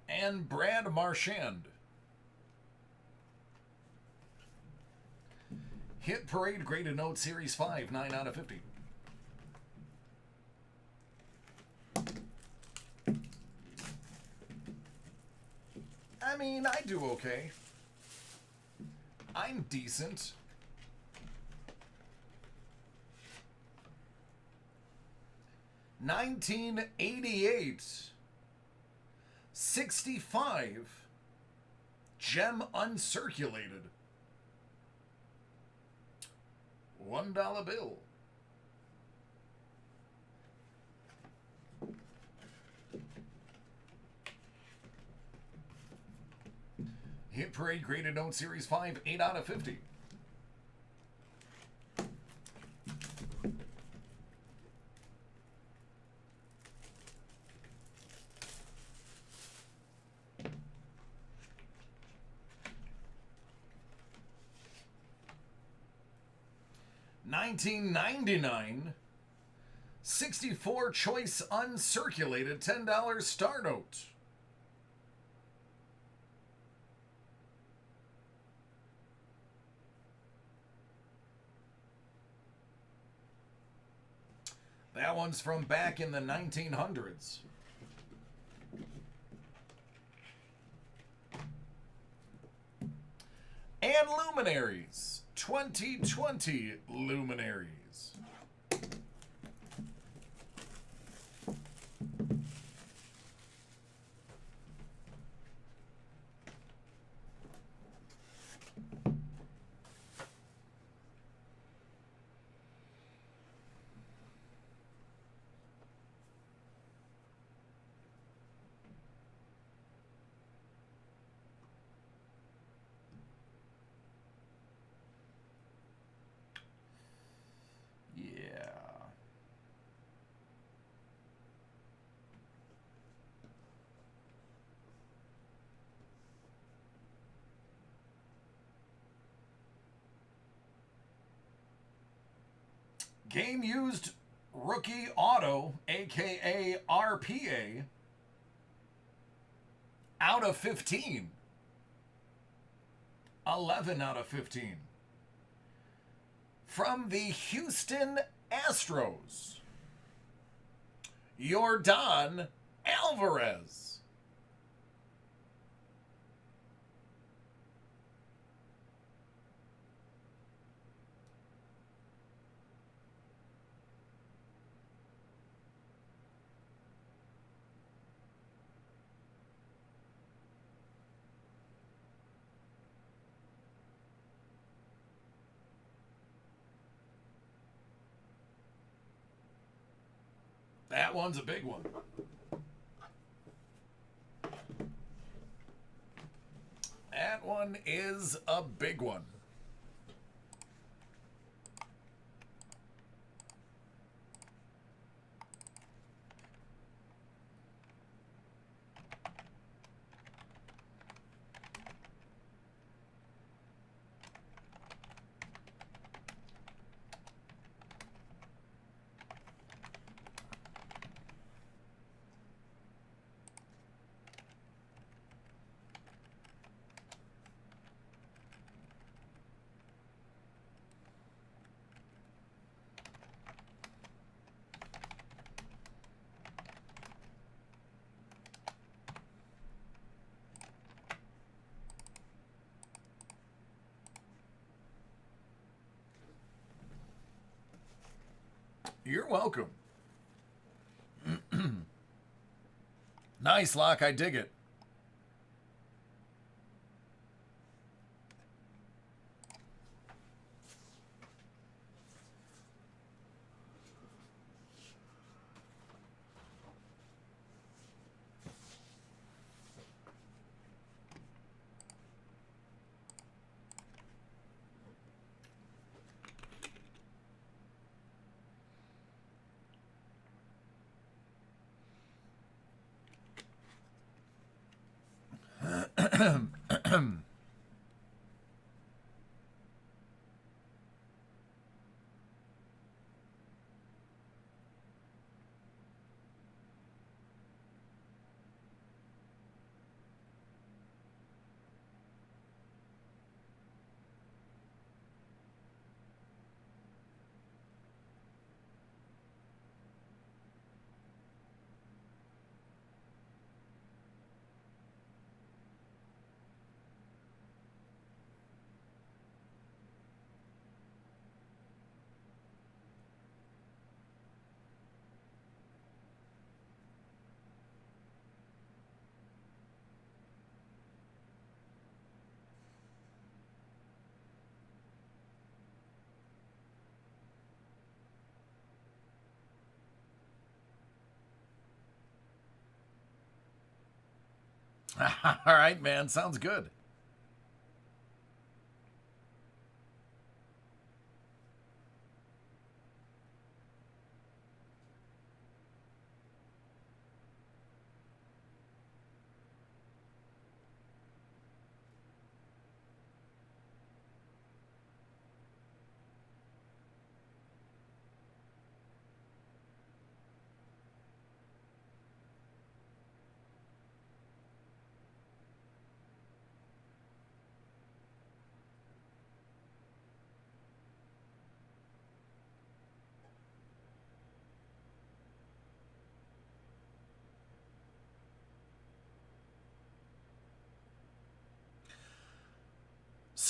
And Brad Marchand. Hit Parade Graded Note Series 5, 9 out of 50. I mean, I do okay. I'm decent. $1988. 65. Gem uncirculated. $1 bill. Hit Parade Graded Note Series 5, 8 out of 50. $19.99 64 choice uncirculated $10 star note. That one's from back in the 1900s. And Luminaries, 2020 Luminaries. Game used rookie auto, aka RPA, out of 15. 11 out of 15. From the Houston Astros, Yordan Alvarez. That one's a big one. That one is a big one. You're welcome. Nice, Locke. I dig it. All right, man. Sounds good.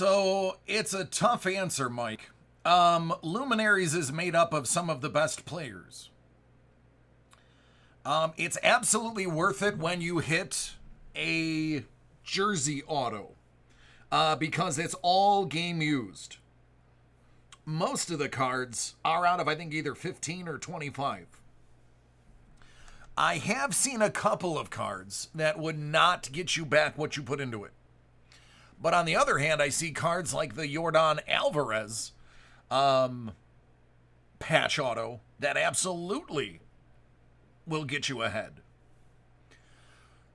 So it's a tough answer, Mike. Luminaries is made up of some of the best players. It's absolutely worth it when you hit a jersey auto because it's all game used. Most of the cards are out of, I think, either 15 or 25. I have seen a couple of cards that would not get you back what you put into it. But on the other hand, I see cards like the Yordan Alvarez patch auto that absolutely will get you ahead.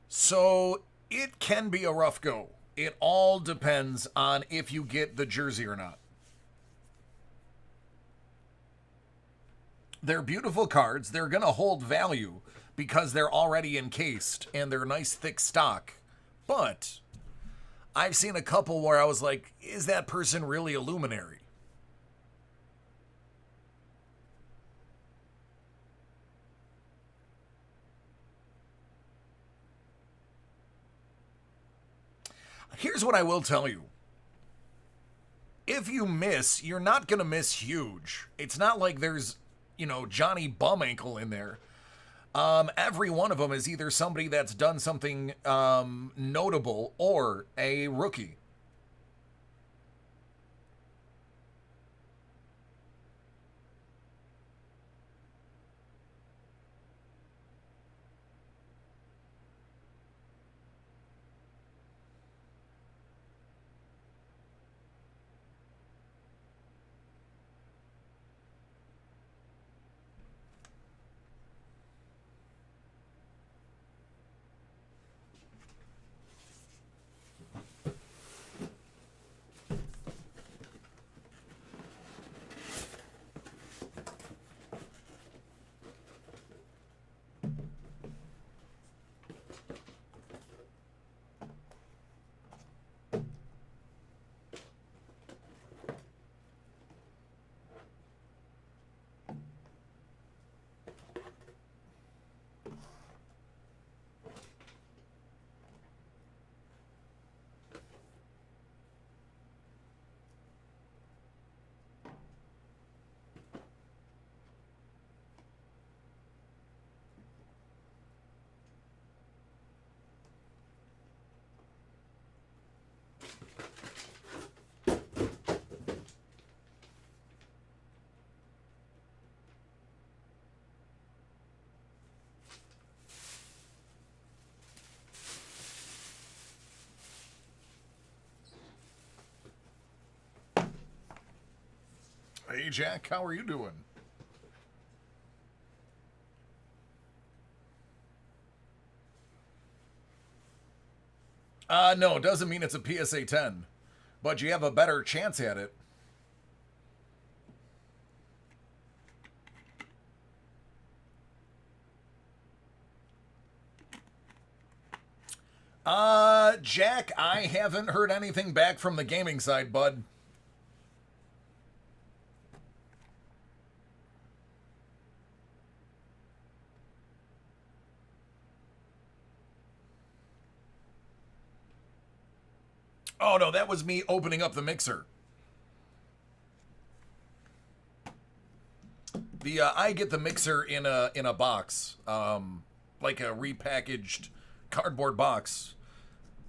So it can be a rough go. It all depends on if you get the jersey or not. They're beautiful cards. They're going to hold value because they're already encased and they're nice thick stock. But I've seen a couple where I was like, is that person really a luminary? Here's what I will tell you. If you miss, you're not going to miss huge. It's not like there's, Johnny Bum Ankle in there. Every one of them is either somebody that's done something notable or a rookie. Hey, Jack, how are you doing? No, it doesn't mean it's a PSA 10, but you have a better chance at it. Jack, I haven't heard anything back from the gaming side, bud. Oh no, that was me opening up the mixer. I get the mixer in a box, like a repackaged cardboard box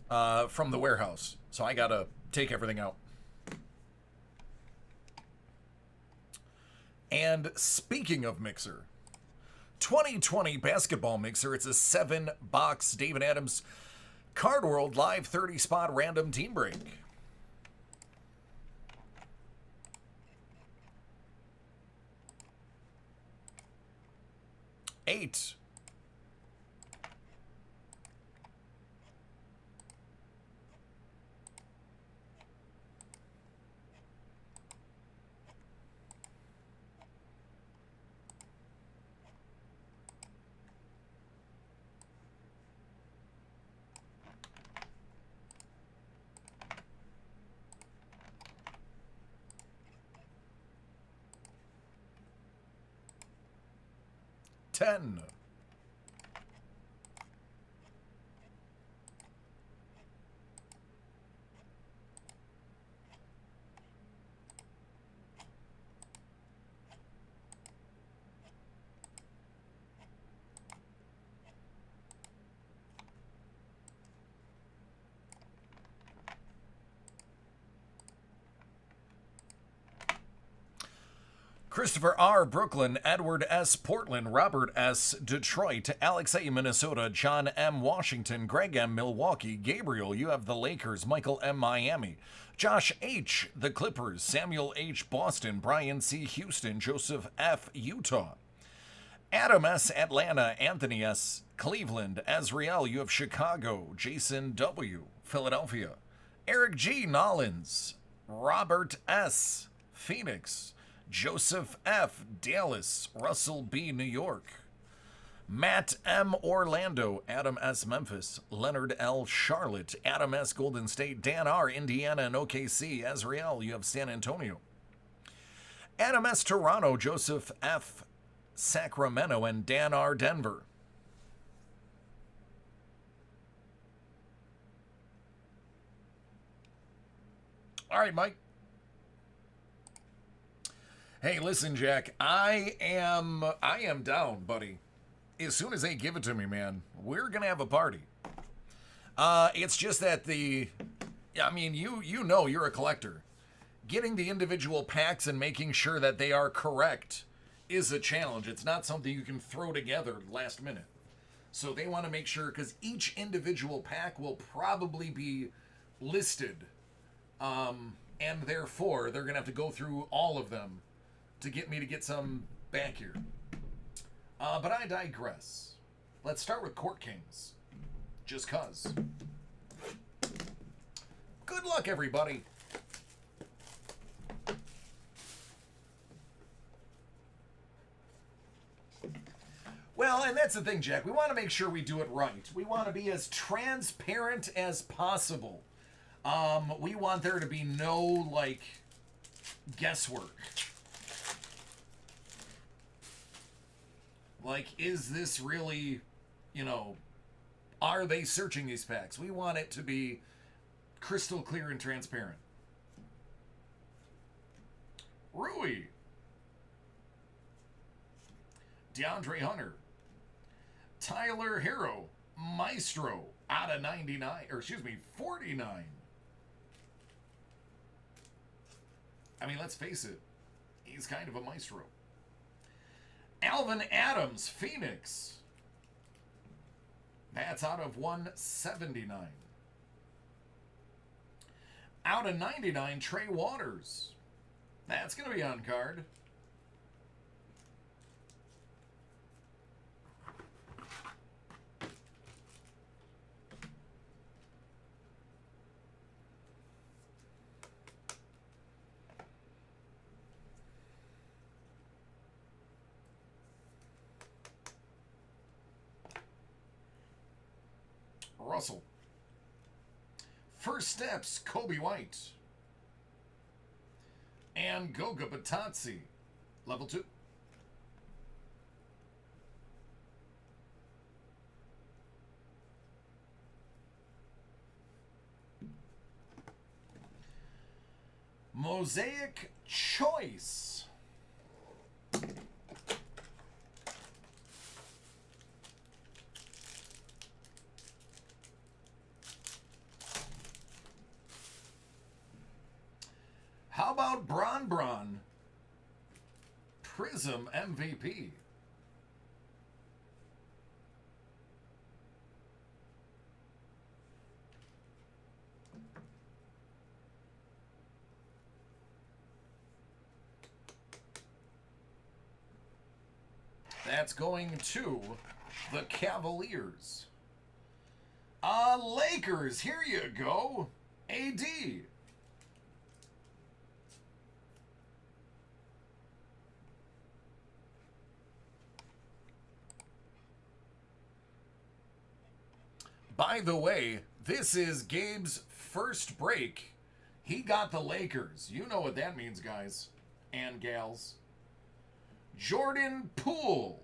from the warehouse. So I gotta take everything out. And speaking of mixer, 2020 basketball mixer. It's a 7-box David Adams Card World Live 30 spot random team break. Eight. Ten. Christopher R. Brooklyn, Edward S. Portland, Robert S. Detroit, Alex A. Minnesota, John M. Washington, Greg M. Milwaukee, Gabriel, you have the Lakers, Michael M. Miami, Josh H. the Clippers, Samuel H. Boston, Brian C. Houston, Joseph F. Utah, Adam S. Atlanta, Anthony S. Cleveland, Azriel, you have Chicago, Jason W. Philadelphia, Eric G. Nollins, Robert S. Phoenix, Joseph F. Dallas, Russell B. New York, Matt M. Orlando, Adam S. Memphis, Leonard L. Charlotte, Adam S. Golden State, Dan R. Indiana and OKC, Azriel, you have San Antonio, Adam S. Toronto, Joseph F. Sacramento, and Dan R. Denver. All right, Mike. Hey, listen, Jack. I am down, buddy. As soon as they give it to me, man, we're gonna have a party. It's just that you know you're a collector. Getting the individual packs and making sure that they are correct is a challenge. It's not something you can throw together last minute. So they want to make sure, because each individual pack will probably be listed, and therefore they're gonna have to go through all of them to get me to get some back here. But I digress. Let's start with Court Kings. Just cuz. Good luck, everybody. Well, and that's the thing, Jack. We want to make sure we do it right. We want to be as transparent as possible. We want there to be no, guesswork. Is this really, are they searching these packs? We want it to be crystal clear and transparent. Rui. DeAndre Hunter. Tyler Hero. Maestro. Out of 49. I mean, let's face it. He's kind of a maestro. Alvin Adams, Phoenix. That's out of 179. Out of 99, Trey Waters. That's going to be on card. Russell. First Steps, Kobe White. And Goga Batazzi, level 2. Mosaic Choice. How about Bron? Prism MVP. That's going to the Cavaliers. Lakers, here you go. AD. By the way, this is Gabe's first break. He got the Lakers. You know what that means, guys and gals. Jordan Poole.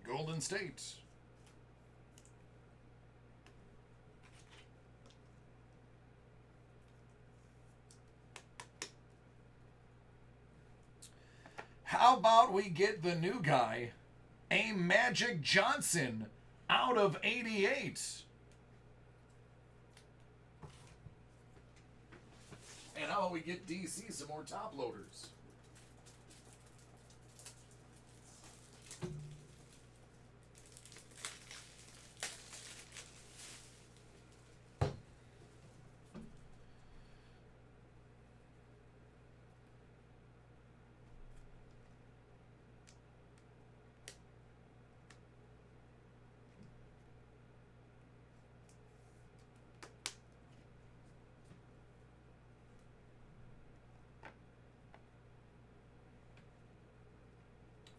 Golden State. How about we get the new guy, a Magic Johnson, out of 88. And how about we get DC some more top loaders?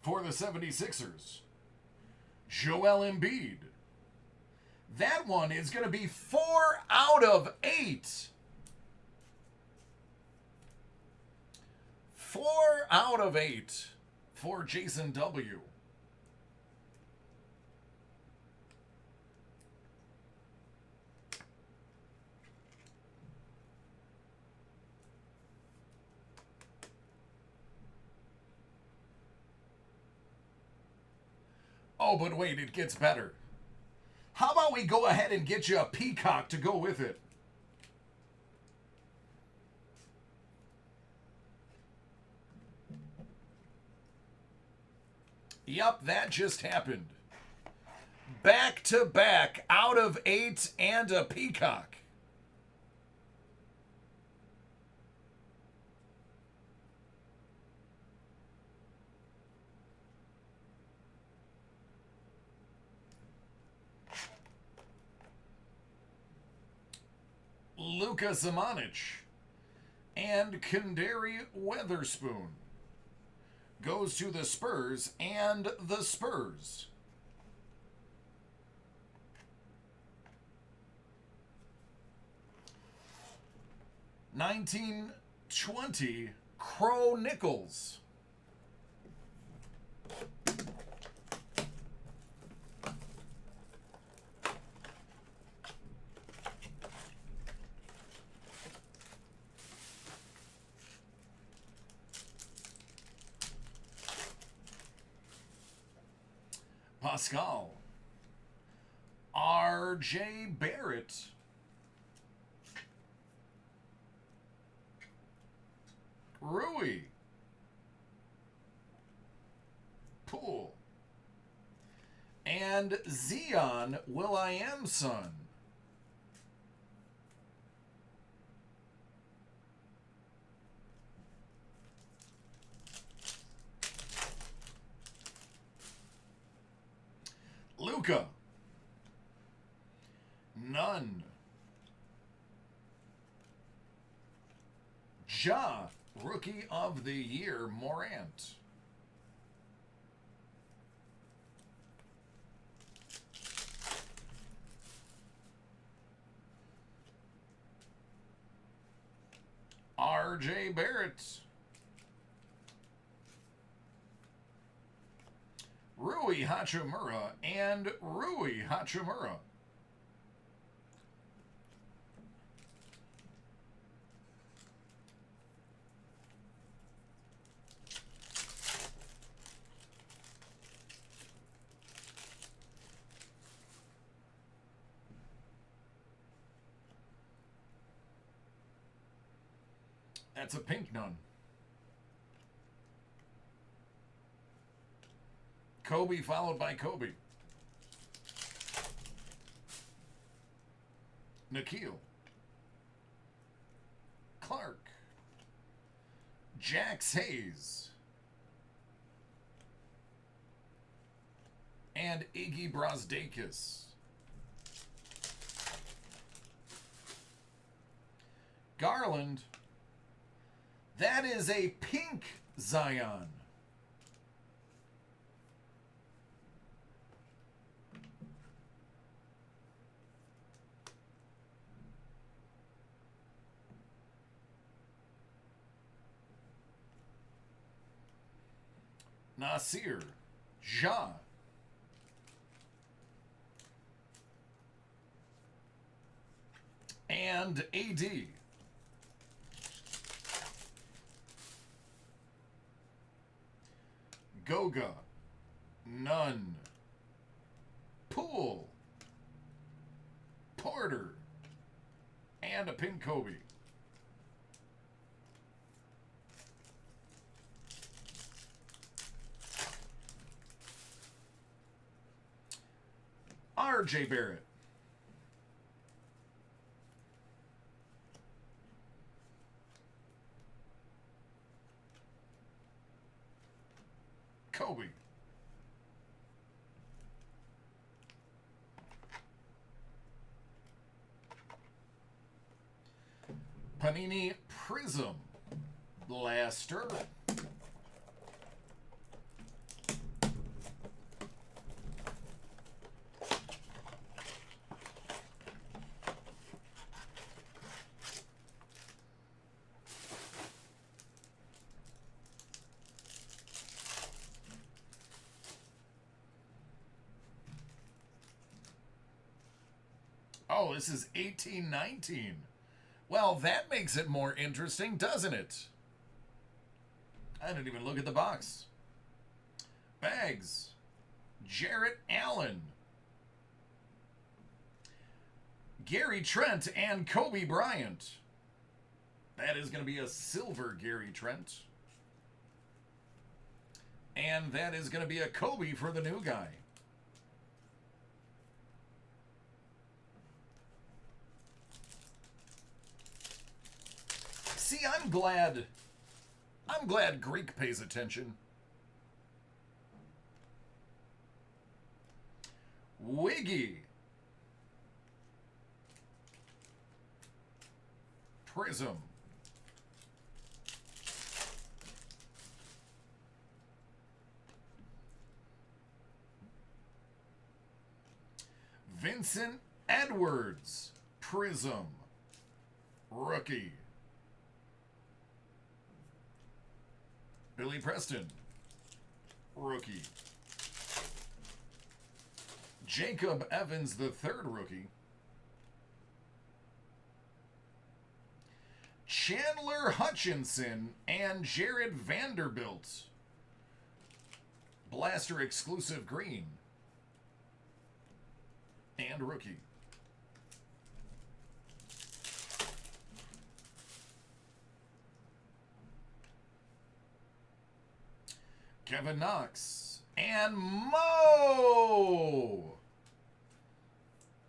For the 76ers, Joel Embiid. That one is going to be 4 out of 8. 4 out of 8 for Jason W. Oh, but wait, it gets better. How about we go ahead and get you a peacock to go with it? Yup, that just happened. Back to back, out of 8 and a peacock. Luka Zamanic and Kendary Weatherspoon goes to the Spurs and the Spurs. $19.20 Crow Nichols. Pascal. R.J. Barrett. Rui. Poole. And Zion Will.I.Am-son. Luka. None. Ja, Rookie of the Year, Morant. R.J. Barrett. Rui Hachimura and Rui Hachimura. That's a pink nun. Kobe followed by Kobe. Nikhil. Clark. Jax Hayes. And Iggy Brazdeikis. Garland. That is a pink Zion. Nasir. Ja. And AD. Goga. None. Poole. Porter. And a pink Kobe. R.J. Barrett. Kobe. Panini Prism Blaster. Oh, this is 1819. Well, that makes it more interesting, doesn't it? I didn't even look at the box. Bags. Jarrett Allen. Gary Trent and Kobe Bryant. That is going to be a silver Gary Trent. And that is going to be a Kobe for the new guy. See, I'm glad Greek pays attention. Wiggy. Prism. Vincent Edwards. Prism. Rookie. Billy Preston. Rookie. Jacob Evans, the third rookie. Chandler Hutchinson and Jared Vanderbilt. Blaster exclusive green. And rookie. Kevin Knox and Mo.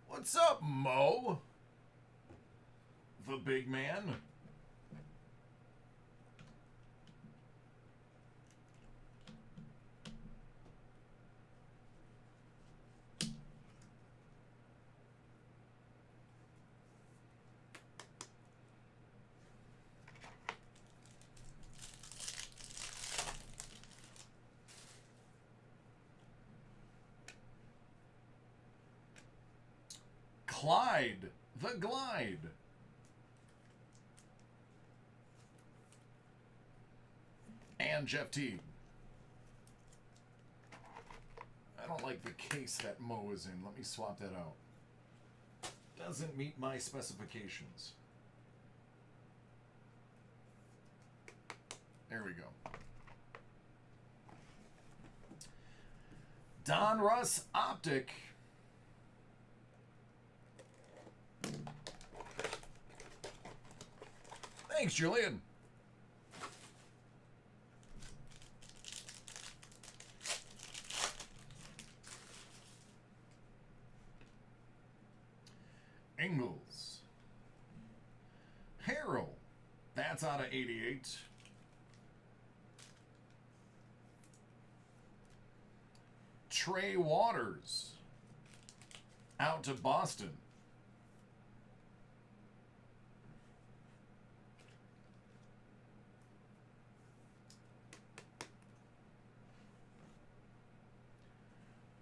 What's up, Mo? The big man. Clyde, the Glide. And Jeff Teague. I don't like the case that Mo is in. Let me swap that out. Doesn't meet my specifications. There we go. Don Russ Optic. Thanks, Julian. Ingles. Harrell. That's out of 88. Trey Waters. Out to Boston.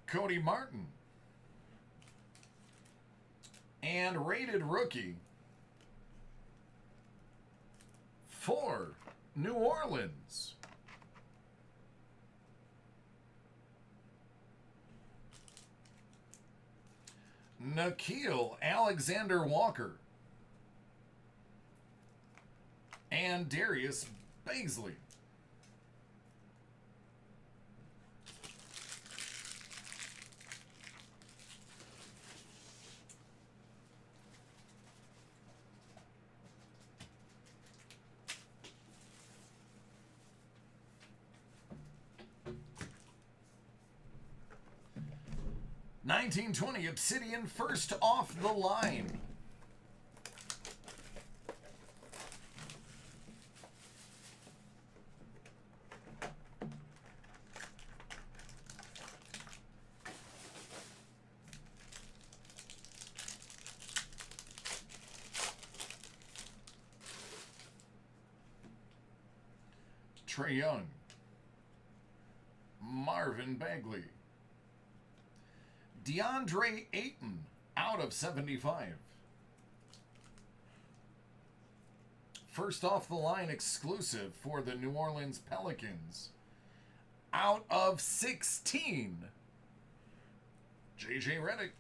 Cody Martin. And rated rookie for New Orleans. N'Keal Alexander Walker. And Darius Baisley. 1920 Obsidian first off the line. Trae Young, Marvin Bagley, DeAndre Ayton out of 75. First off the line exclusive for the New Orleans Pelicans out of 16. JJ Redick.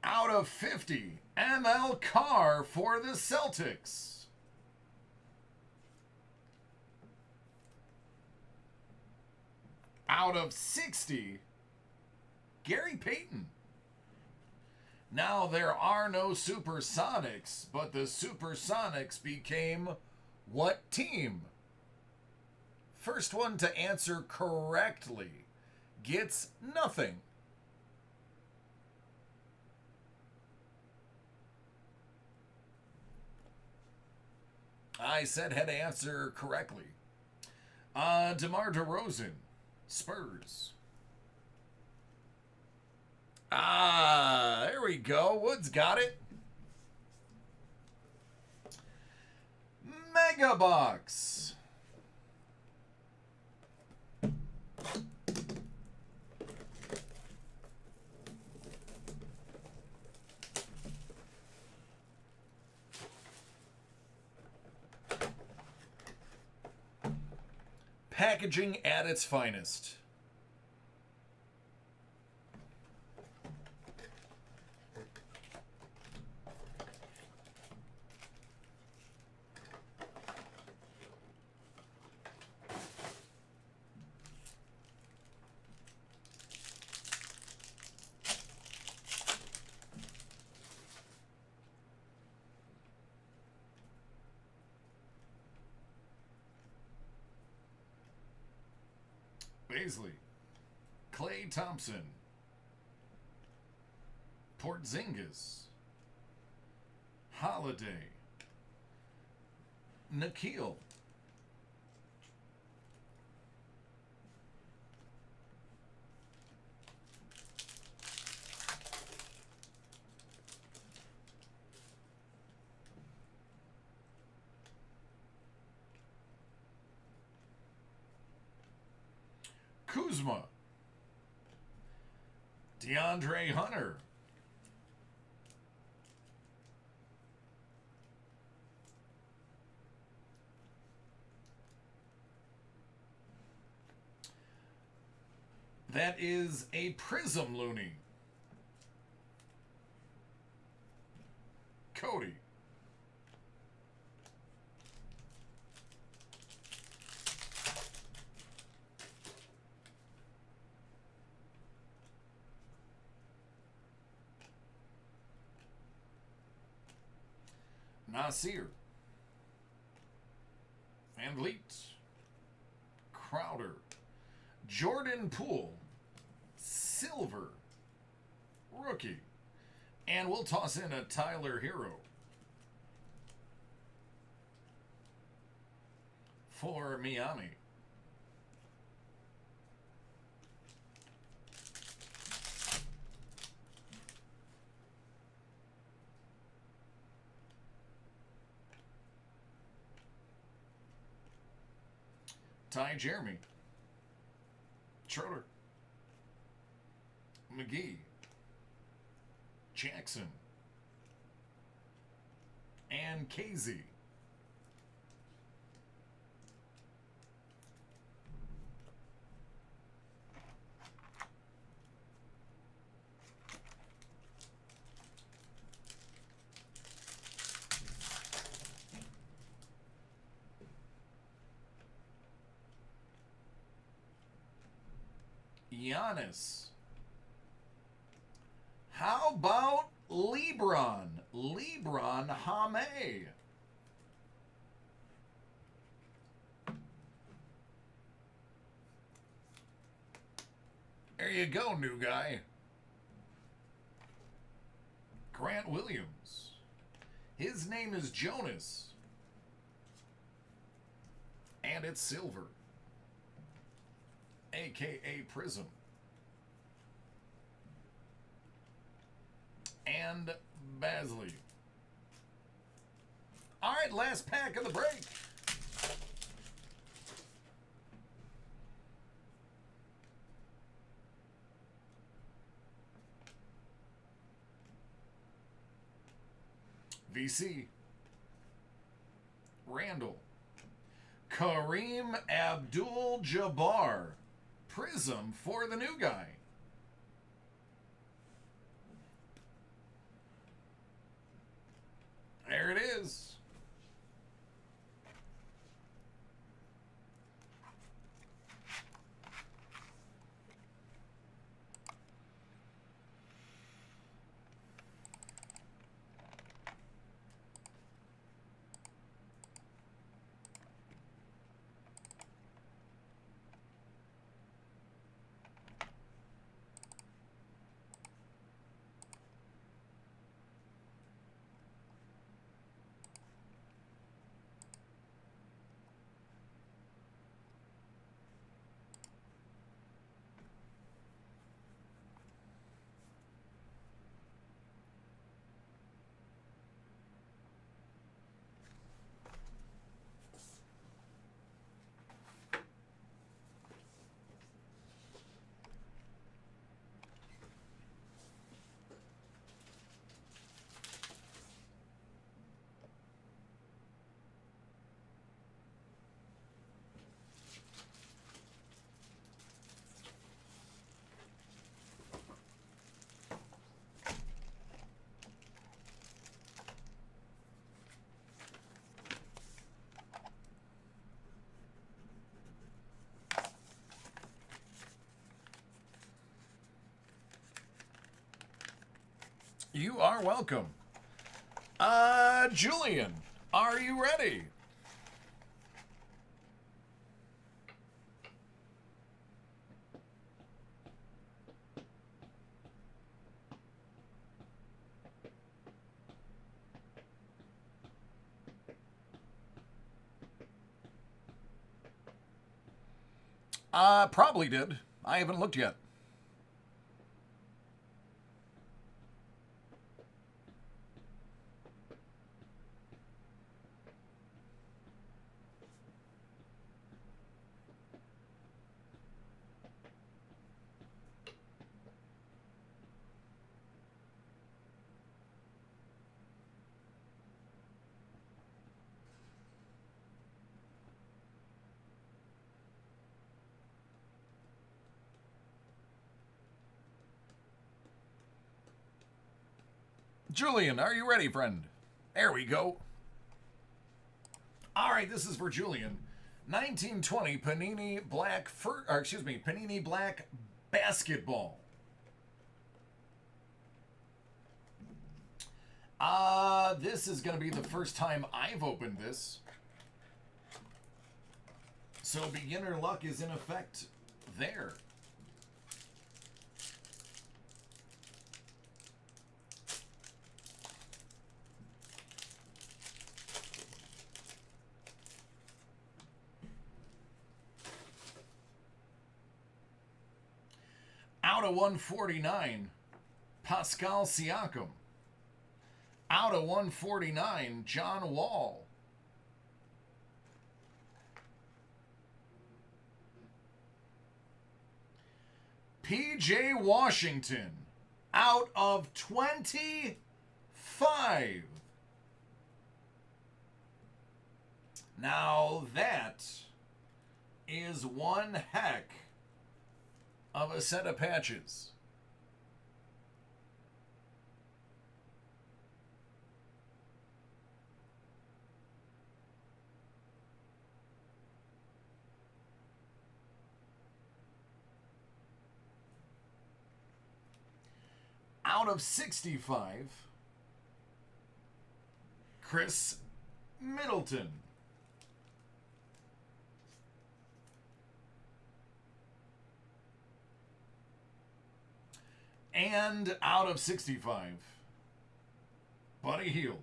Out of 50, ML Carr for the Celtics. Out of 60, Gary Payton. Now there are no Supersonics, but the Supersonics became what team? First one to answer correctly gets nothing. I said had to answer correctly. DeMar DeRozan, Spurs. There we go. Woods got it. Mega Box. Packaging at its finest. Baisley, Klay Thompson, Porzingis, Holiday, Nikhil, Kuzma, DeAndre Hunter, that is a Prism Looney, Cody, Nasir, Van Vliet, Crowder, Jordan Poole, Silver, rookie, and we'll toss in a Tyler Hero for Miami. Ty Jeremy, Schroeder, McGee, Jackson, and Casey. Giannis. How about LeBron? LeBron James. There you go, new guy. Grant Williams. His name is Jonas. And it's silver. AKA Prism. And Basley. All right, last pack of the break. VC. Randall. Kareem Abdul-Jabbar. Prism for the new guy. There it is. You are welcome. Julian, are you ready? Probably did. I haven't looked yet. Julian, are you ready, friend? There we go. All right, this is for Julian. 1920 Panini Black Panini Black Basketball. This is going to be the first time I've opened this. So beginner luck is in effect there. Out of 149, Pascal Siakam. Out of 149, John Wall. PJ Washington. Out of 25. Now that is one heck of a set of patches. Out of 65, Chris Middleton. And out of 65. Buddy Hield.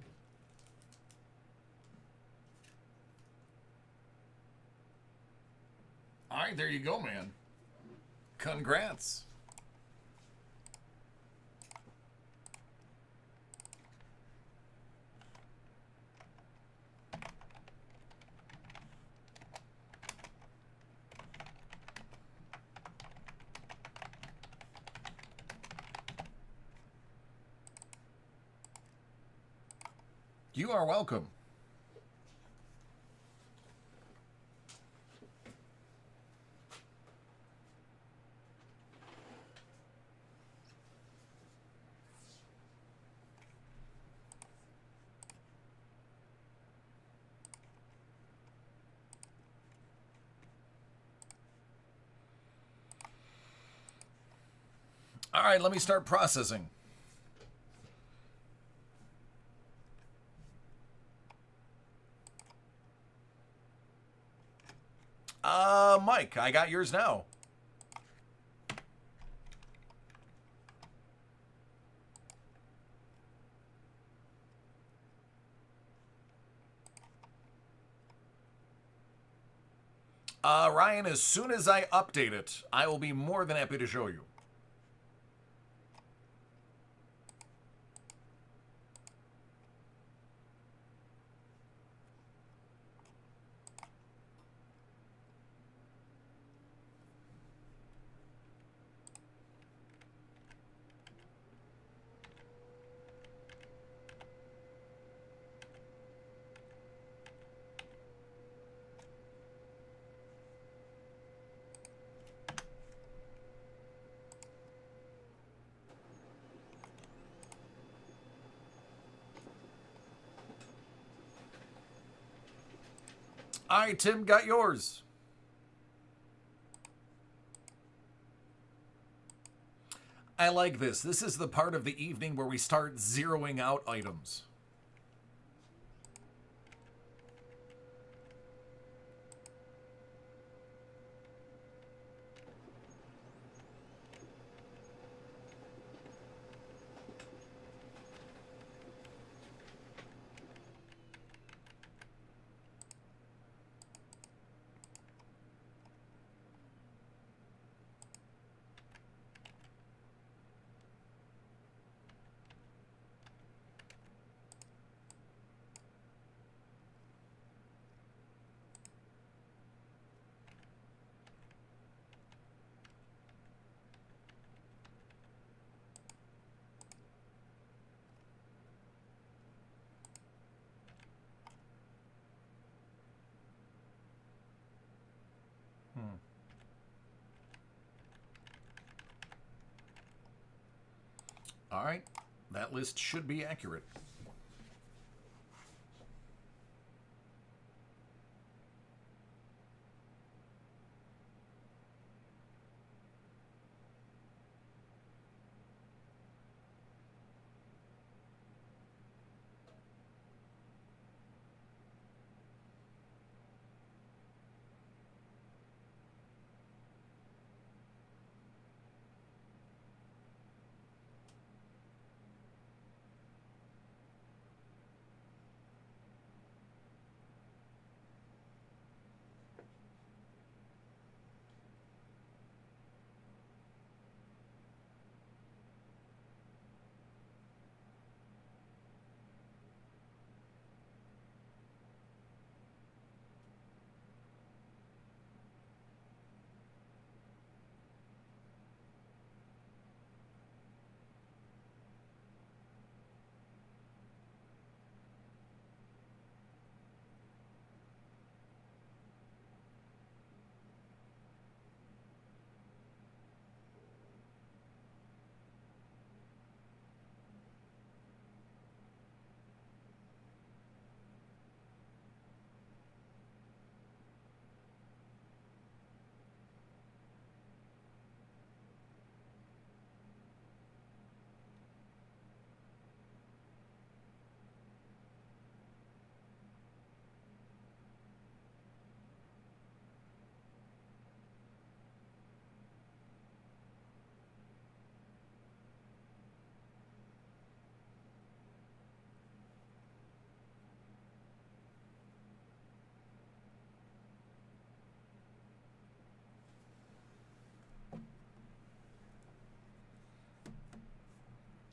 All right, there you go, man. Congrats. You are welcome. All right, let me start processing. Mike, I got yours now. Ryan, as soon as I update it, I will be more than happy to show you. All right, Tim, got yours. I like this. This is the part of the evening where we start zeroing out items. All right, that list should be accurate.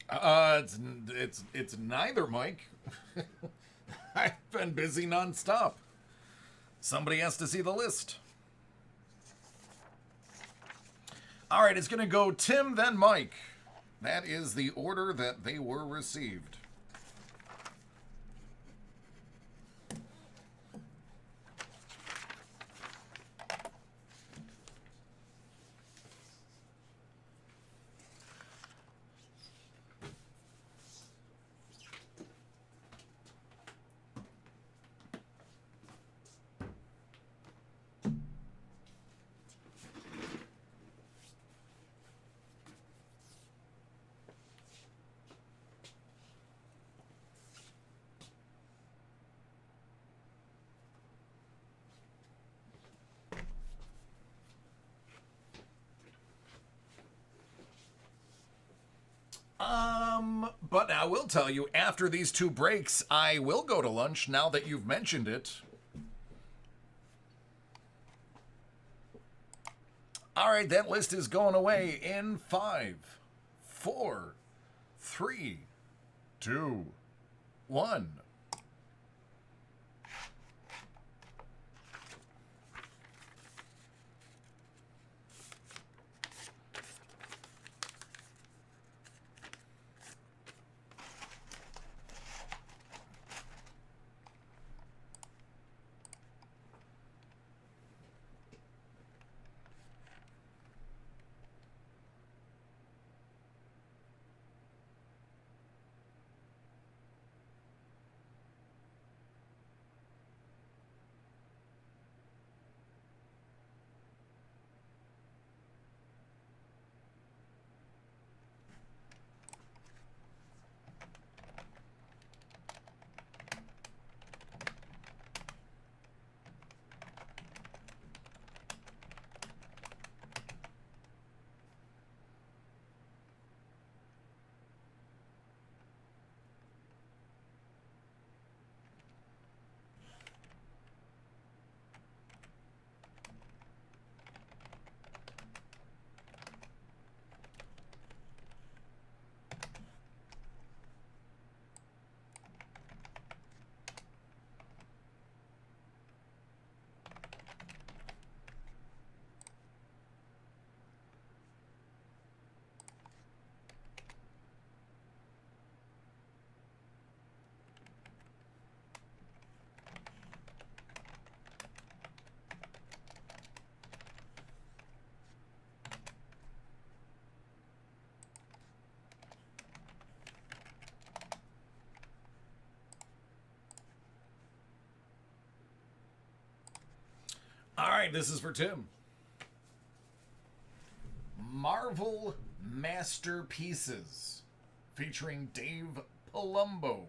It's neither, Mike. I've been busy nonstop. Somebody has to see the list. All right, it's going to go Tim, then Mike. That is the order that they were received. But I will tell you, after these two breaks, I will go to lunch now that you've mentioned it. All right, that list is going away in 5, 4, 3, 2, 1. All right, this is for Tim. Marvel Masterpieces featuring Dave Palumbo.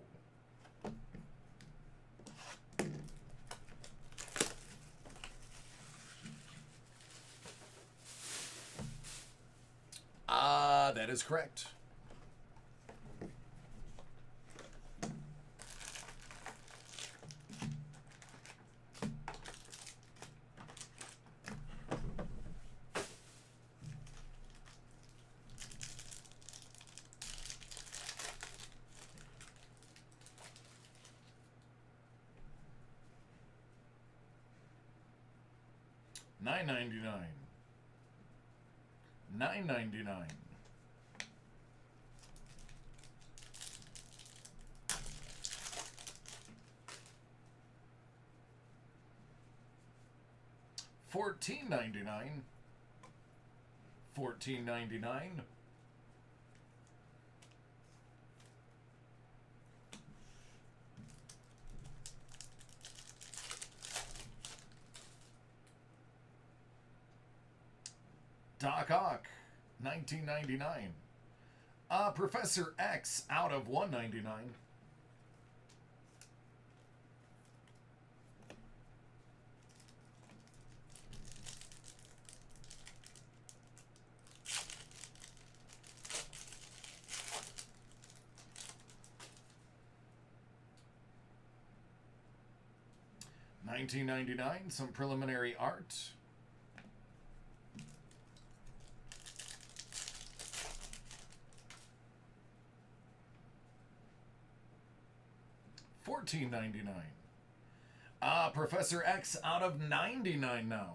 That is correct. $9.99. $9.99. $14.99. $14.99. Doc Ock, $19.99. Professor X out of $1.99. $19.99. Some preliminary art. 14.99. Professor X out of 99 now.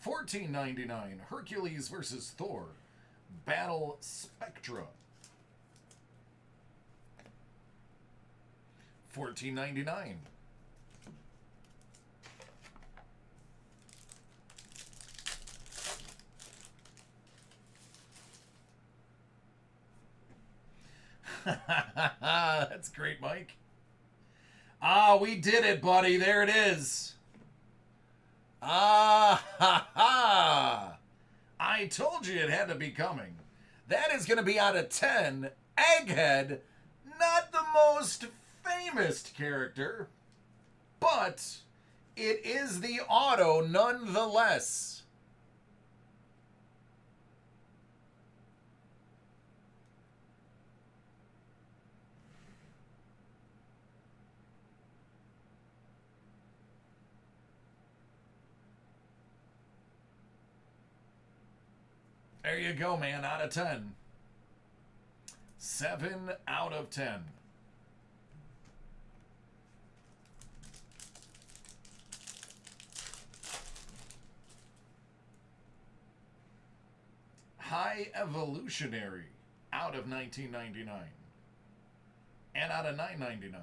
$14.99. Hercules versus Thor. Battle Spectra. $14.99. That's great, Mike. Ah, we did it, buddy. There it is. Ah, ha, ha. I told you it had to be coming. That is going to be out of 10. Egghead, not the most famous character, but it is the auto nonetheless. There you go, man. Out of 10. 7 out of 10. High Evolutionary out of 1999. And out of 9.99.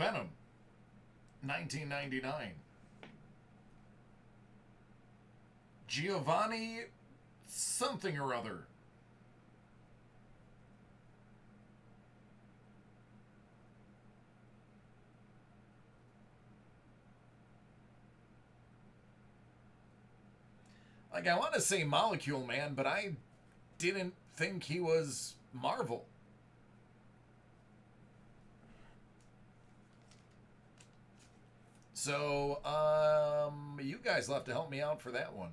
Venom, 1999. Giovanni something or other. Like, I want to say Molecule Man, but I didn't think he was Marvel. So, you guys will have to help me out for that one.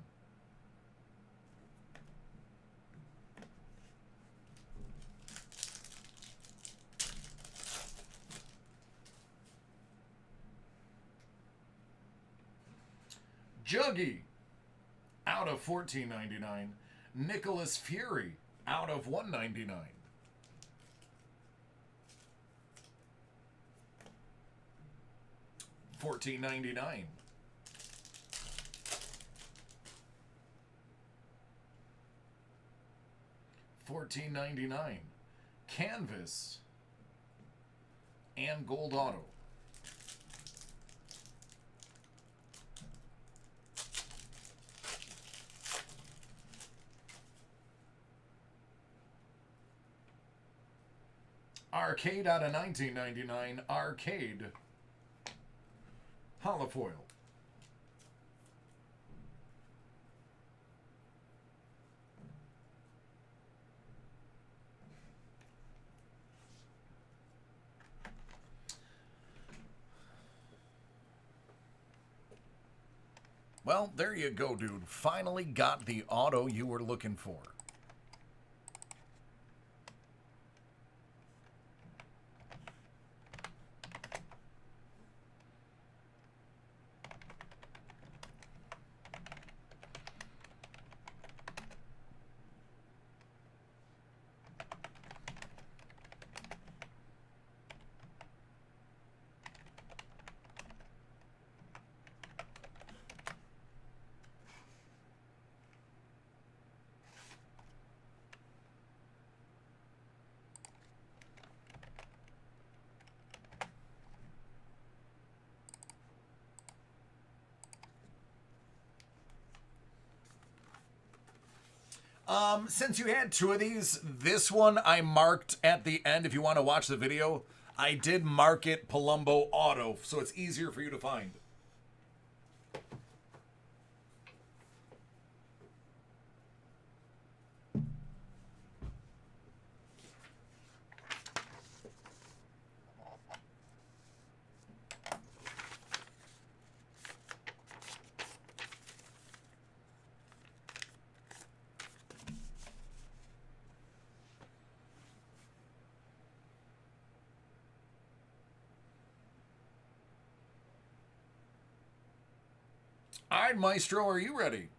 Juggy, out of $14.99. Nicholas Fury, out of $1.99. $14.99. $14.99. Canvas and Gold Auto. Arcade out of 1999. Arcade holofoil. Well, there you go, dude. Finally got the auto you were looking for. Since you had two of these, this one I marked at the end. If you want to watch the video, I did mark it Palumbo Auto, so it's easier for you to find. All right, Maestro, are you ready?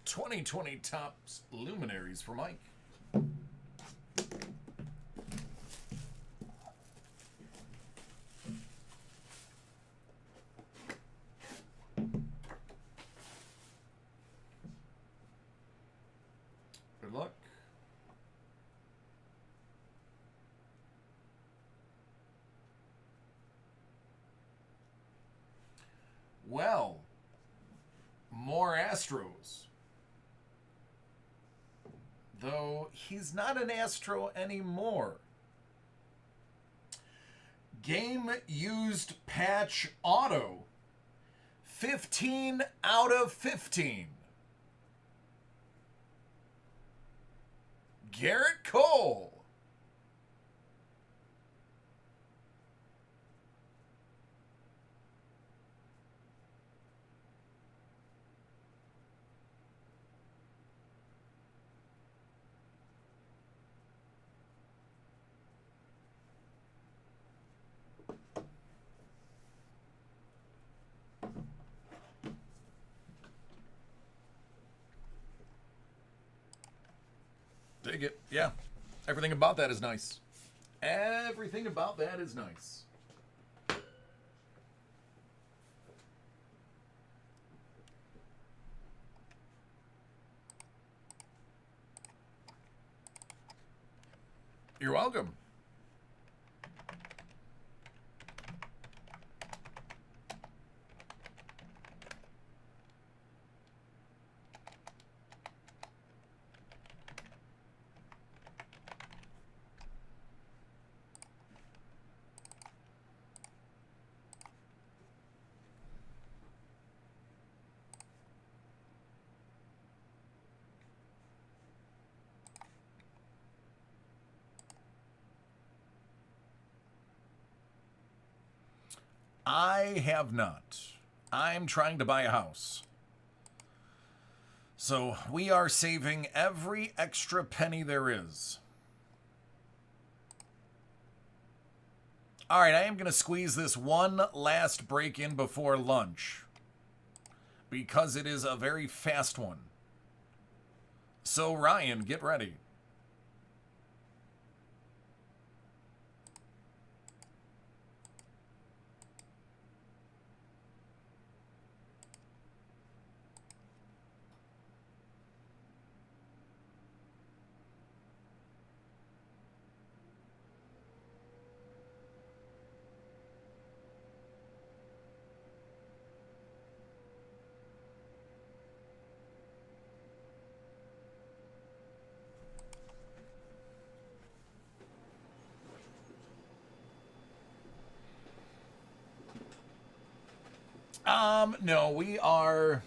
"2020 Top Luminaries" for Mike. Good luck. Well, more Astros. Though he's not an Astro anymore. Game used patch auto. 15 out of 15. Garrett Cole. Dig it. Yeah. Everything about that is nice. Everything about that is nice. You're welcome. I have not. I'm trying to buy a house. So we are saving every extra penny there is. All right, I am going to squeeze this one last break in before lunch because it is a very fast one. So Ryan, get ready. No, we are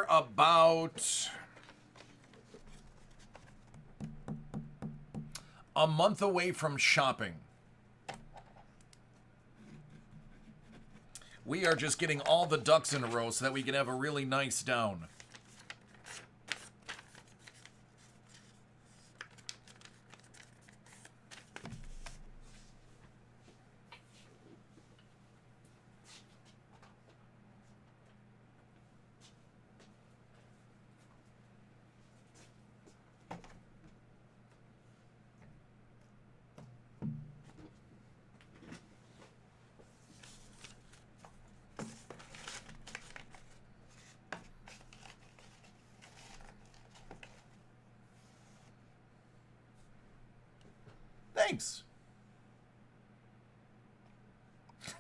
about a month away from shopping. We are just getting all the ducks in a row so that we can have a really nice down. Thanks.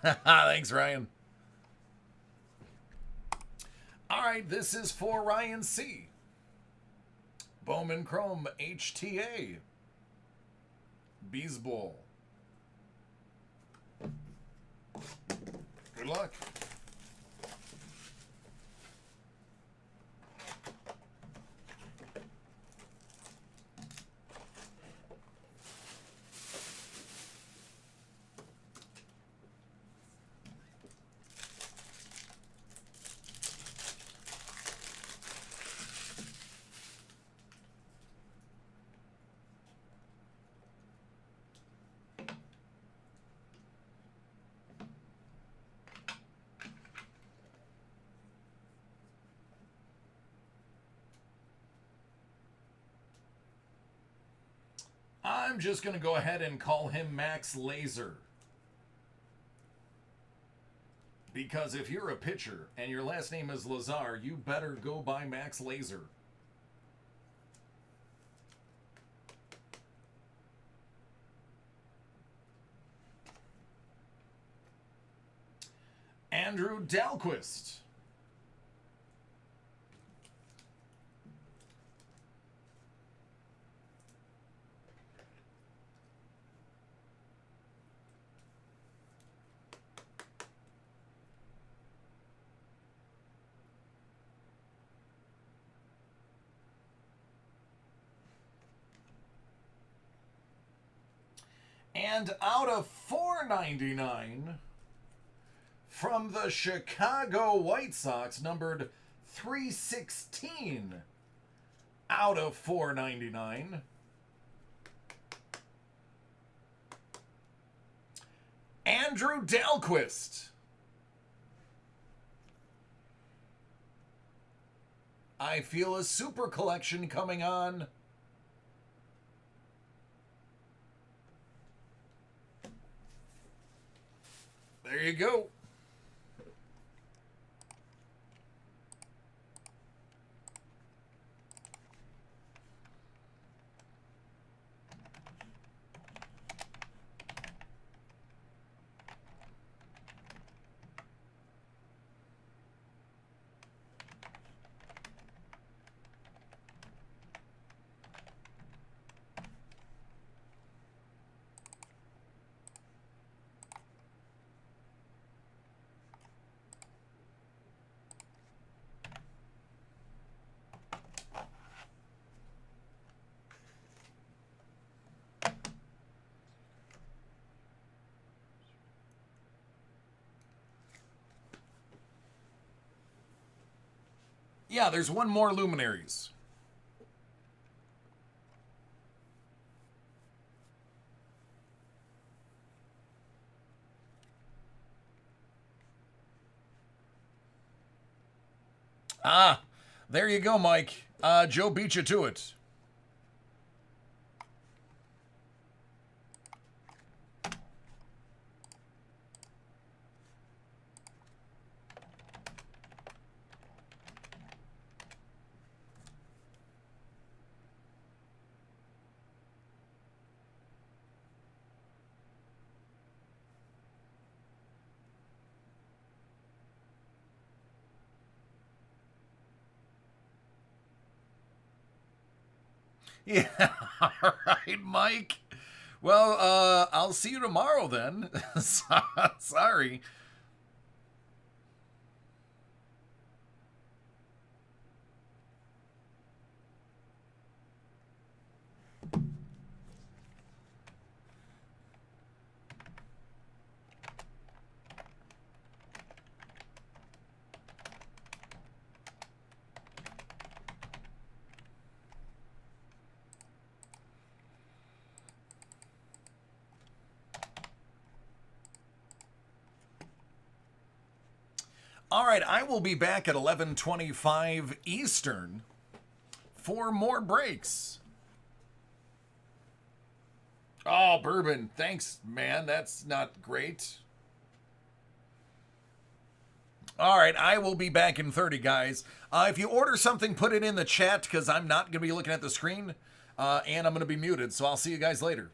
Thanks, Ryan. All right, this is for Ryan C. Bowman Chrome HTA. Beesball. Good luck. I'm just going to go ahead and call him Max Laser. Because if you're a pitcher and your last name is Lazar, you better go by Max Laser. Andrew Dalquist. And out of $4.99 from the Chicago White Sox, numbered 316 out of $4.99. Andrew Dalquist. I feel a super collection coming on. There you go. Yeah, there's one more Luminaries. Ah, there you go, Mike. Joe beat you to it. Yeah, all right, Mike. Well, I'll see you tomorrow then. Sorry. All right, I will be back at 11:25 Eastern for more breaks. Oh, bourbon. Thanks, man. That's not great. All right, I will be back in 30, guys. If you order something, put it in the chat because I'm not going to be looking at the screen and I'm going to be muted. So I'll see you guys later.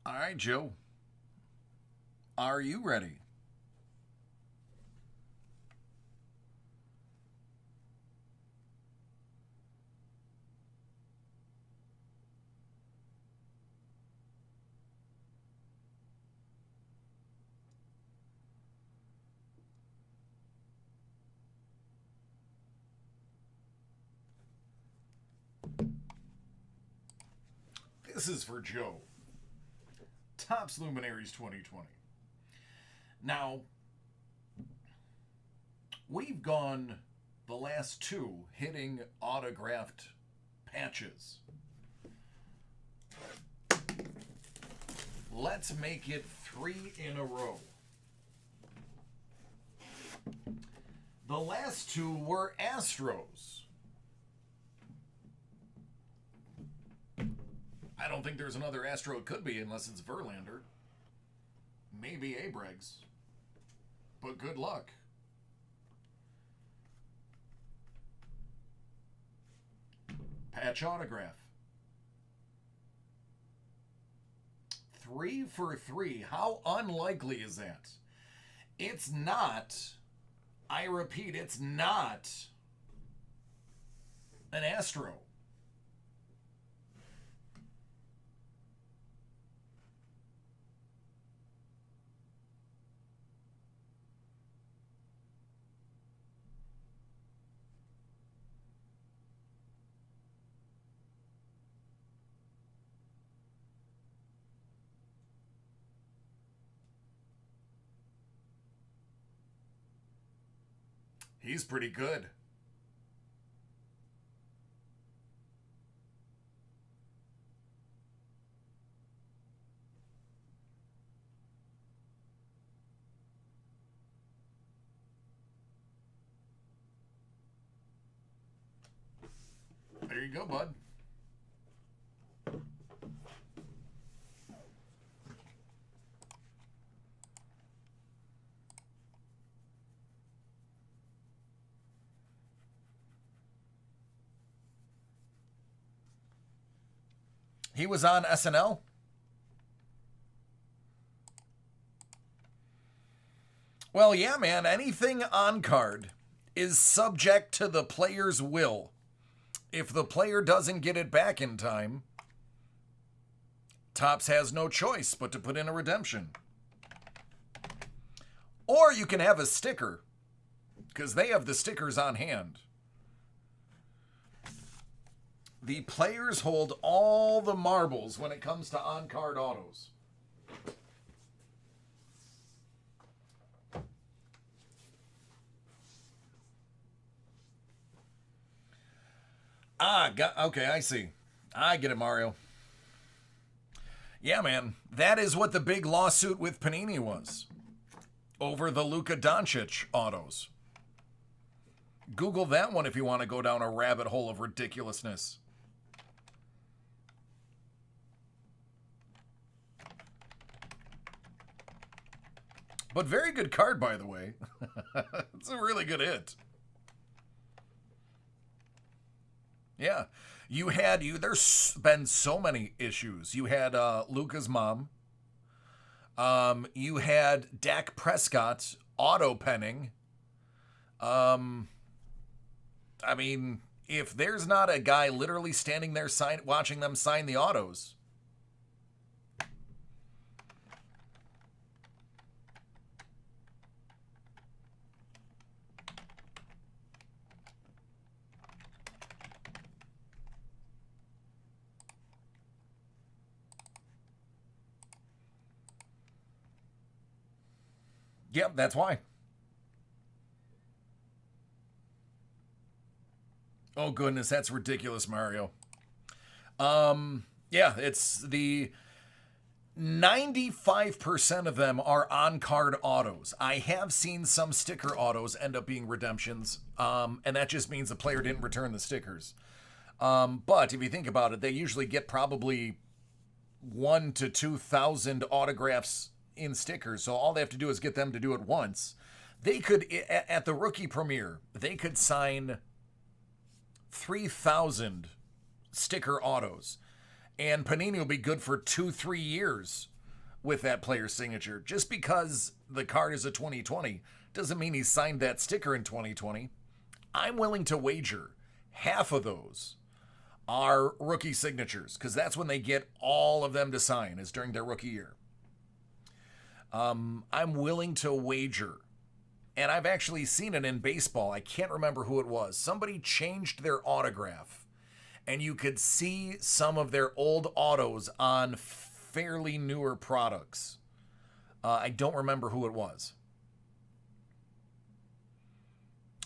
All right, Joe. Are you ready? This is for Joe. Topps Luminaries 2020. Now, we've gone the last two hitting autographed patches. Let's make it 3 in a row. The last two were Astros. I don't think there's another Astro it could be unless it's Verlander. Maybe Abregs. But good luck. Patch autograph. 3 for 3. How unlikely is that? It's not, I repeat, it's not an Astro. He's pretty good. There you go, bud. He was on SNL. Well, yeah, man. Anything on card is subject to the player's will. If the player doesn't get it back in time, Topps has no choice but to put in a redemption. Or you can have a sticker, because they have the stickers on hand. The players hold all the marbles when it comes to on-card autos. Okay, I see. I get it, Mario. Yeah, man. That is what the big lawsuit with Panini was. Over the Luka Doncic autos. Google that one if you want to go down a rabbit hole of ridiculousness. But very good card, by the way. It's a really good hit. Yeah. There's been so many issues. You had Luka's mom. You had Dak Prescott auto penning. I mean, if there's not a guy literally standing there watching them sign the autos. Yep, that's why. Oh, goodness, that's ridiculous, Mario. Yeah, it's the 95% of them are on-card autos. I have seen some sticker autos end up being redemptions, and that just means the player didn't return the stickers. But if you think about it, they usually get probably 1,000 to 2,000 autographs in stickers, so all they have to do is get them to do it once. They could, at the rookie premiere, they could sign 3,000 sticker autos, and Panini will be good for 2-3 years with that player's signature. Just because the card is a 2020 doesn't mean he signed that sticker in 2020. I'm willing to wager half of those are rookie signatures, because that's when they get all of them to sign, is during their rookie year. I'm willing to wager, and I've actually seen it in baseball. I can't remember who it was. Somebody changed their autograph, and you could see some of their old autos on fairly newer products. I don't remember who it was.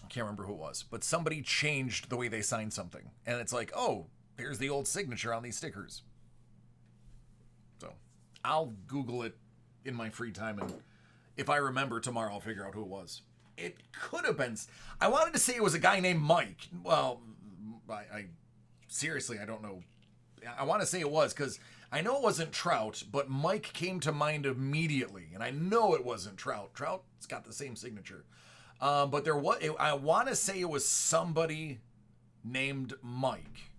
I can't remember who it was, but somebody changed the way they signed something. And it's like, oh, here's the old signature on these stickers. So I'll Google it in my free time, and if I remember tomorrow, I'll figure out who it was. It could have been, I wanted to say it was a guy named Mike. Well, I seriously, I don't know. I want to say it was, because I know it wasn't Trout, but Mike came to mind immediately, and I know it wasn't Trout. Trout's got the same signature. But there was, I want to say it was somebody named Mike.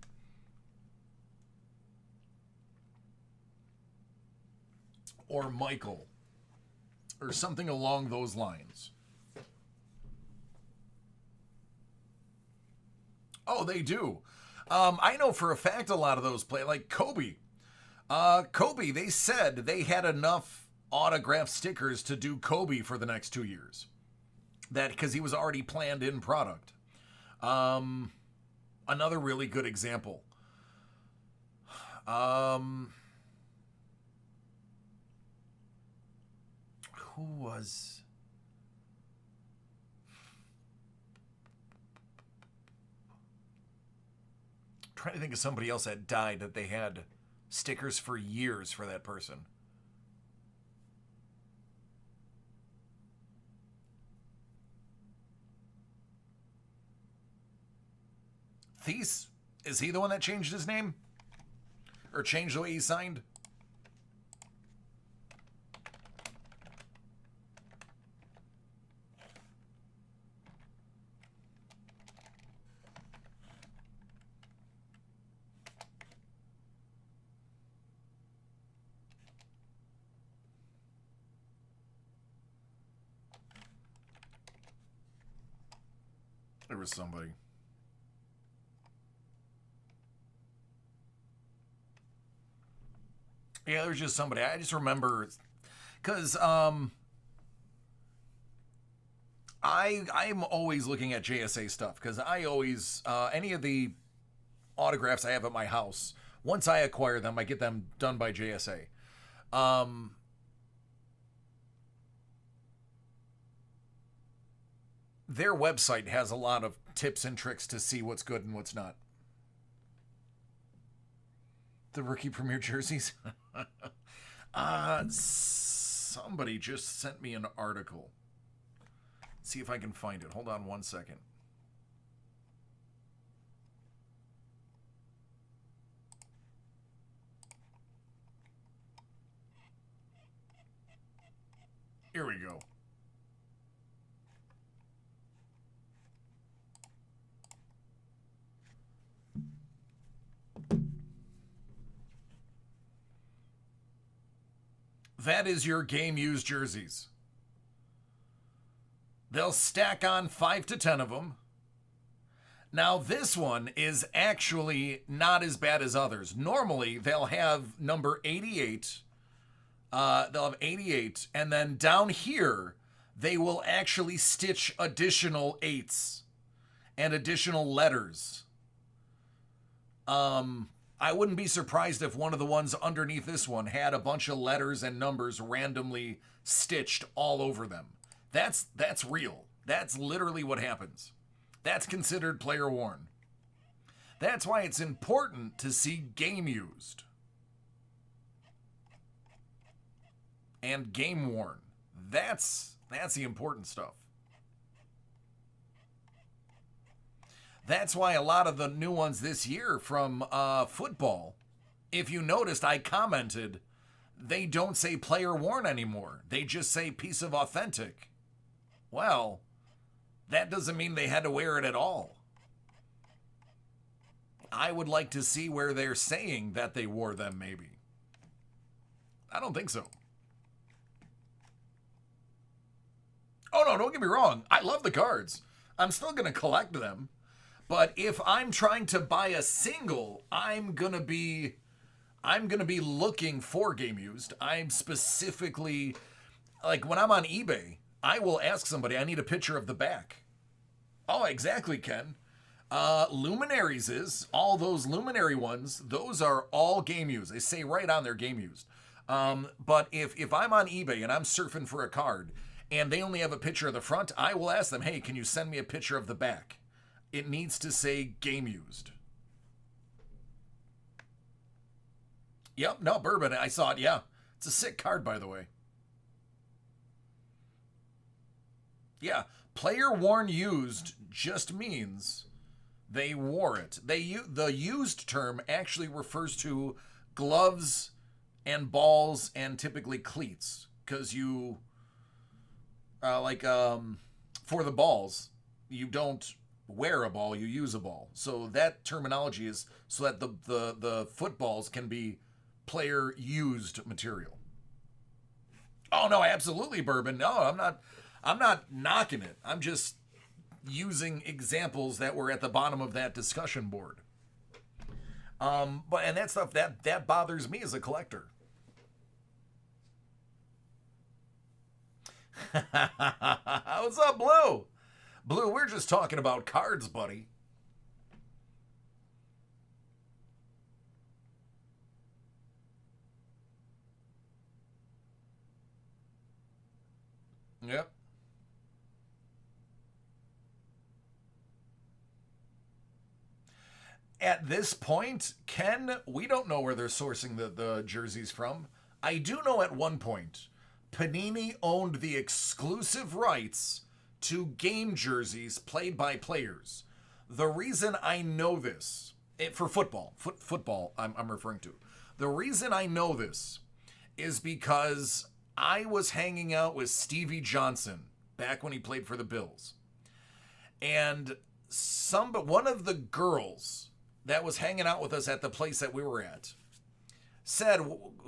Or Michael, or something along those lines. Oh, they do. I know for a fact a lot of those play, like Kobe. Kobe, they said they had enough autograph stickers to do Kobe for the next 2 years. That because he was already planned in product. Another really good example. Who was... I'm trying to think of somebody else that died that they had stickers for years for that person. Thies? Is he the one that changed his name? Or changed the way he signed? There was somebody. Yeah, there was just somebody. I just remember, because I'm always looking at JSA stuff, because I always any of the autographs I have at my house, once I acquire them, I get them done by JSA. Their website has a lot of tips and tricks to see what's good and what's not. The rookie premier jerseys. Somebody just sent me an article. Let's see if I can find it. Hold on one second. Here we go. That is your game-used jerseys. They'll stack on 5 to 10 of them. Now, this one is actually not as bad as others. Normally, they'll have number 88. They'll have 88. And then down here, they will actually stitch additional 8s and additional letters. I wouldn't be surprised if one of the ones underneath this one had a bunch of letters and numbers randomly stitched all over them. That's real. That's literally what happens. That's considered player worn. That's why it's important to see game used and game worn. That's the important stuff. That's why a lot of the new ones this year from football, if you noticed, I commented, they don't say player worn anymore. They just say piece of authentic. Well, that doesn't mean they had to wear it at all. I would like to see where they're saying that they wore them, maybe. I don't think so. Oh no, don't get me wrong. I love the cards. I'm still gonna collect them. But if I'm trying to buy a single, I'm gonna be looking for game used. I'm specifically like when I'm on eBay, I will ask somebody, I need a picture of the back. Oh, exactly, Ken. Luminaries is all those luminary ones. Those are all game used. They say right on their game used. But if I'm on eBay and I'm surfing for a card and they only have a picture of the front, I will ask them, hey, can you send me a picture of the back? It needs to say game used. Yep, no, bourbon. I saw it. Yeah, it's a sick card, by the way. Yeah, player worn used just means they wore it. The used term actually refers to gloves and balls and typically cleats because you for the balls you don't wear a ball, you use a ball. So that terminology is so that the footballs can be player used material. Oh no, absolutely bourbon. No, I'm not knocking it. I'm just using examples that were at the bottom of that discussion board. But and that stuff that bothers me as a collector. What's up, Blue? Blue, we're just talking about cards, buddy. Yep. At this point, Ken, we don't know where they're sourcing the jerseys from. I do know at one point, Panini owned the exclusive rights to game jerseys played by players. The reason I know this, for football, I'm referring to. The reason I know this is because I was hanging out with Stevie Johnson back when he played for the Bills. And one of the girls that was hanging out with us at the place that we were at said,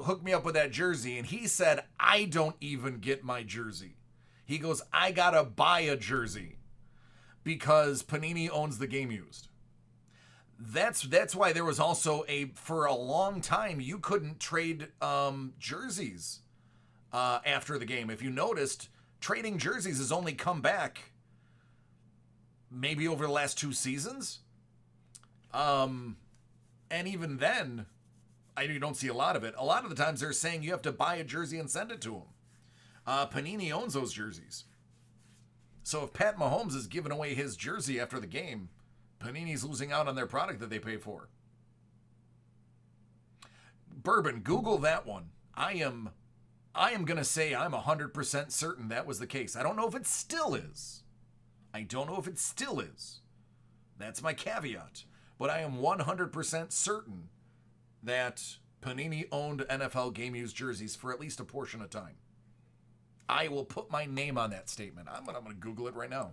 hook me up with that jersey. And he said, I don't even get my jersey. He goes, I gotta buy a jersey because Panini owns the game used. That's why there was also for a long time, you couldn't trade jerseys after the game. If you noticed, trading jerseys has only come back maybe over the last 2 seasons. And even then, you don't see a lot of it. A lot of the times they're saying you have to buy a jersey and send it to them. Panini owns those jerseys. So if Pat Mahomes is giving away his jersey after the game, Panini's losing out on their product that they pay for. Bourbon, Google that one. I am going to say I'm 100% certain that was the case. I don't know if it still is. That's my caveat. But I am 100% certain that Panini owned NFL game used jerseys for at least a portion of time. I will put my name on that statement. I'm going to Google it right now.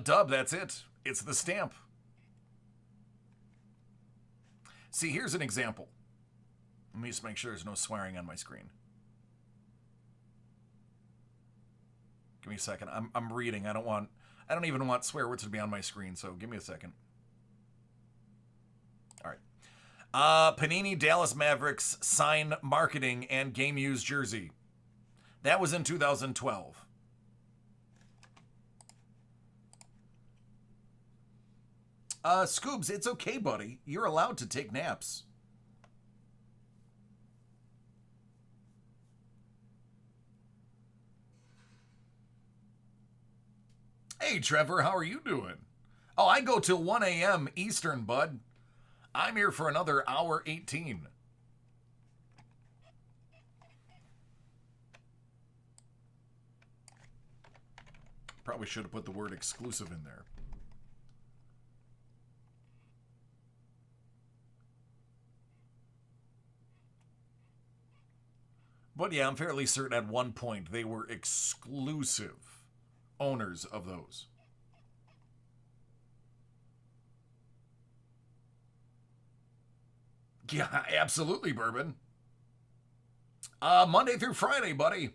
Dub, that's it. It's the stamp. See, here's an example. Let me just make sure there's no swearing on my screen. Give me a second. I'm reading. I don't even want swear words to be on my screen, so give me a second. All right. Panini Dallas Mavericks sign marketing and game used jersey. That was in 2012. Scoobs, it's okay, buddy. You're allowed to take naps. Hey, Trevor, how are you doing? Oh, I go till 1 a.m. Eastern, bud. I'm here for another hour 18. Probably should have put the word exclusive in there. But yeah, I'm fairly certain at one point they were exclusive owners of those. Yeah, absolutely, Bourbon. Monday through Friday, buddy.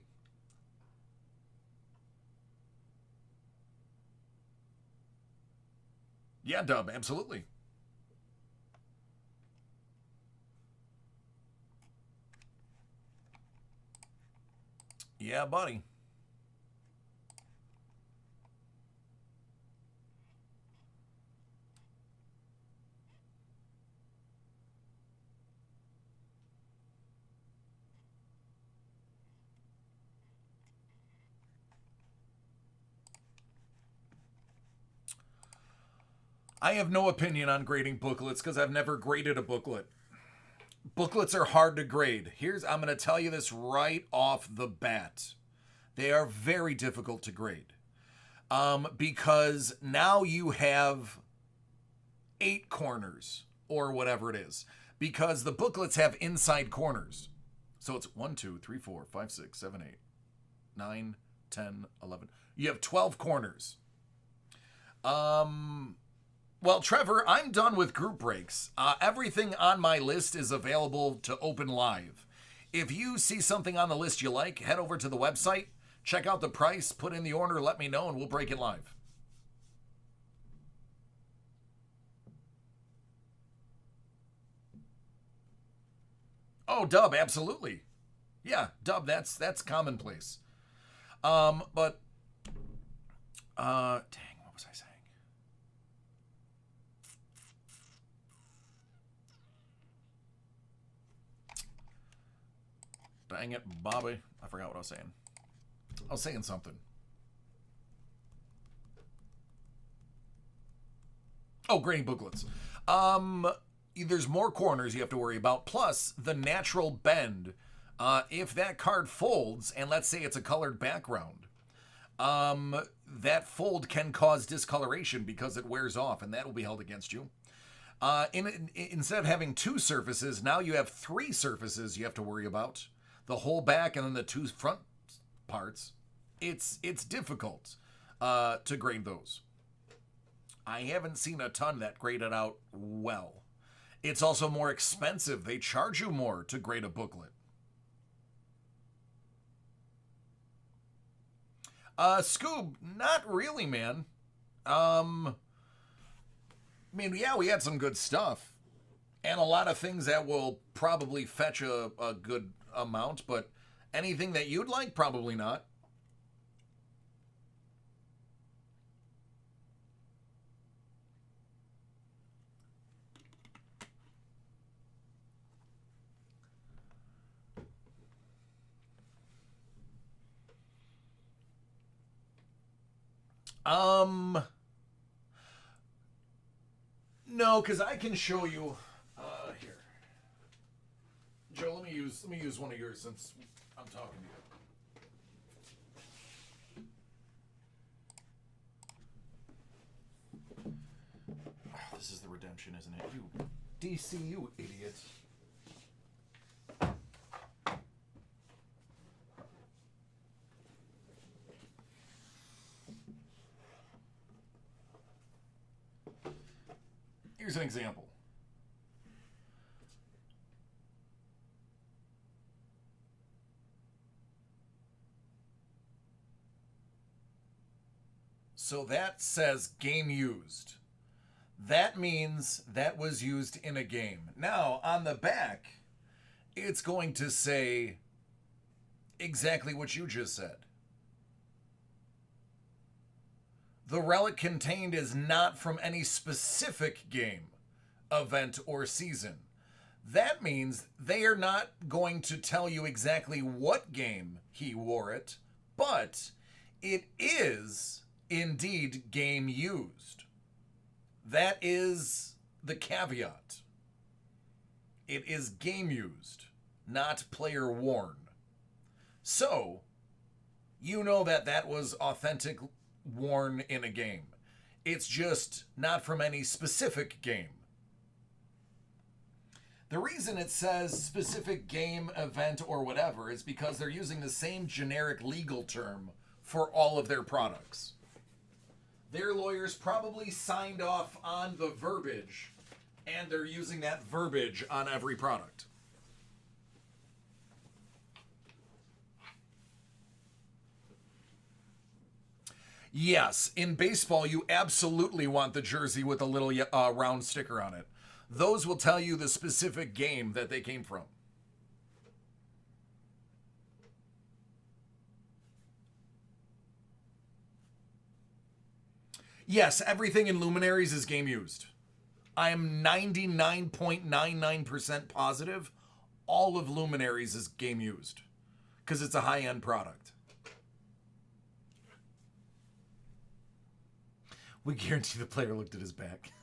Yeah, Dub, absolutely. Yeah, buddy. I have no opinion on grading booklets because I've never graded a booklet. Booklets are hard to grade. I'm going to tell you this right off the bat. They are very difficult to grade. Because now you have 8 corners or whatever it is. Because the booklets have inside corners. So it's 1, 2, 3, 4, 5, 6, 7, 8, 9, 10, 11. You have 12 corners. Well, Trevor, I'm done with group breaks. Everything on my list is available to open live. If you see something on the list you like, head over to the website, check out the price, put in the order, let me know, and we'll break it live. Oh, Dub, absolutely. Yeah, Dub, that's commonplace. But dang, what was I saying? Dang it, Bobby. I forgot what I was saying. I was saying something. Oh, grading booklets. There's more corners you have to worry about. Plus, the natural bend. If that card folds, and let's say it's a colored background, that fold can cause discoloration because it wears off, and that will be held against you. Instead of having 2 surfaces, now you have 3 surfaces you have to worry about. The whole back and then the 2 front parts. It's difficult to grade those. I haven't seen a ton that grade it out well. It's also more expensive. They charge you more to grade a booklet. Scoob, not really, man. I mean, yeah, we had some good stuff. And a lot of things that will probably fetch a good amount, but anything that you'd like, probably not. No, because I can show you. Here, Joe. Let me use one of yours since I'm talking to you. Oh, this is the redemption, isn't it? You DC, you idiot. Here's an example. So that says game used. That means that was used in a game. Now, on the back, it's going to say exactly what you just said. The relic contained is not from any specific game, event, or season. That means they are not going to tell you exactly what game he wore it, but it is indeed game used. That is the caveat. It is game used, not player worn. So, you know that was authentically worn in a game. It's just not from any specific game. The reason it says specific game, event, or whatever is because they're using the same generic legal term for all of their products. Their lawyers probably signed off on the verbiage, and they're using that verbiage on every product. Yes, in baseball, you absolutely want the jersey with a little round sticker on it. Those will tell you the specific game that they came from. Yes, everything in Luminaries is game used. I am 99.99% positive all of Luminaries is game used because it's a high-end product. We guarantee the player looked at his back.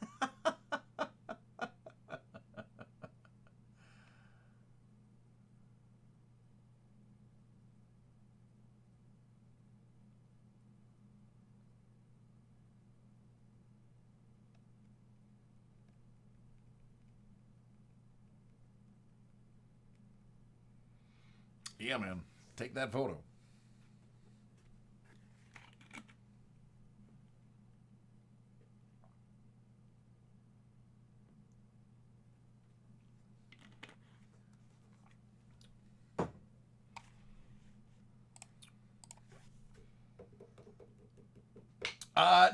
Yeah, man. Take that photo.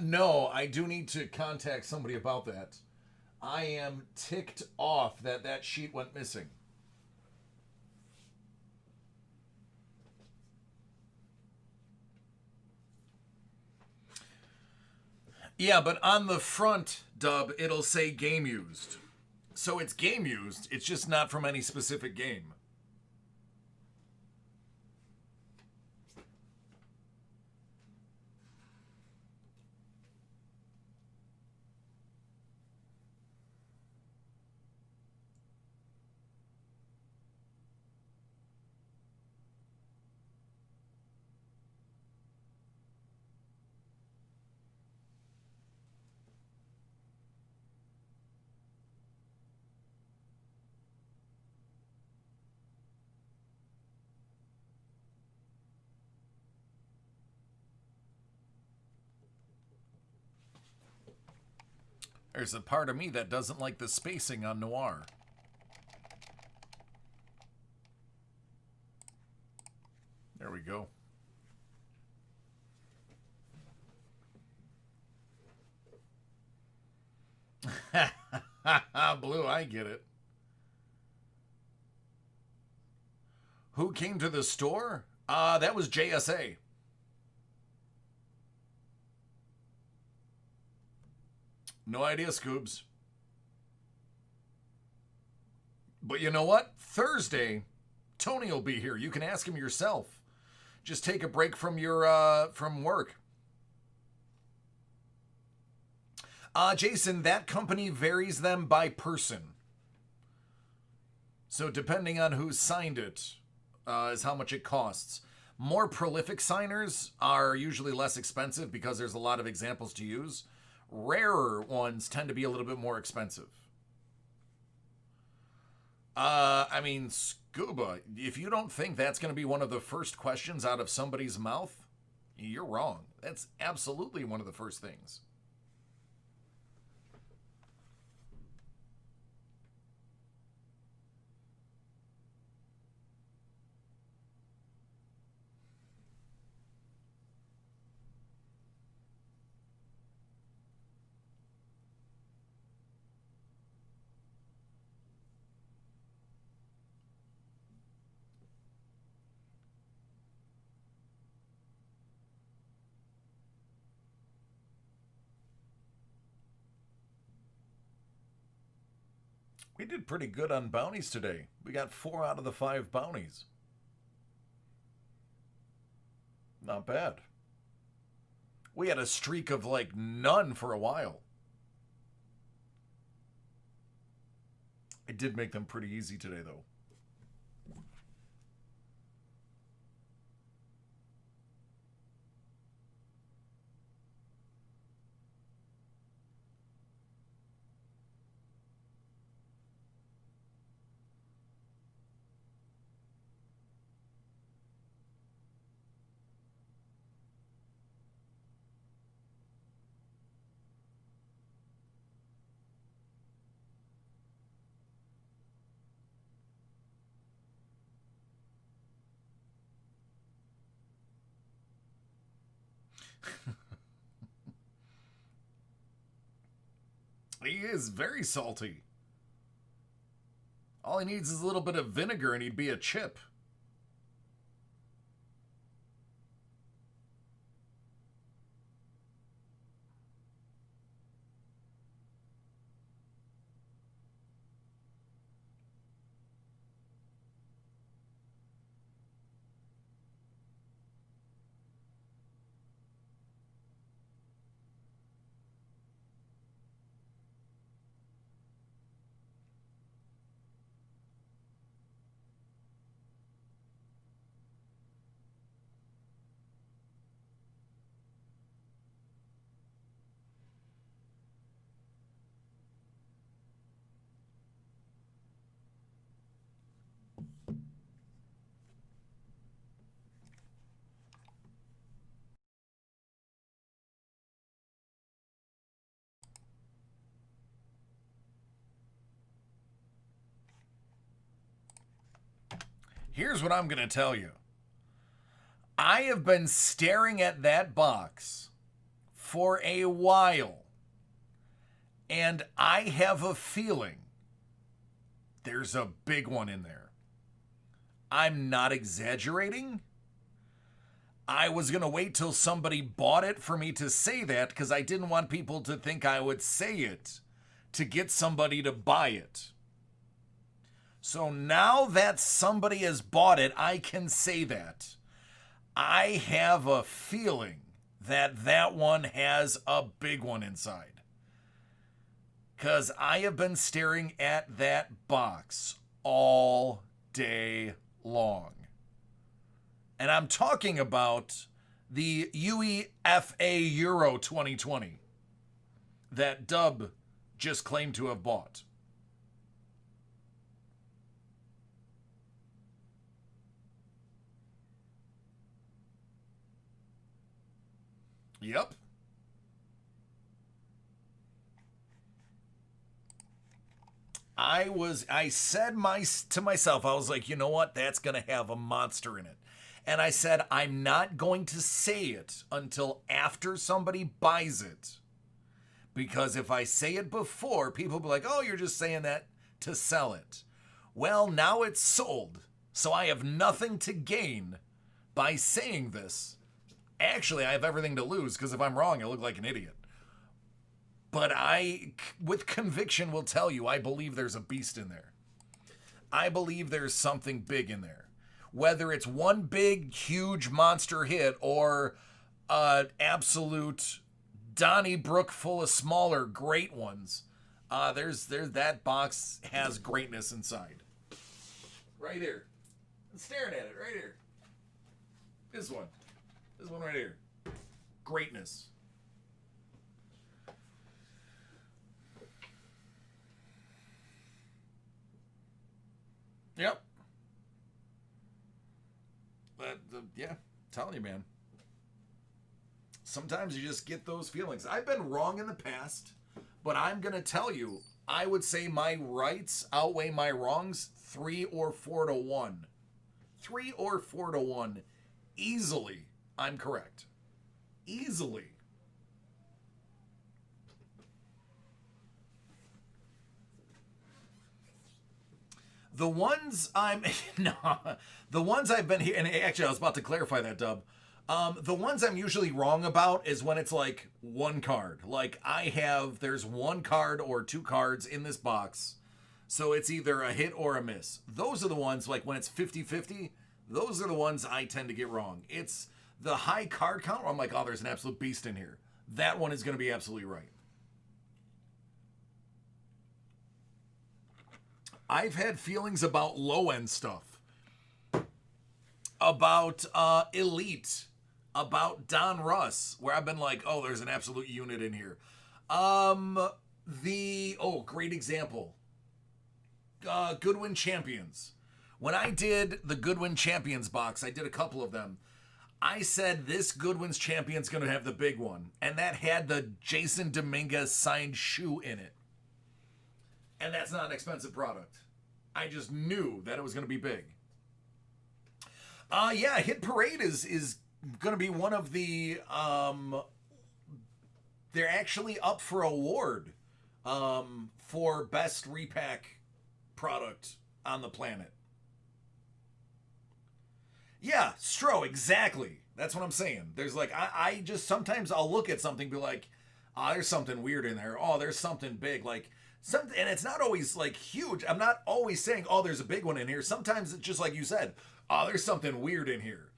No, I do need to contact somebody about that. I am ticked off that that sheet went missing. Yeah, but on the front, Dub, it'll say game used. So it's game used, it's just not from any specific game. There's a part of me that doesn't like the spacing on Noir. There we go. Blue, I get it. Who came to the store? That was JSA. No idea, Scoobs. But you know what? Thursday, Tony will be here. You can ask him yourself. Just take a break from your from work. Jason, that company varies them by person. So depending on who signed it, is how much it costs. More prolific signers are usually less expensive because there's a lot of examples to use. Rarer ones tend to be a little bit more expensive. I mean, Scuba, if you don't think that's going to be one of the first questions out of somebody's mouth, you're wrong. That's absolutely one of the first things. We did pretty good on bounties today. We got 4 out of the 5 bounties. Not bad. We had a streak of like none for a while. I did make them pretty easy today, though. He is very salty. All he needs is a little bit of vinegar and he'd be a chip. Here's what I'm going to tell you. I have been staring at that box for a while, and I have a feeling there's a big one in there. I'm not exaggerating. I was going to wait till somebody bought it for me to say that because I didn't want people to think I would say it to get somebody to buy it. So now that somebody has bought it, I can say that. I have a feeling that that one has a big one inside. Because I have been staring at that box all day long. And I'm talking about the UEFA Euro 2020 that Dub just claimed to have bought. Yep. I said to myself, I was like, you know what? That's going to have a monster in it. And I said, I'm not going to say it until after somebody buys it. Because if I say it before, people will be like, oh, you're just saying that to sell it. Well, now it's sold. So I have nothing to gain by saying this. Actually, I have everything to lose because if I'm wrong, I look like an idiot. But I, with conviction, will tell you I believe there's a beast in there. I believe there's something big in there. Whether it's one big, huge monster hit or an absolute Donnybrook full of smaller, great ones, there's that box has greatness inside. Right here. I'm staring at it right here. This one. This one right here. Greatness. Yep. Yeah, telling you, man. Sometimes you just get those feelings. I've been wrong in the past, but I'm going to tell you, I would say my rights outweigh my wrongs 3 or 4 to 1. 3 or 4 to 1. Easily, I'm correct. Easily. The ones I'm no, the ones I've been here, and actually I was about to clarify that, Dub. The ones I'm usually wrong about is when it's like one card. Like there's one card or 2 cards in this box. So it's either a hit or a miss. Those are the ones, like when it's 50-50, those are the ones I tend to get wrong. It's the high card count where I'm like, oh, there's an absolute beast in here. That one is going to be absolutely right. I've had feelings about low-end stuff. About Elite. About Don Russ, where I've been like, oh, there's an absolute unit in here. Great example. Goodwin Champions. When I did the Goodwin Champions box, I did a couple of them. I said this Goodwin's Champion's going to have the big one. And that had the Jason Dominguez signed shoe in it. And that's not an expensive product. I just knew that it was going to be big. Hit Parade is going to be one of the they're actually up for award for best repack product on the planet. Yeah, Stro, exactly. That's what I'm saying. There's like I just sometimes I'll look at something and be like, oh, there's something weird in there. Oh, there's something big. Like something, and it's not always like huge. I'm not always saying, oh, there's a big one in here. Sometimes it's just like you said, oh, there's something weird in here.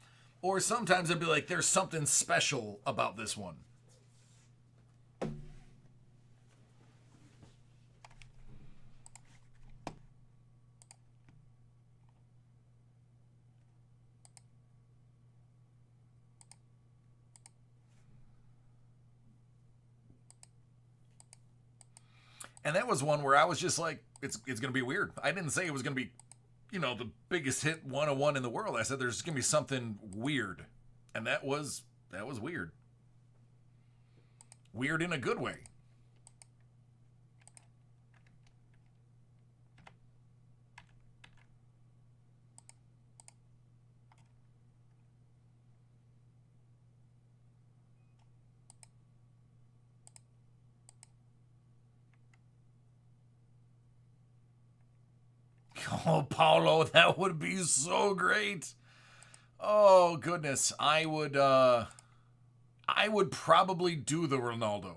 Or sometimes it'd be like, there's something special about this one. And that was one where I was just like, it's going to be weird. I didn't say it was going to be, the biggest hit 101 in the world. I said there's going to be something weird. And that was weird. Weird in a good way. Oh, Paulo, that would be so great. Oh, goodness. I would probably do the Ronaldo.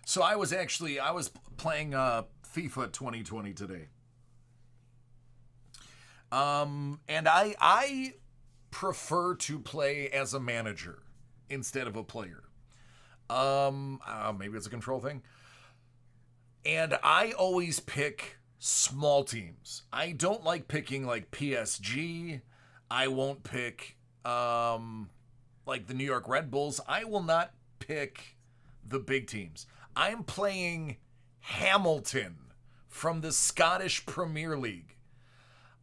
So I was playing FIFA 2020 today. And I prefer to play as a manager instead of a player. Maybe it's a control thing. And I always pick small teams. I don't like picking like PSG. I won't pick like the New York Red Bulls. I will not pick the big teams. I'm playing Hamilton from the Scottish Premier League.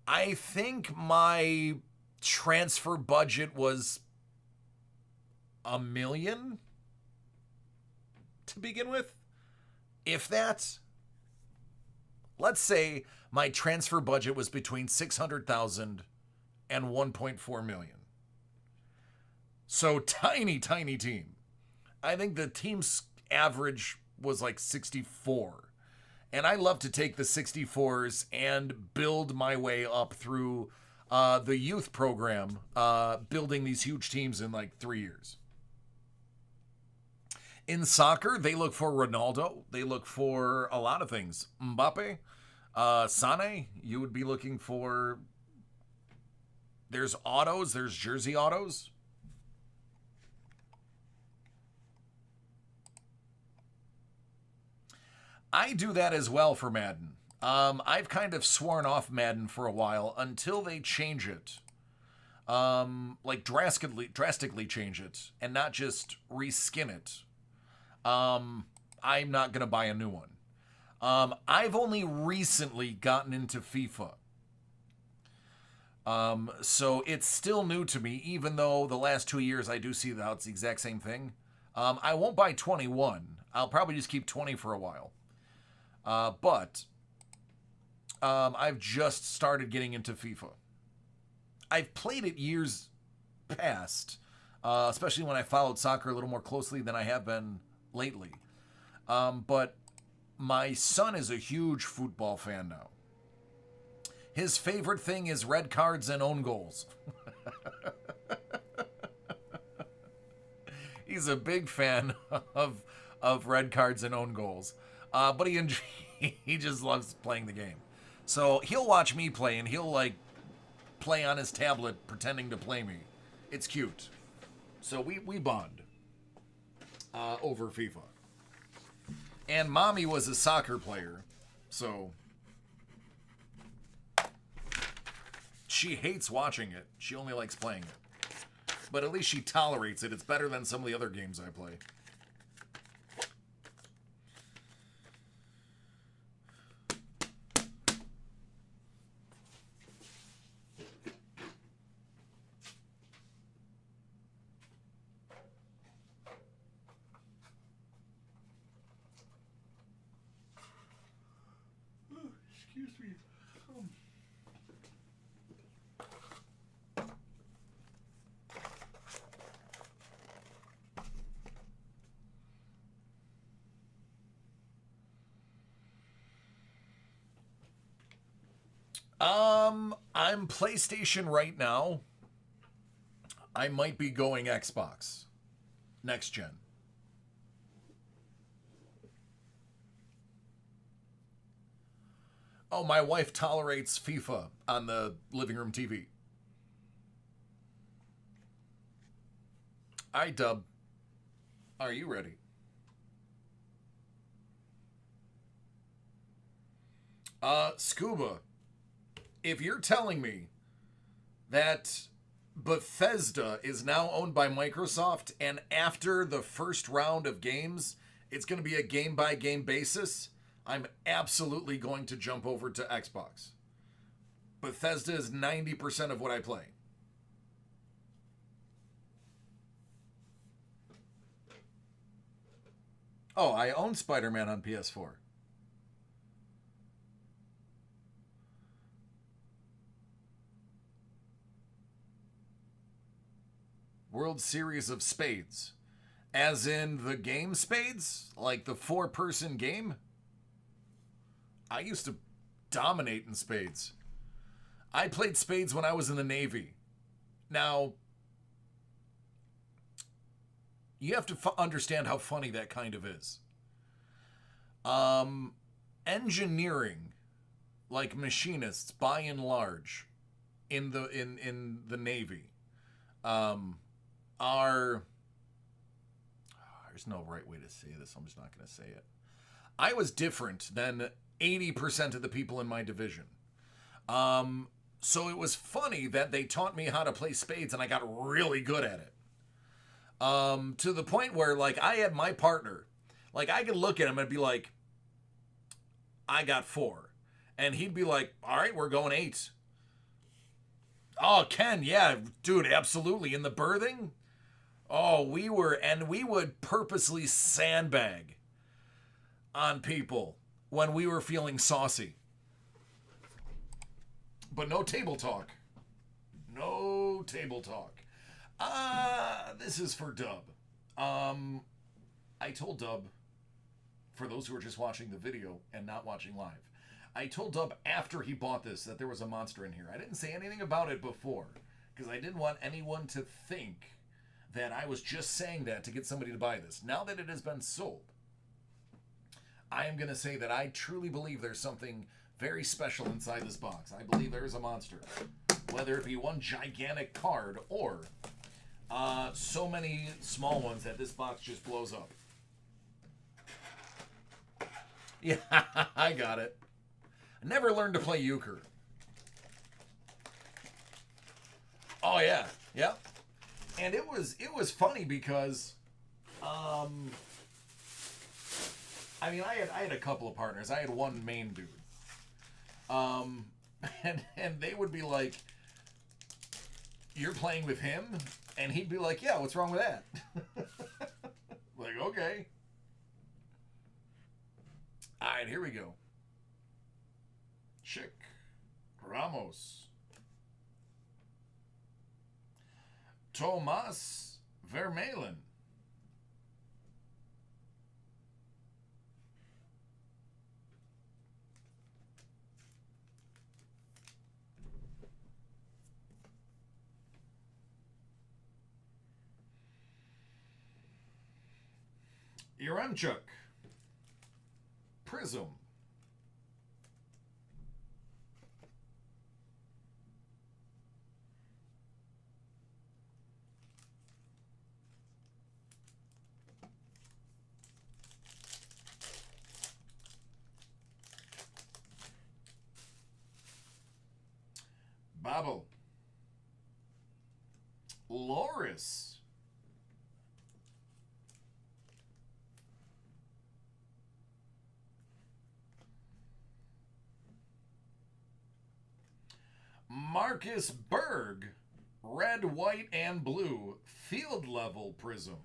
I think my transfer budget was $1 million to begin with. If that, let's say my transfer budget was between 600,000 and 1.4 million. So tiny team. I think the team's average was like 64. And I love to take the 64s and build my way up through the youth program, building these huge teams in like 3 years. In soccer, they look for Ronaldo. They look for a lot of things. Mbappe, Sane, you would be looking for. There's autos, there's jersey autos. I do that as well for Madden. I've kind of sworn off Madden for a while until they change it. Like drastically change it and not just reskin it. I'm not going to buy a new one. I've only recently gotten into FIFA. So it's still new to me, even though the last 2 years I do see that it's the exact same thing. I won't buy 21. I'll probably just keep 20 for a while. But I've just started getting into FIFA. I've played it years past, especially when I followed soccer a little more closely than I have been lately. But my son is a huge football fan now. His favorite thing is red cards and own goals. He's a big fan of red cards and own goals. But he just loves playing the game. So he'll watch me play and he'll like play on his tablet pretending to play me. It's cute. So we bond over FIFA. And mommy was a soccer player, so she hates watching it. She only likes playing it. But at least she tolerates it. It's better than some of the other games I play. I'm PlayStation right now. I might be going Xbox next gen. Oh, my wife tolerates FIFA on the living room TV. All right, Dub. Are you ready? Scuba, if you're telling me that Bethesda is now owned by Microsoft and after the first round of games, it's going to be a game by game basis, I'm absolutely going to jump over to Xbox. Bethesda is 90% of what I play. Oh, I own Spider-Man on PS4. World Series of Spades. As in the game Spades? Like the four-person game? I used to dominate in Spades. I played Spades when I was in the Navy. Now, you have to understand how funny that kind of is. Engineering, like machinists, by and large, in the Navy, are there's no right way to say this. I'm just not going to say it. I was different than 80% of the people in my division. So it was funny that they taught me how to play spades, and I got really good at it. To the point where, like, I had my partner, like, I could look at him and be like, I got 4. And he'd be like, all right, we're going 8. Oh, Ken, yeah, dude, absolutely. In the birthing, oh, we would purposely sandbag on people when we were feeling saucy. But no table talk. No table talk. This is for Dub. I told Dub, for those who are just watching the video and not watching live, I told Dub after he bought this that there was a monster in here. I didn't say anything about it before because I didn't want anyone to think that I was just saying that to get somebody to buy this. Now that it has been sold, I am going to say that I truly believe there's something very special inside this box. I believe there is a monster. Whether it be one gigantic card or so many small ones that this box just blows up. Yeah, I got it. I never learned to play euchre. Oh yeah, yeah. And it was funny because, I mean, I had a couple of partners. I had one main dude. And they would be like, you're playing with him? And he'd be like, yeah, what's wrong with that? Like, okay. All right, here we go. Chick Ramos. Tomas Vermeulen. Yaremchuk. Prism. Babel. Loris. Marcus Berg, red, white, and blue, field level prism.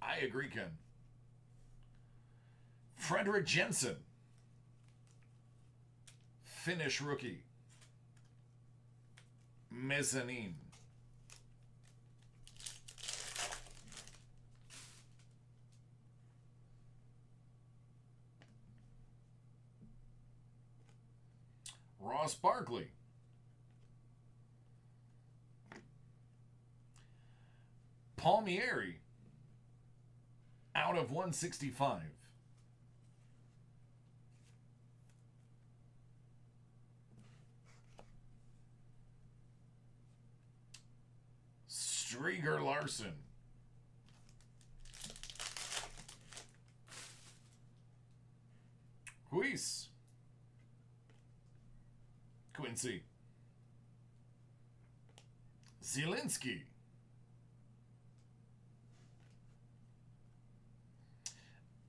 I agree, Ken. Frederick Jensen, Finnish rookie. Mezzanine. Ross Barkley. Palmieri out of 165. Strieger Larson. Huis. Quincy. Zielinski.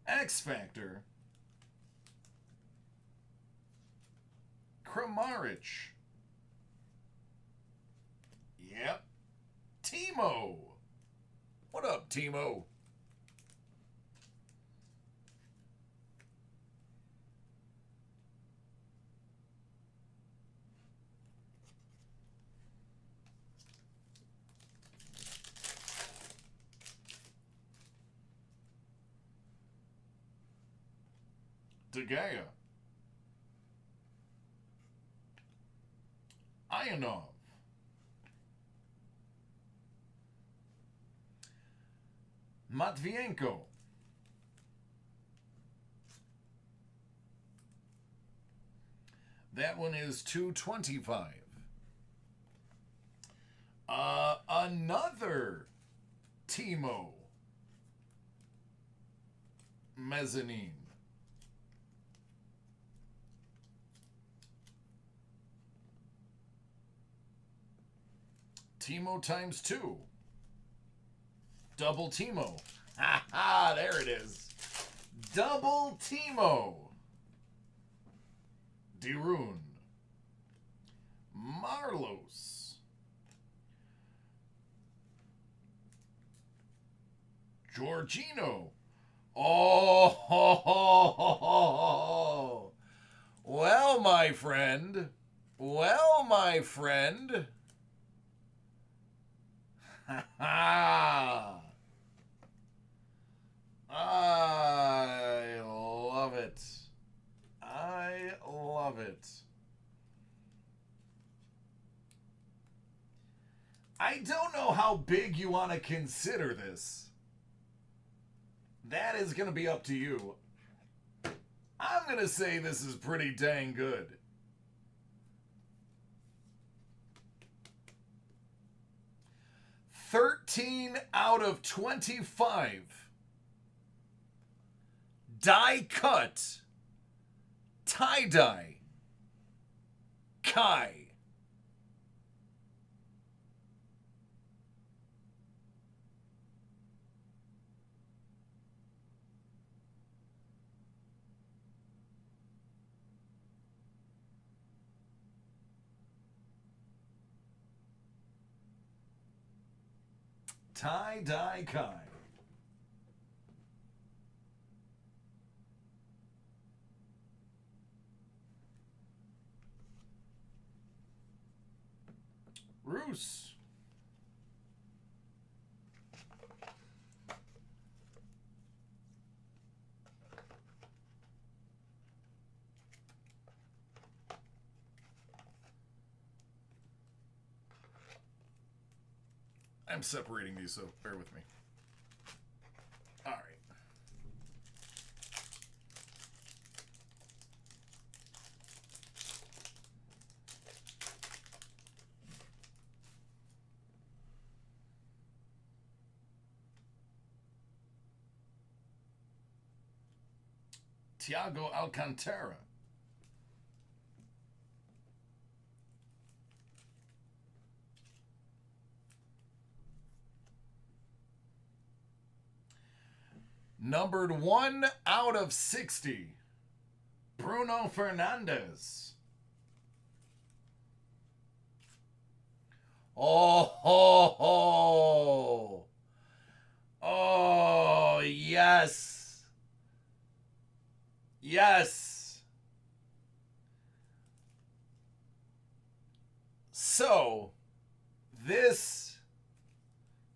X Factor. Kramaric. Yep. Timo. What up, Timo? DeGea. Ionov. Matvienko. That one is 225. Another Timo. Mezzanine. Timo times 2. Double Timo. Ha ha, there it is. Double Timo. Derun. Marlos. Giorgino. Oh, ho, ho, ho, ho. Well, my friend. Well, my friend. Ha ha. I love it. I love it. I don't know how big you want to consider this. That is going to be up to you. I'm going to say this is pretty dang good. $13 out of 25. Die cut. Tie-dye. Kai. Tie-dye Kai. Roos. I'm separating these, so bear with me. All right. Thiago Alcantara. Numbered 1 out of 60. Bruno Fernandes. Oh, ho, ho. Oh, yes. Yes. So, this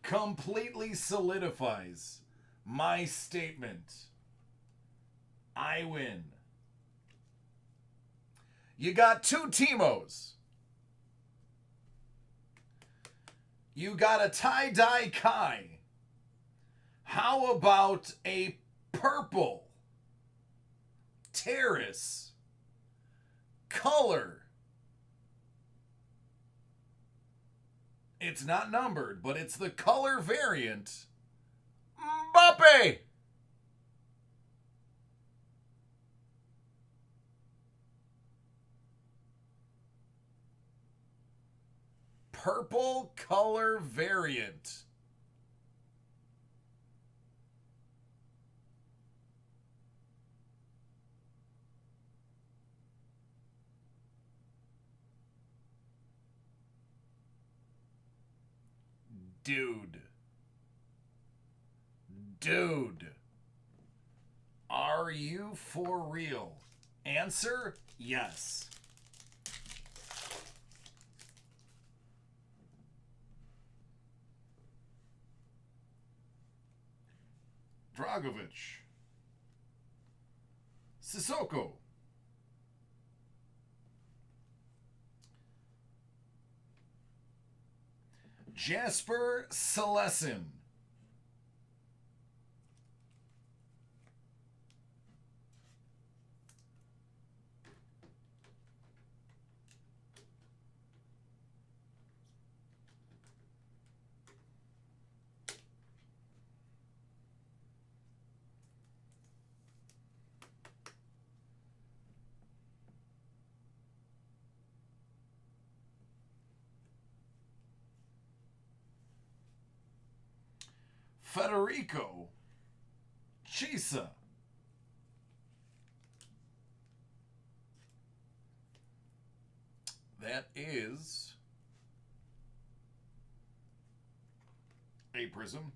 completely solidifies my statement. I win. You got two Timos. You got a tie-dye Kai. How about a purple Terrace color? It's not numbered, but it's the color variant. Mbappe! Purple color variant. Dude. Are you for real? Answer, yes. Dragovic. Sissoko. Jasper Celesin. Federico Chisa. That is a prism.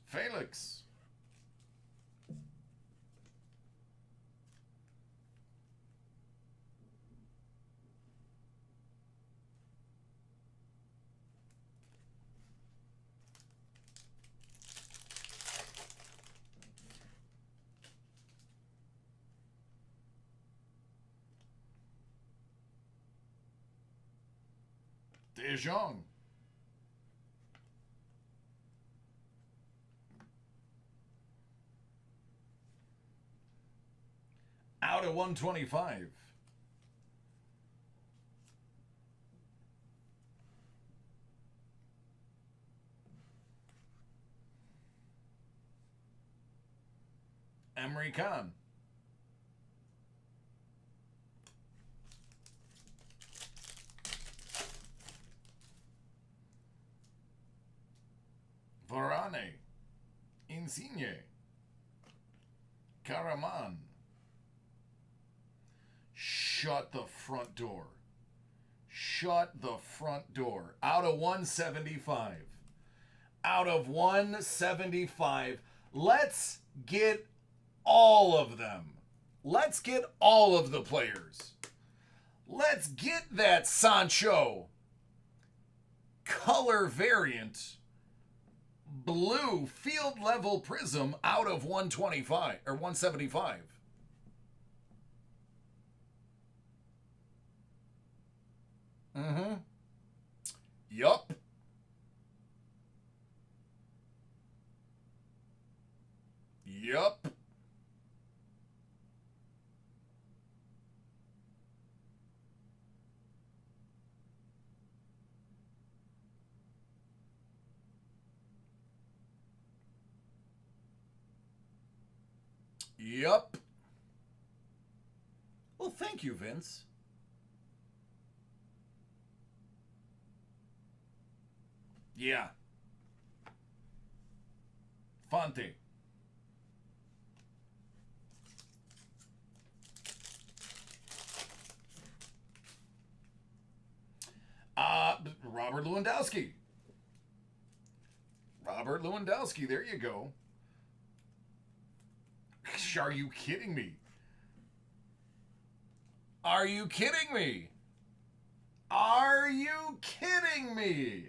Felix. De Jong. Out of 125. Emery Khan. Varane. Insigne. Karaman. Shut the front door. Shut the front door. Out of 175. Out of 175. Let's get all of them. Let's get all of the players. Let's get that Sancho color variant blue field level prism out of 125 or 175. Yup. Yup. Yup. Well, thank you, Vince. Yeah. Fonte. Robert Lewandowski. Robert Lewandowski, there you go. Are you kidding me? Are you kidding me? Are you kidding me?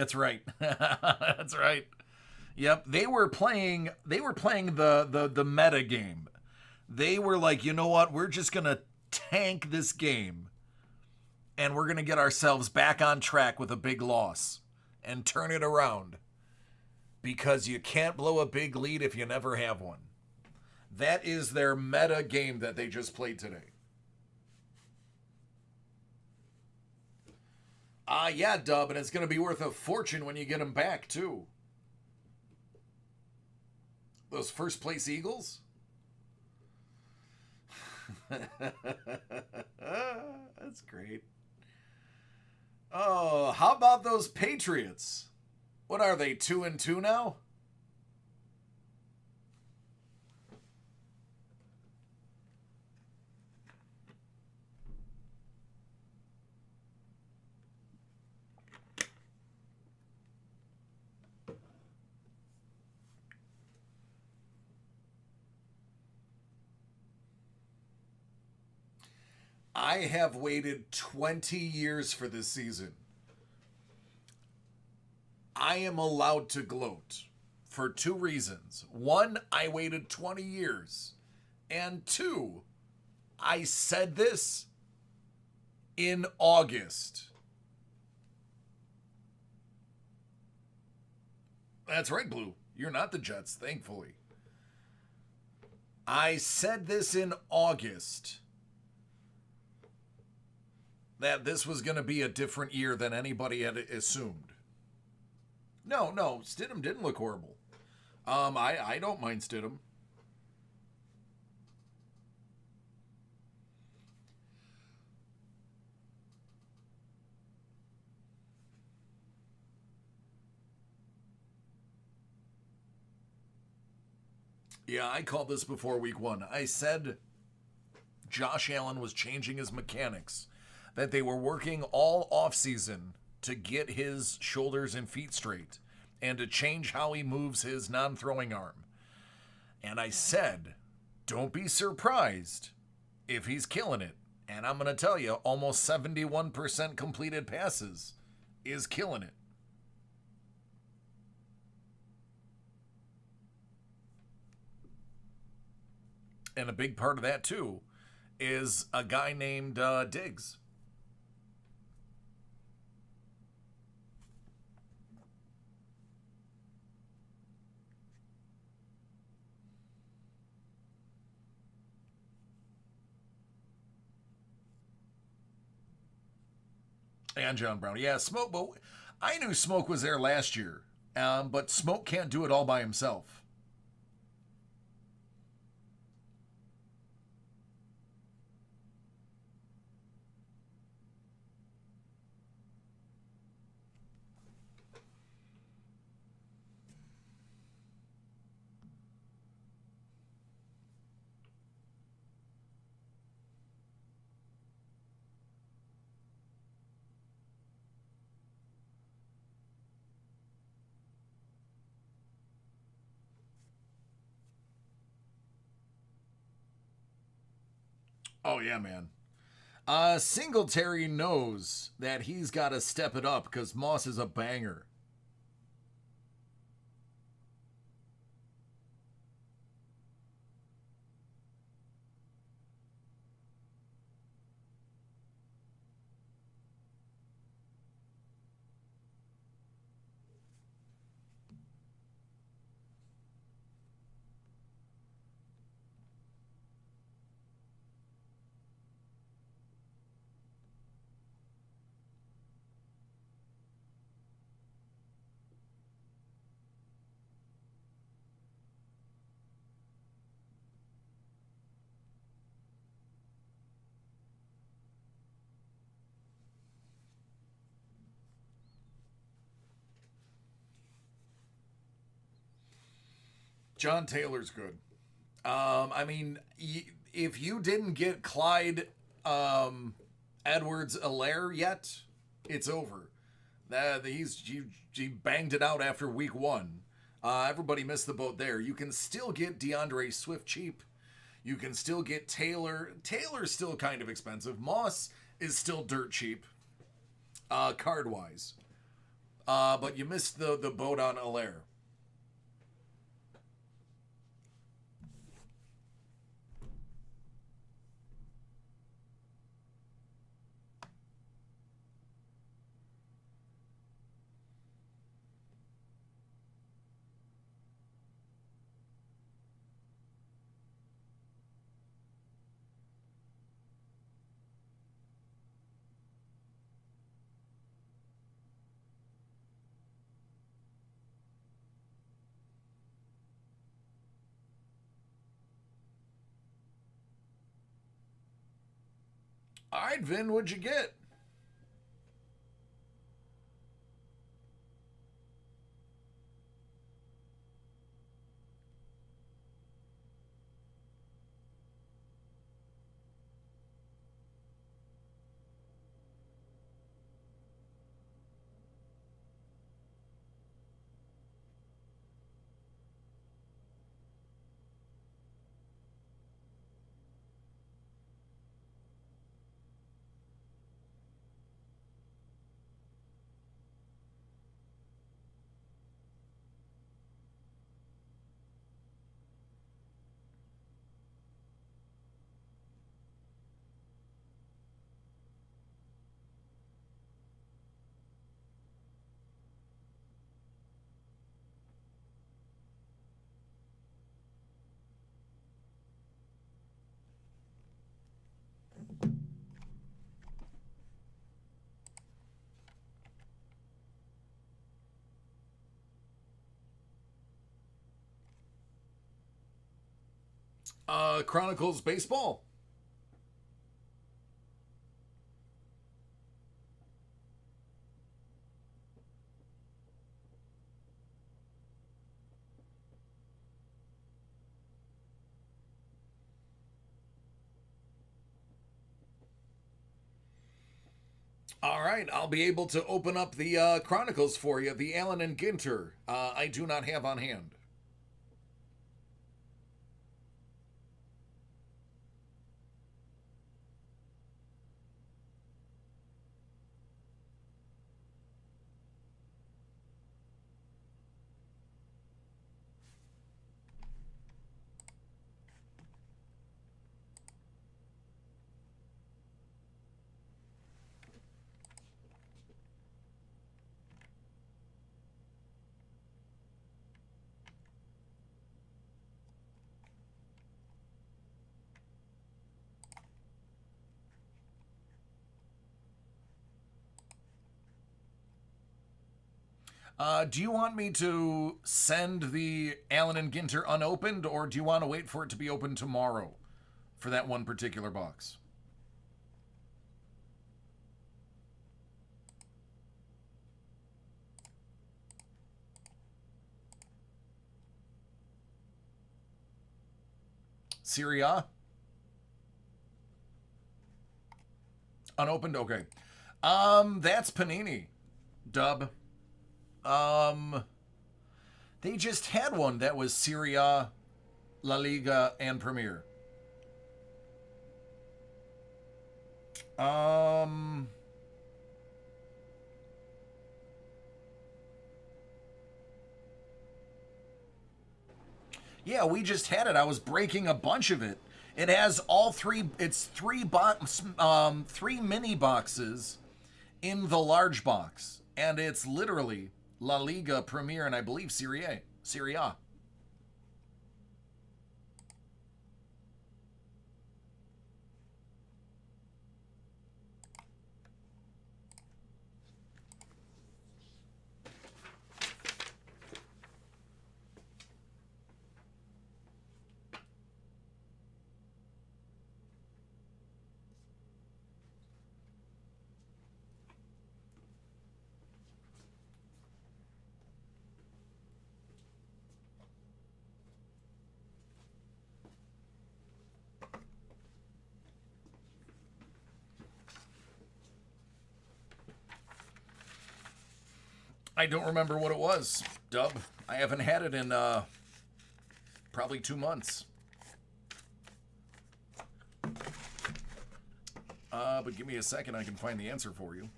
That's right. That's right. Yep, they were playing the meta game. They were like, "You know what? We're just going to tank this game and we're going to get ourselves back on track with a big loss and turn it around because you can't blow a big lead if you never have one." That is their meta game that they just played today. Yeah, Dub, and it's going to be worth a fortune when you get them back, too. Those first place Eagles? That's great. Oh, how about those Patriots? What are they, 2-2 now? I have waited 20 years for this season. I am allowed to gloat for two reasons. One, I waited 20 years. And two, I said this in August. That's right, Blue. You're not the Jets, thankfully. I said this in August that this was going to be a different year than anybody had assumed. No, Stidham didn't look horrible. I don't mind Stidham. Yeah, I called this before week one. I said Josh Allen was changing his mechanics, that they were working all offseason to get his shoulders and feet straight and to change how he moves his non-throwing arm. And I said, don't be surprised if he's killing it. And I'm going to tell you, almost 71% completed passes is killing it. And a big part of that, too, is a guy named Diggs. And John Brown. Yeah, Smoke, but I knew Smoke was there last year. But Smoke can't do it all by himself. Oh, yeah, man. Singletary knows that he's got to step it up because Moss is a banger. John Taylor's good. I mean, if you didn't get Clyde Edwards-Helaire yet, it's over. He banged it out after week one. Everybody missed the boat there. You can still get DeAndre Swift cheap. You can still get Taylor. Taylor's still kind of expensive. Moss is still dirt cheap, card-wise. But you missed the boat on Alaire. All right, Vin, what'd you get? Chronicles Baseball. All right, I'll be able to open up the Chronicles for you. The Allen and Ginter, I do not have on hand. Do you want me to send the Allen and Ginter unopened, or do you want to wait for it to be opened tomorrow for that one particular box? Syria? Unopened? Okay. That's Panini. Dub. Um, they just had one that was Syria, La Liga, and Premier. Um, yeah, we just had it. I was breaking a bunch of it. It has all three. It's three mini boxes in the large box, and it's literally La Liga, Premier, and I believe Serie A. I don't remember what it was, Dub. I haven't had it in probably 2 months. But give me a second, I can find the answer for you.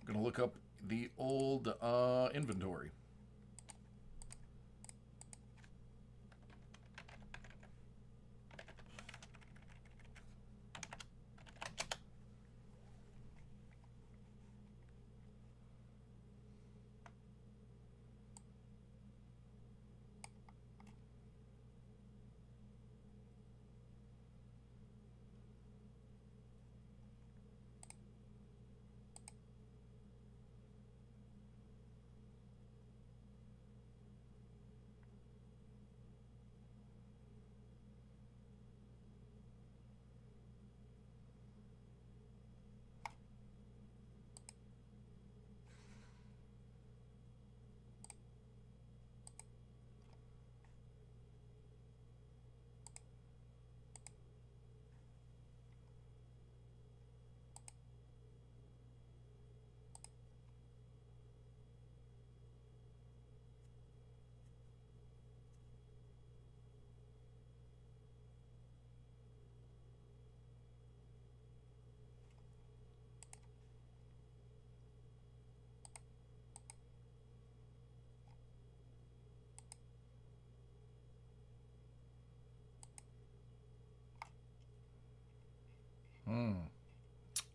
Gonna look up the old inventory.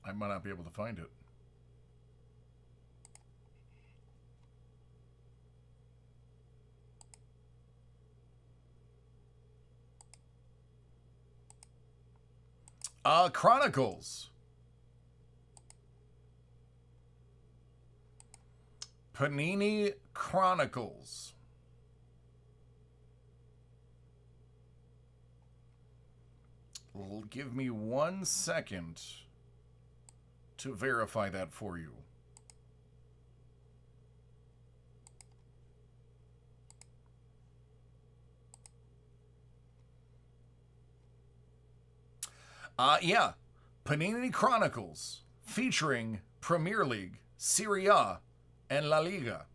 I might not be able to find it. Chronicles. Panini Chronicles. Give me 1 second to verify that for you. Yeah. Panini Chronicles featuring Premier League, Serie A, and La Liga.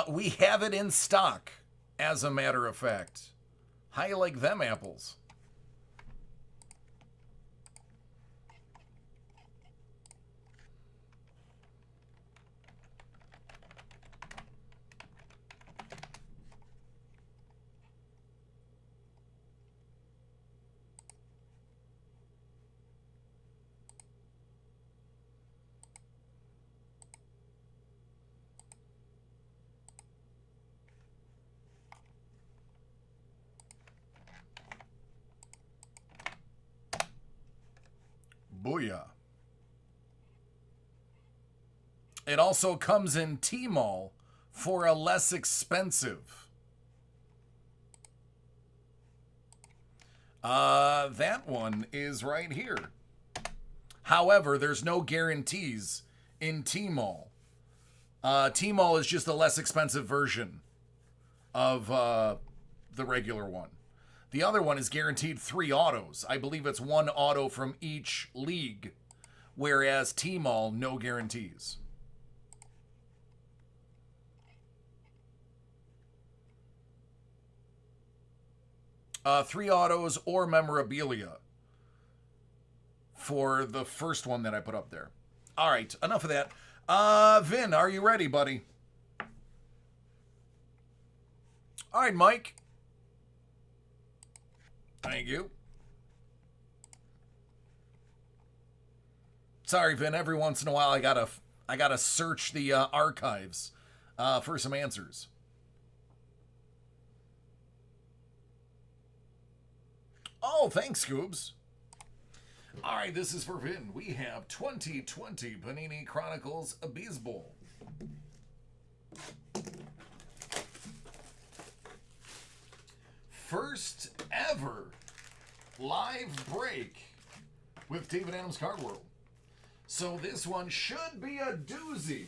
We have it in stock, as a matter of fact. How you like them apples? Booyah. It also comes in Tmall for a less expensive. That one is right here. However, there's no guarantees in Tmall. Tmall is just a less expensive version of the regular one. The other one is guaranteed 3 autos. I believe it's 1 auto from each league, whereas Tmall, no guarantees. Three autos or memorabilia for the first one that I put up there. All right, enough of that. Vin, are you ready, buddy? All right, Mike. Thank you. Sorry, Vin. Every once in a while, I gotta search the archives for some answers. Oh, thanks, Scoobs. All right, this is for Vin. We have 2020 Panini Chronicles Baseball. First ever live break with David Adams Card World. So this one should be a doozy,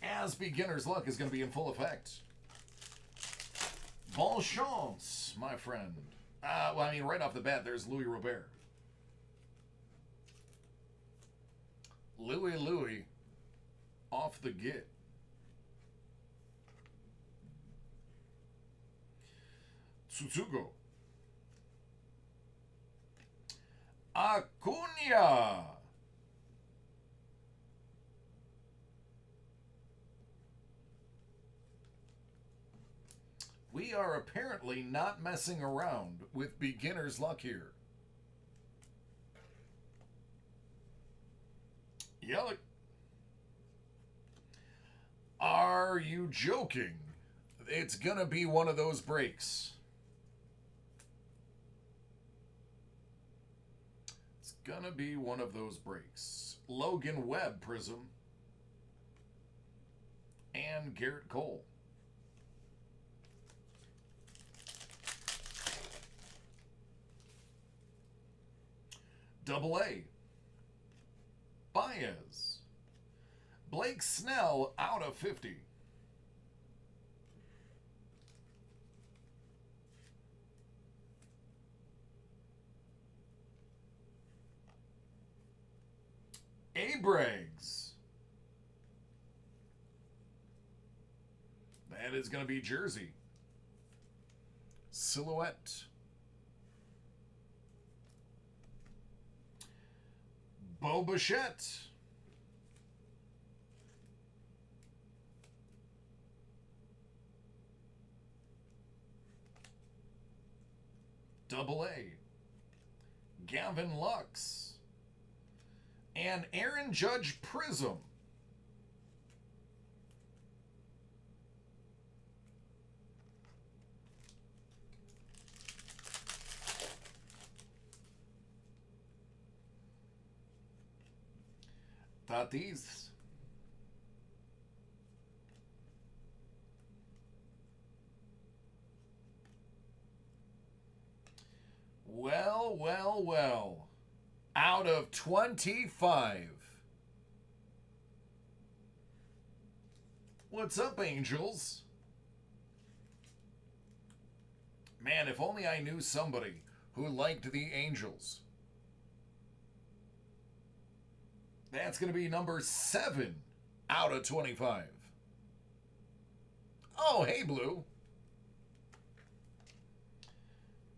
as beginner's luck is going to be in full effect. Bon chance, my friend. Well, I mean, right off the bat, there's Louis Robert. Louis, off the get. Tsutsugo. Acuna. We are apparently not messing around with beginner's luck here. Yelich. Are you joking? It's gonna be one of those breaks. It's gonna be one of those breaks. Logan Webb Prism and Garrett Cole. Double A. Baez. Blake Snell out of 50. A. Braggs. That is going to be jersey. Silhouette. Bo Bichette. Double A. Gavin Lux. And Aaron Judge Prism. Tatis. Well, well, well. Out of 25. What's up, Angels? Man, if only I knew somebody who liked the Angels. That's going to be number 7 out of 25. Oh, hey, Blue.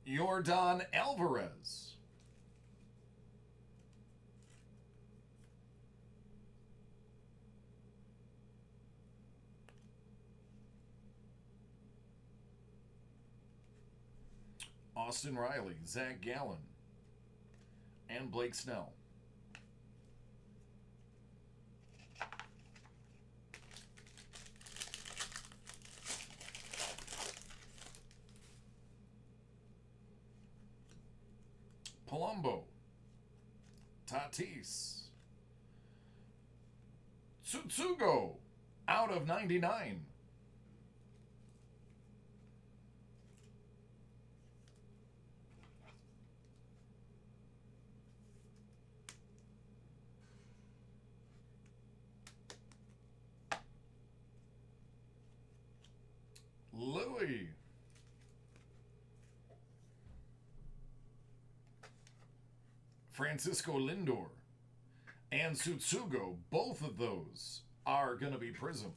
Yordan Alvarez. Austin Riley, Zach Gallen, and Blake Snell. Palumbo, Tatis, Tsutsugo, out of 99. Louis. Francisco Lindor and Tsutsugo, both of those are going to be Prism.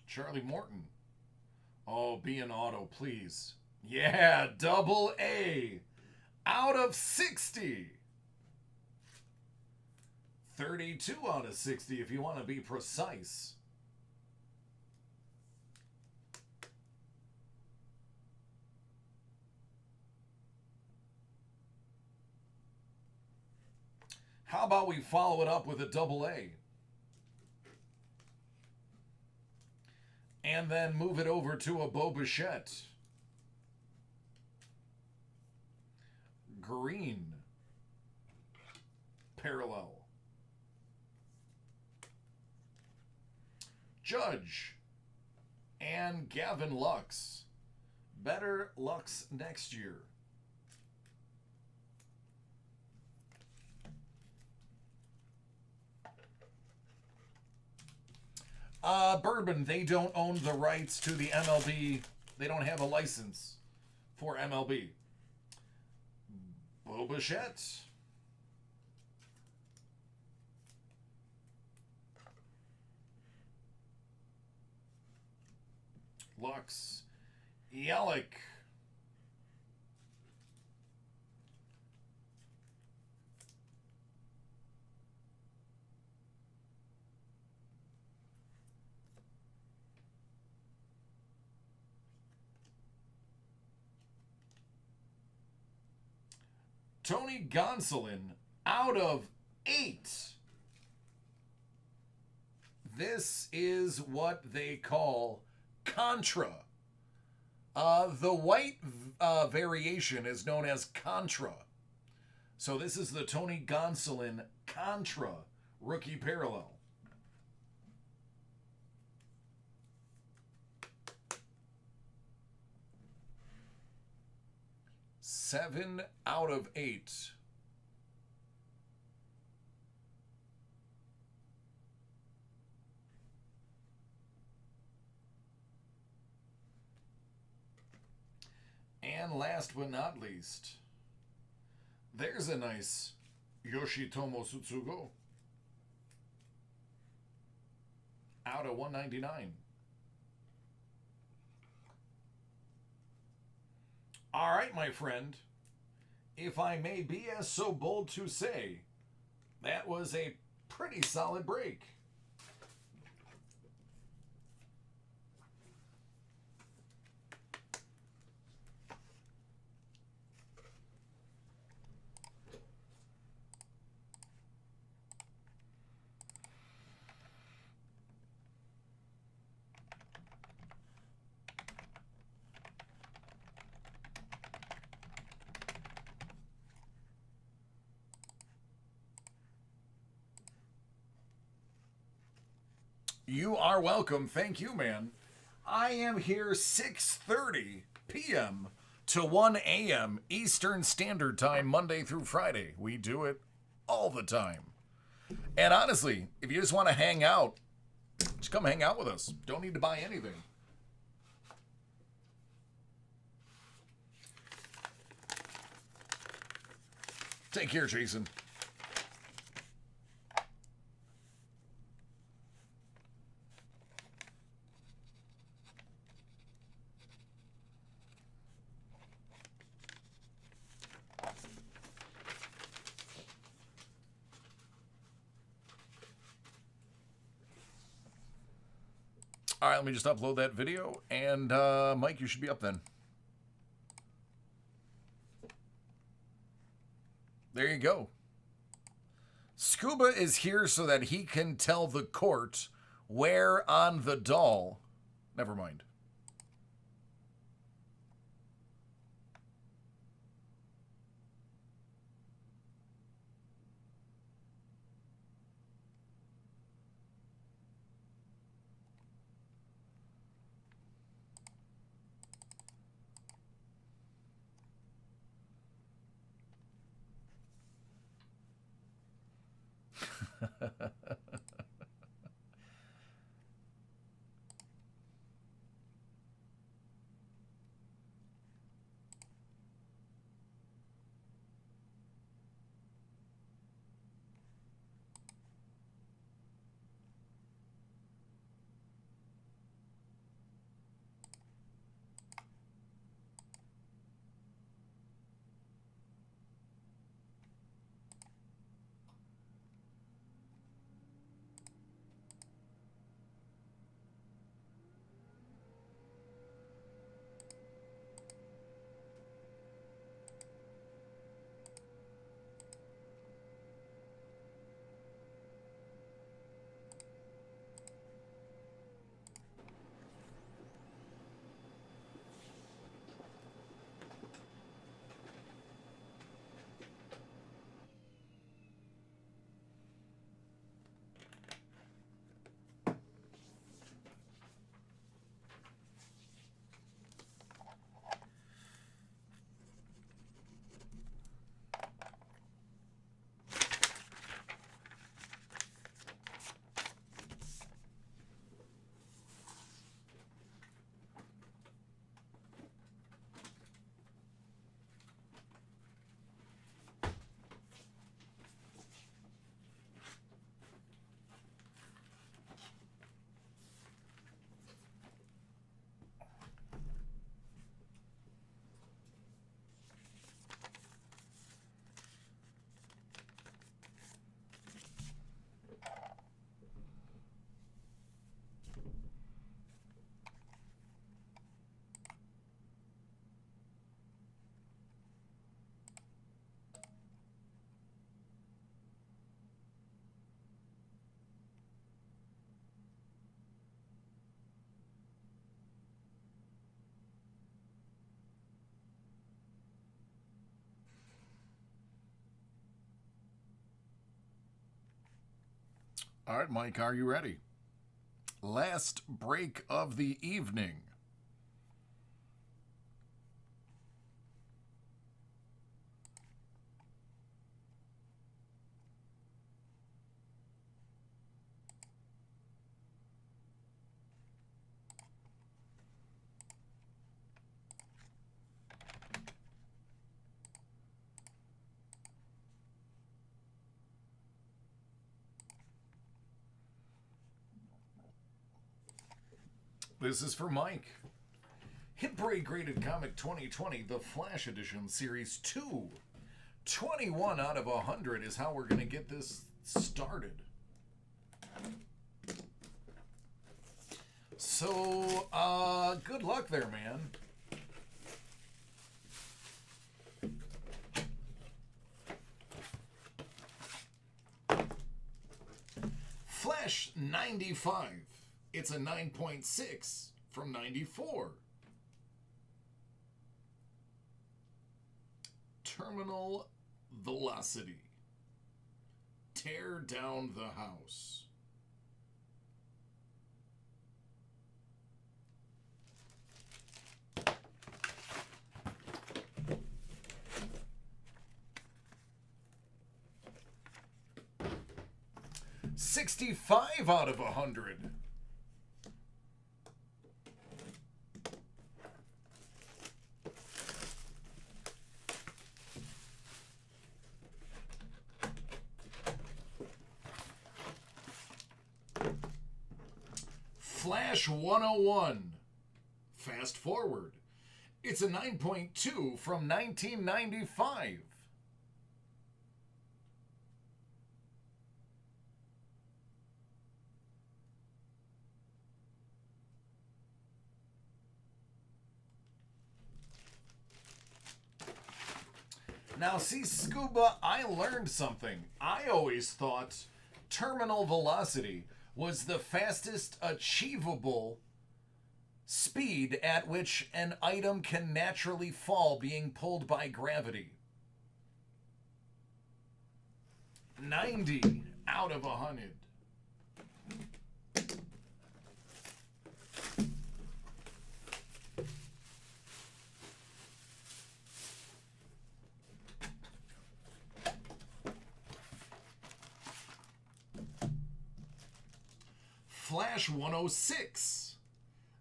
Charlie Morton. Oh, be an auto, please. Yeah, double A. Out of 60. 32 out of 60 if you want to be precise. How about we follow it up with a double A? And then move it over to a Bo Bichette. Green. Parallel. Judge. And Gavin Lux. Better Lux next year. Bourbon, they don't own the rights to the MLB. They don't have a license for MLB. Bo Bichette. Lux. Yelich. Tony Gonsolin out of 8. This is what they call Contra. The white variation is known as Contra. So this is the Tony Gonsolin Contra rookie parallel. Seven out of 8. And last but not least, there's a nice Yoshitomo Tsutsugo out of 199. All right, my friend, if I may be as so bold to say, that was a pretty solid break. You are welcome. Thank you, man. I am here 6:30 p.m. to 1 a.m. Eastern Standard Time, Monday through Friday. We do it all the time. And honestly, if you just want to hang out, just come hang out with us. Don't need to buy anything. Take care, Jason. All right, let me just upload that video. And Mike, you should be up then. There you go. Scuba is here so that he can tell the court where on the doll. Never mind. All right, Mike, are you ready? Last break of the evening. This is for Mike. Hit Break Graded Comic 2020, the Flash Edition, Series 2. 21 out of 100 is how we're going to get this started. So, good luck there, man. Flash 95. It's a 9.6 from 94. Terminal Velocity. Tear down the house. $65 out of 100. Flash 101. Fast forward. It's a 9.2 from 1995. Now, see, Scuba, I learned something. I always thought terminal velocity was the fastest achievable speed at which an item can naturally fall being pulled by gravity. 90 out of 100. Flash 106.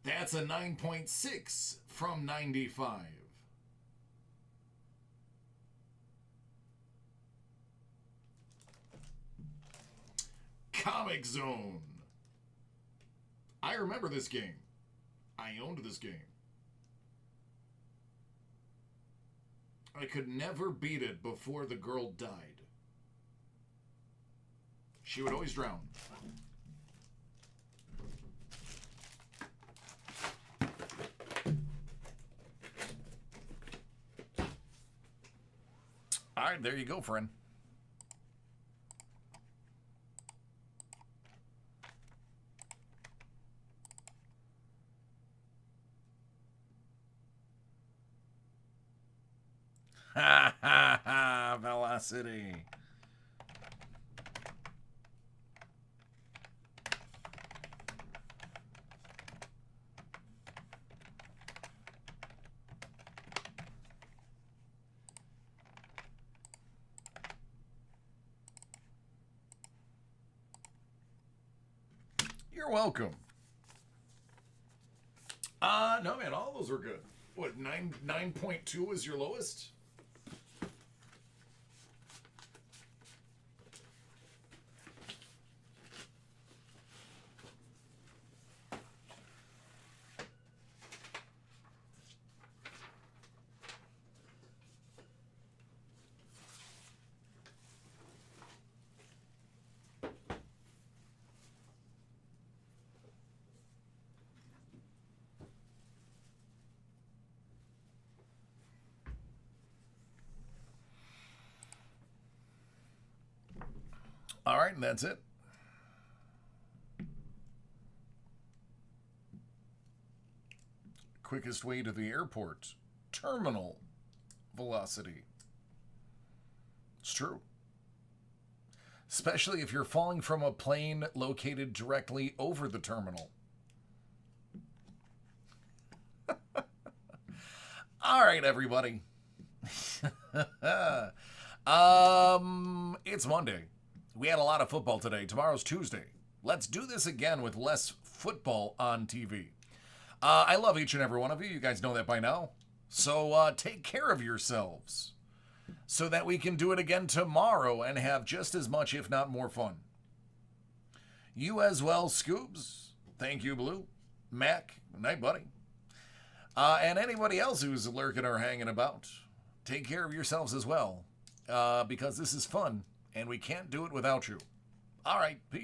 That's a 9.6 from 95. Comic Zone. I remember this game. I owned this game. I could never beat it before the girl died. She would always drown. All right, there you go, friend. Ha ha ha, velocity. You're welcome. No, man, all those were good. What, 9.2 was your lowest? All right, and that's it. Quickest way to the airport. Terminal velocity. It's true. especially if you're falling from a plane located directly over the terminal. All right, everybody. It's Monday. We had a lot of football today. Tomorrow's Tuesday. Let's do this again with less football on TV. I love each and every one of you. You guys know that by now. So take care of yourselves so that we can do it again tomorrow and have just as much, if not more fun. You as well, Scoobs. Thank you, Blue. Mac. Night, buddy. And anybody else who's lurking or hanging about, take care of yourselves as well, because this is fun, and we can't do it without you. All right, peace.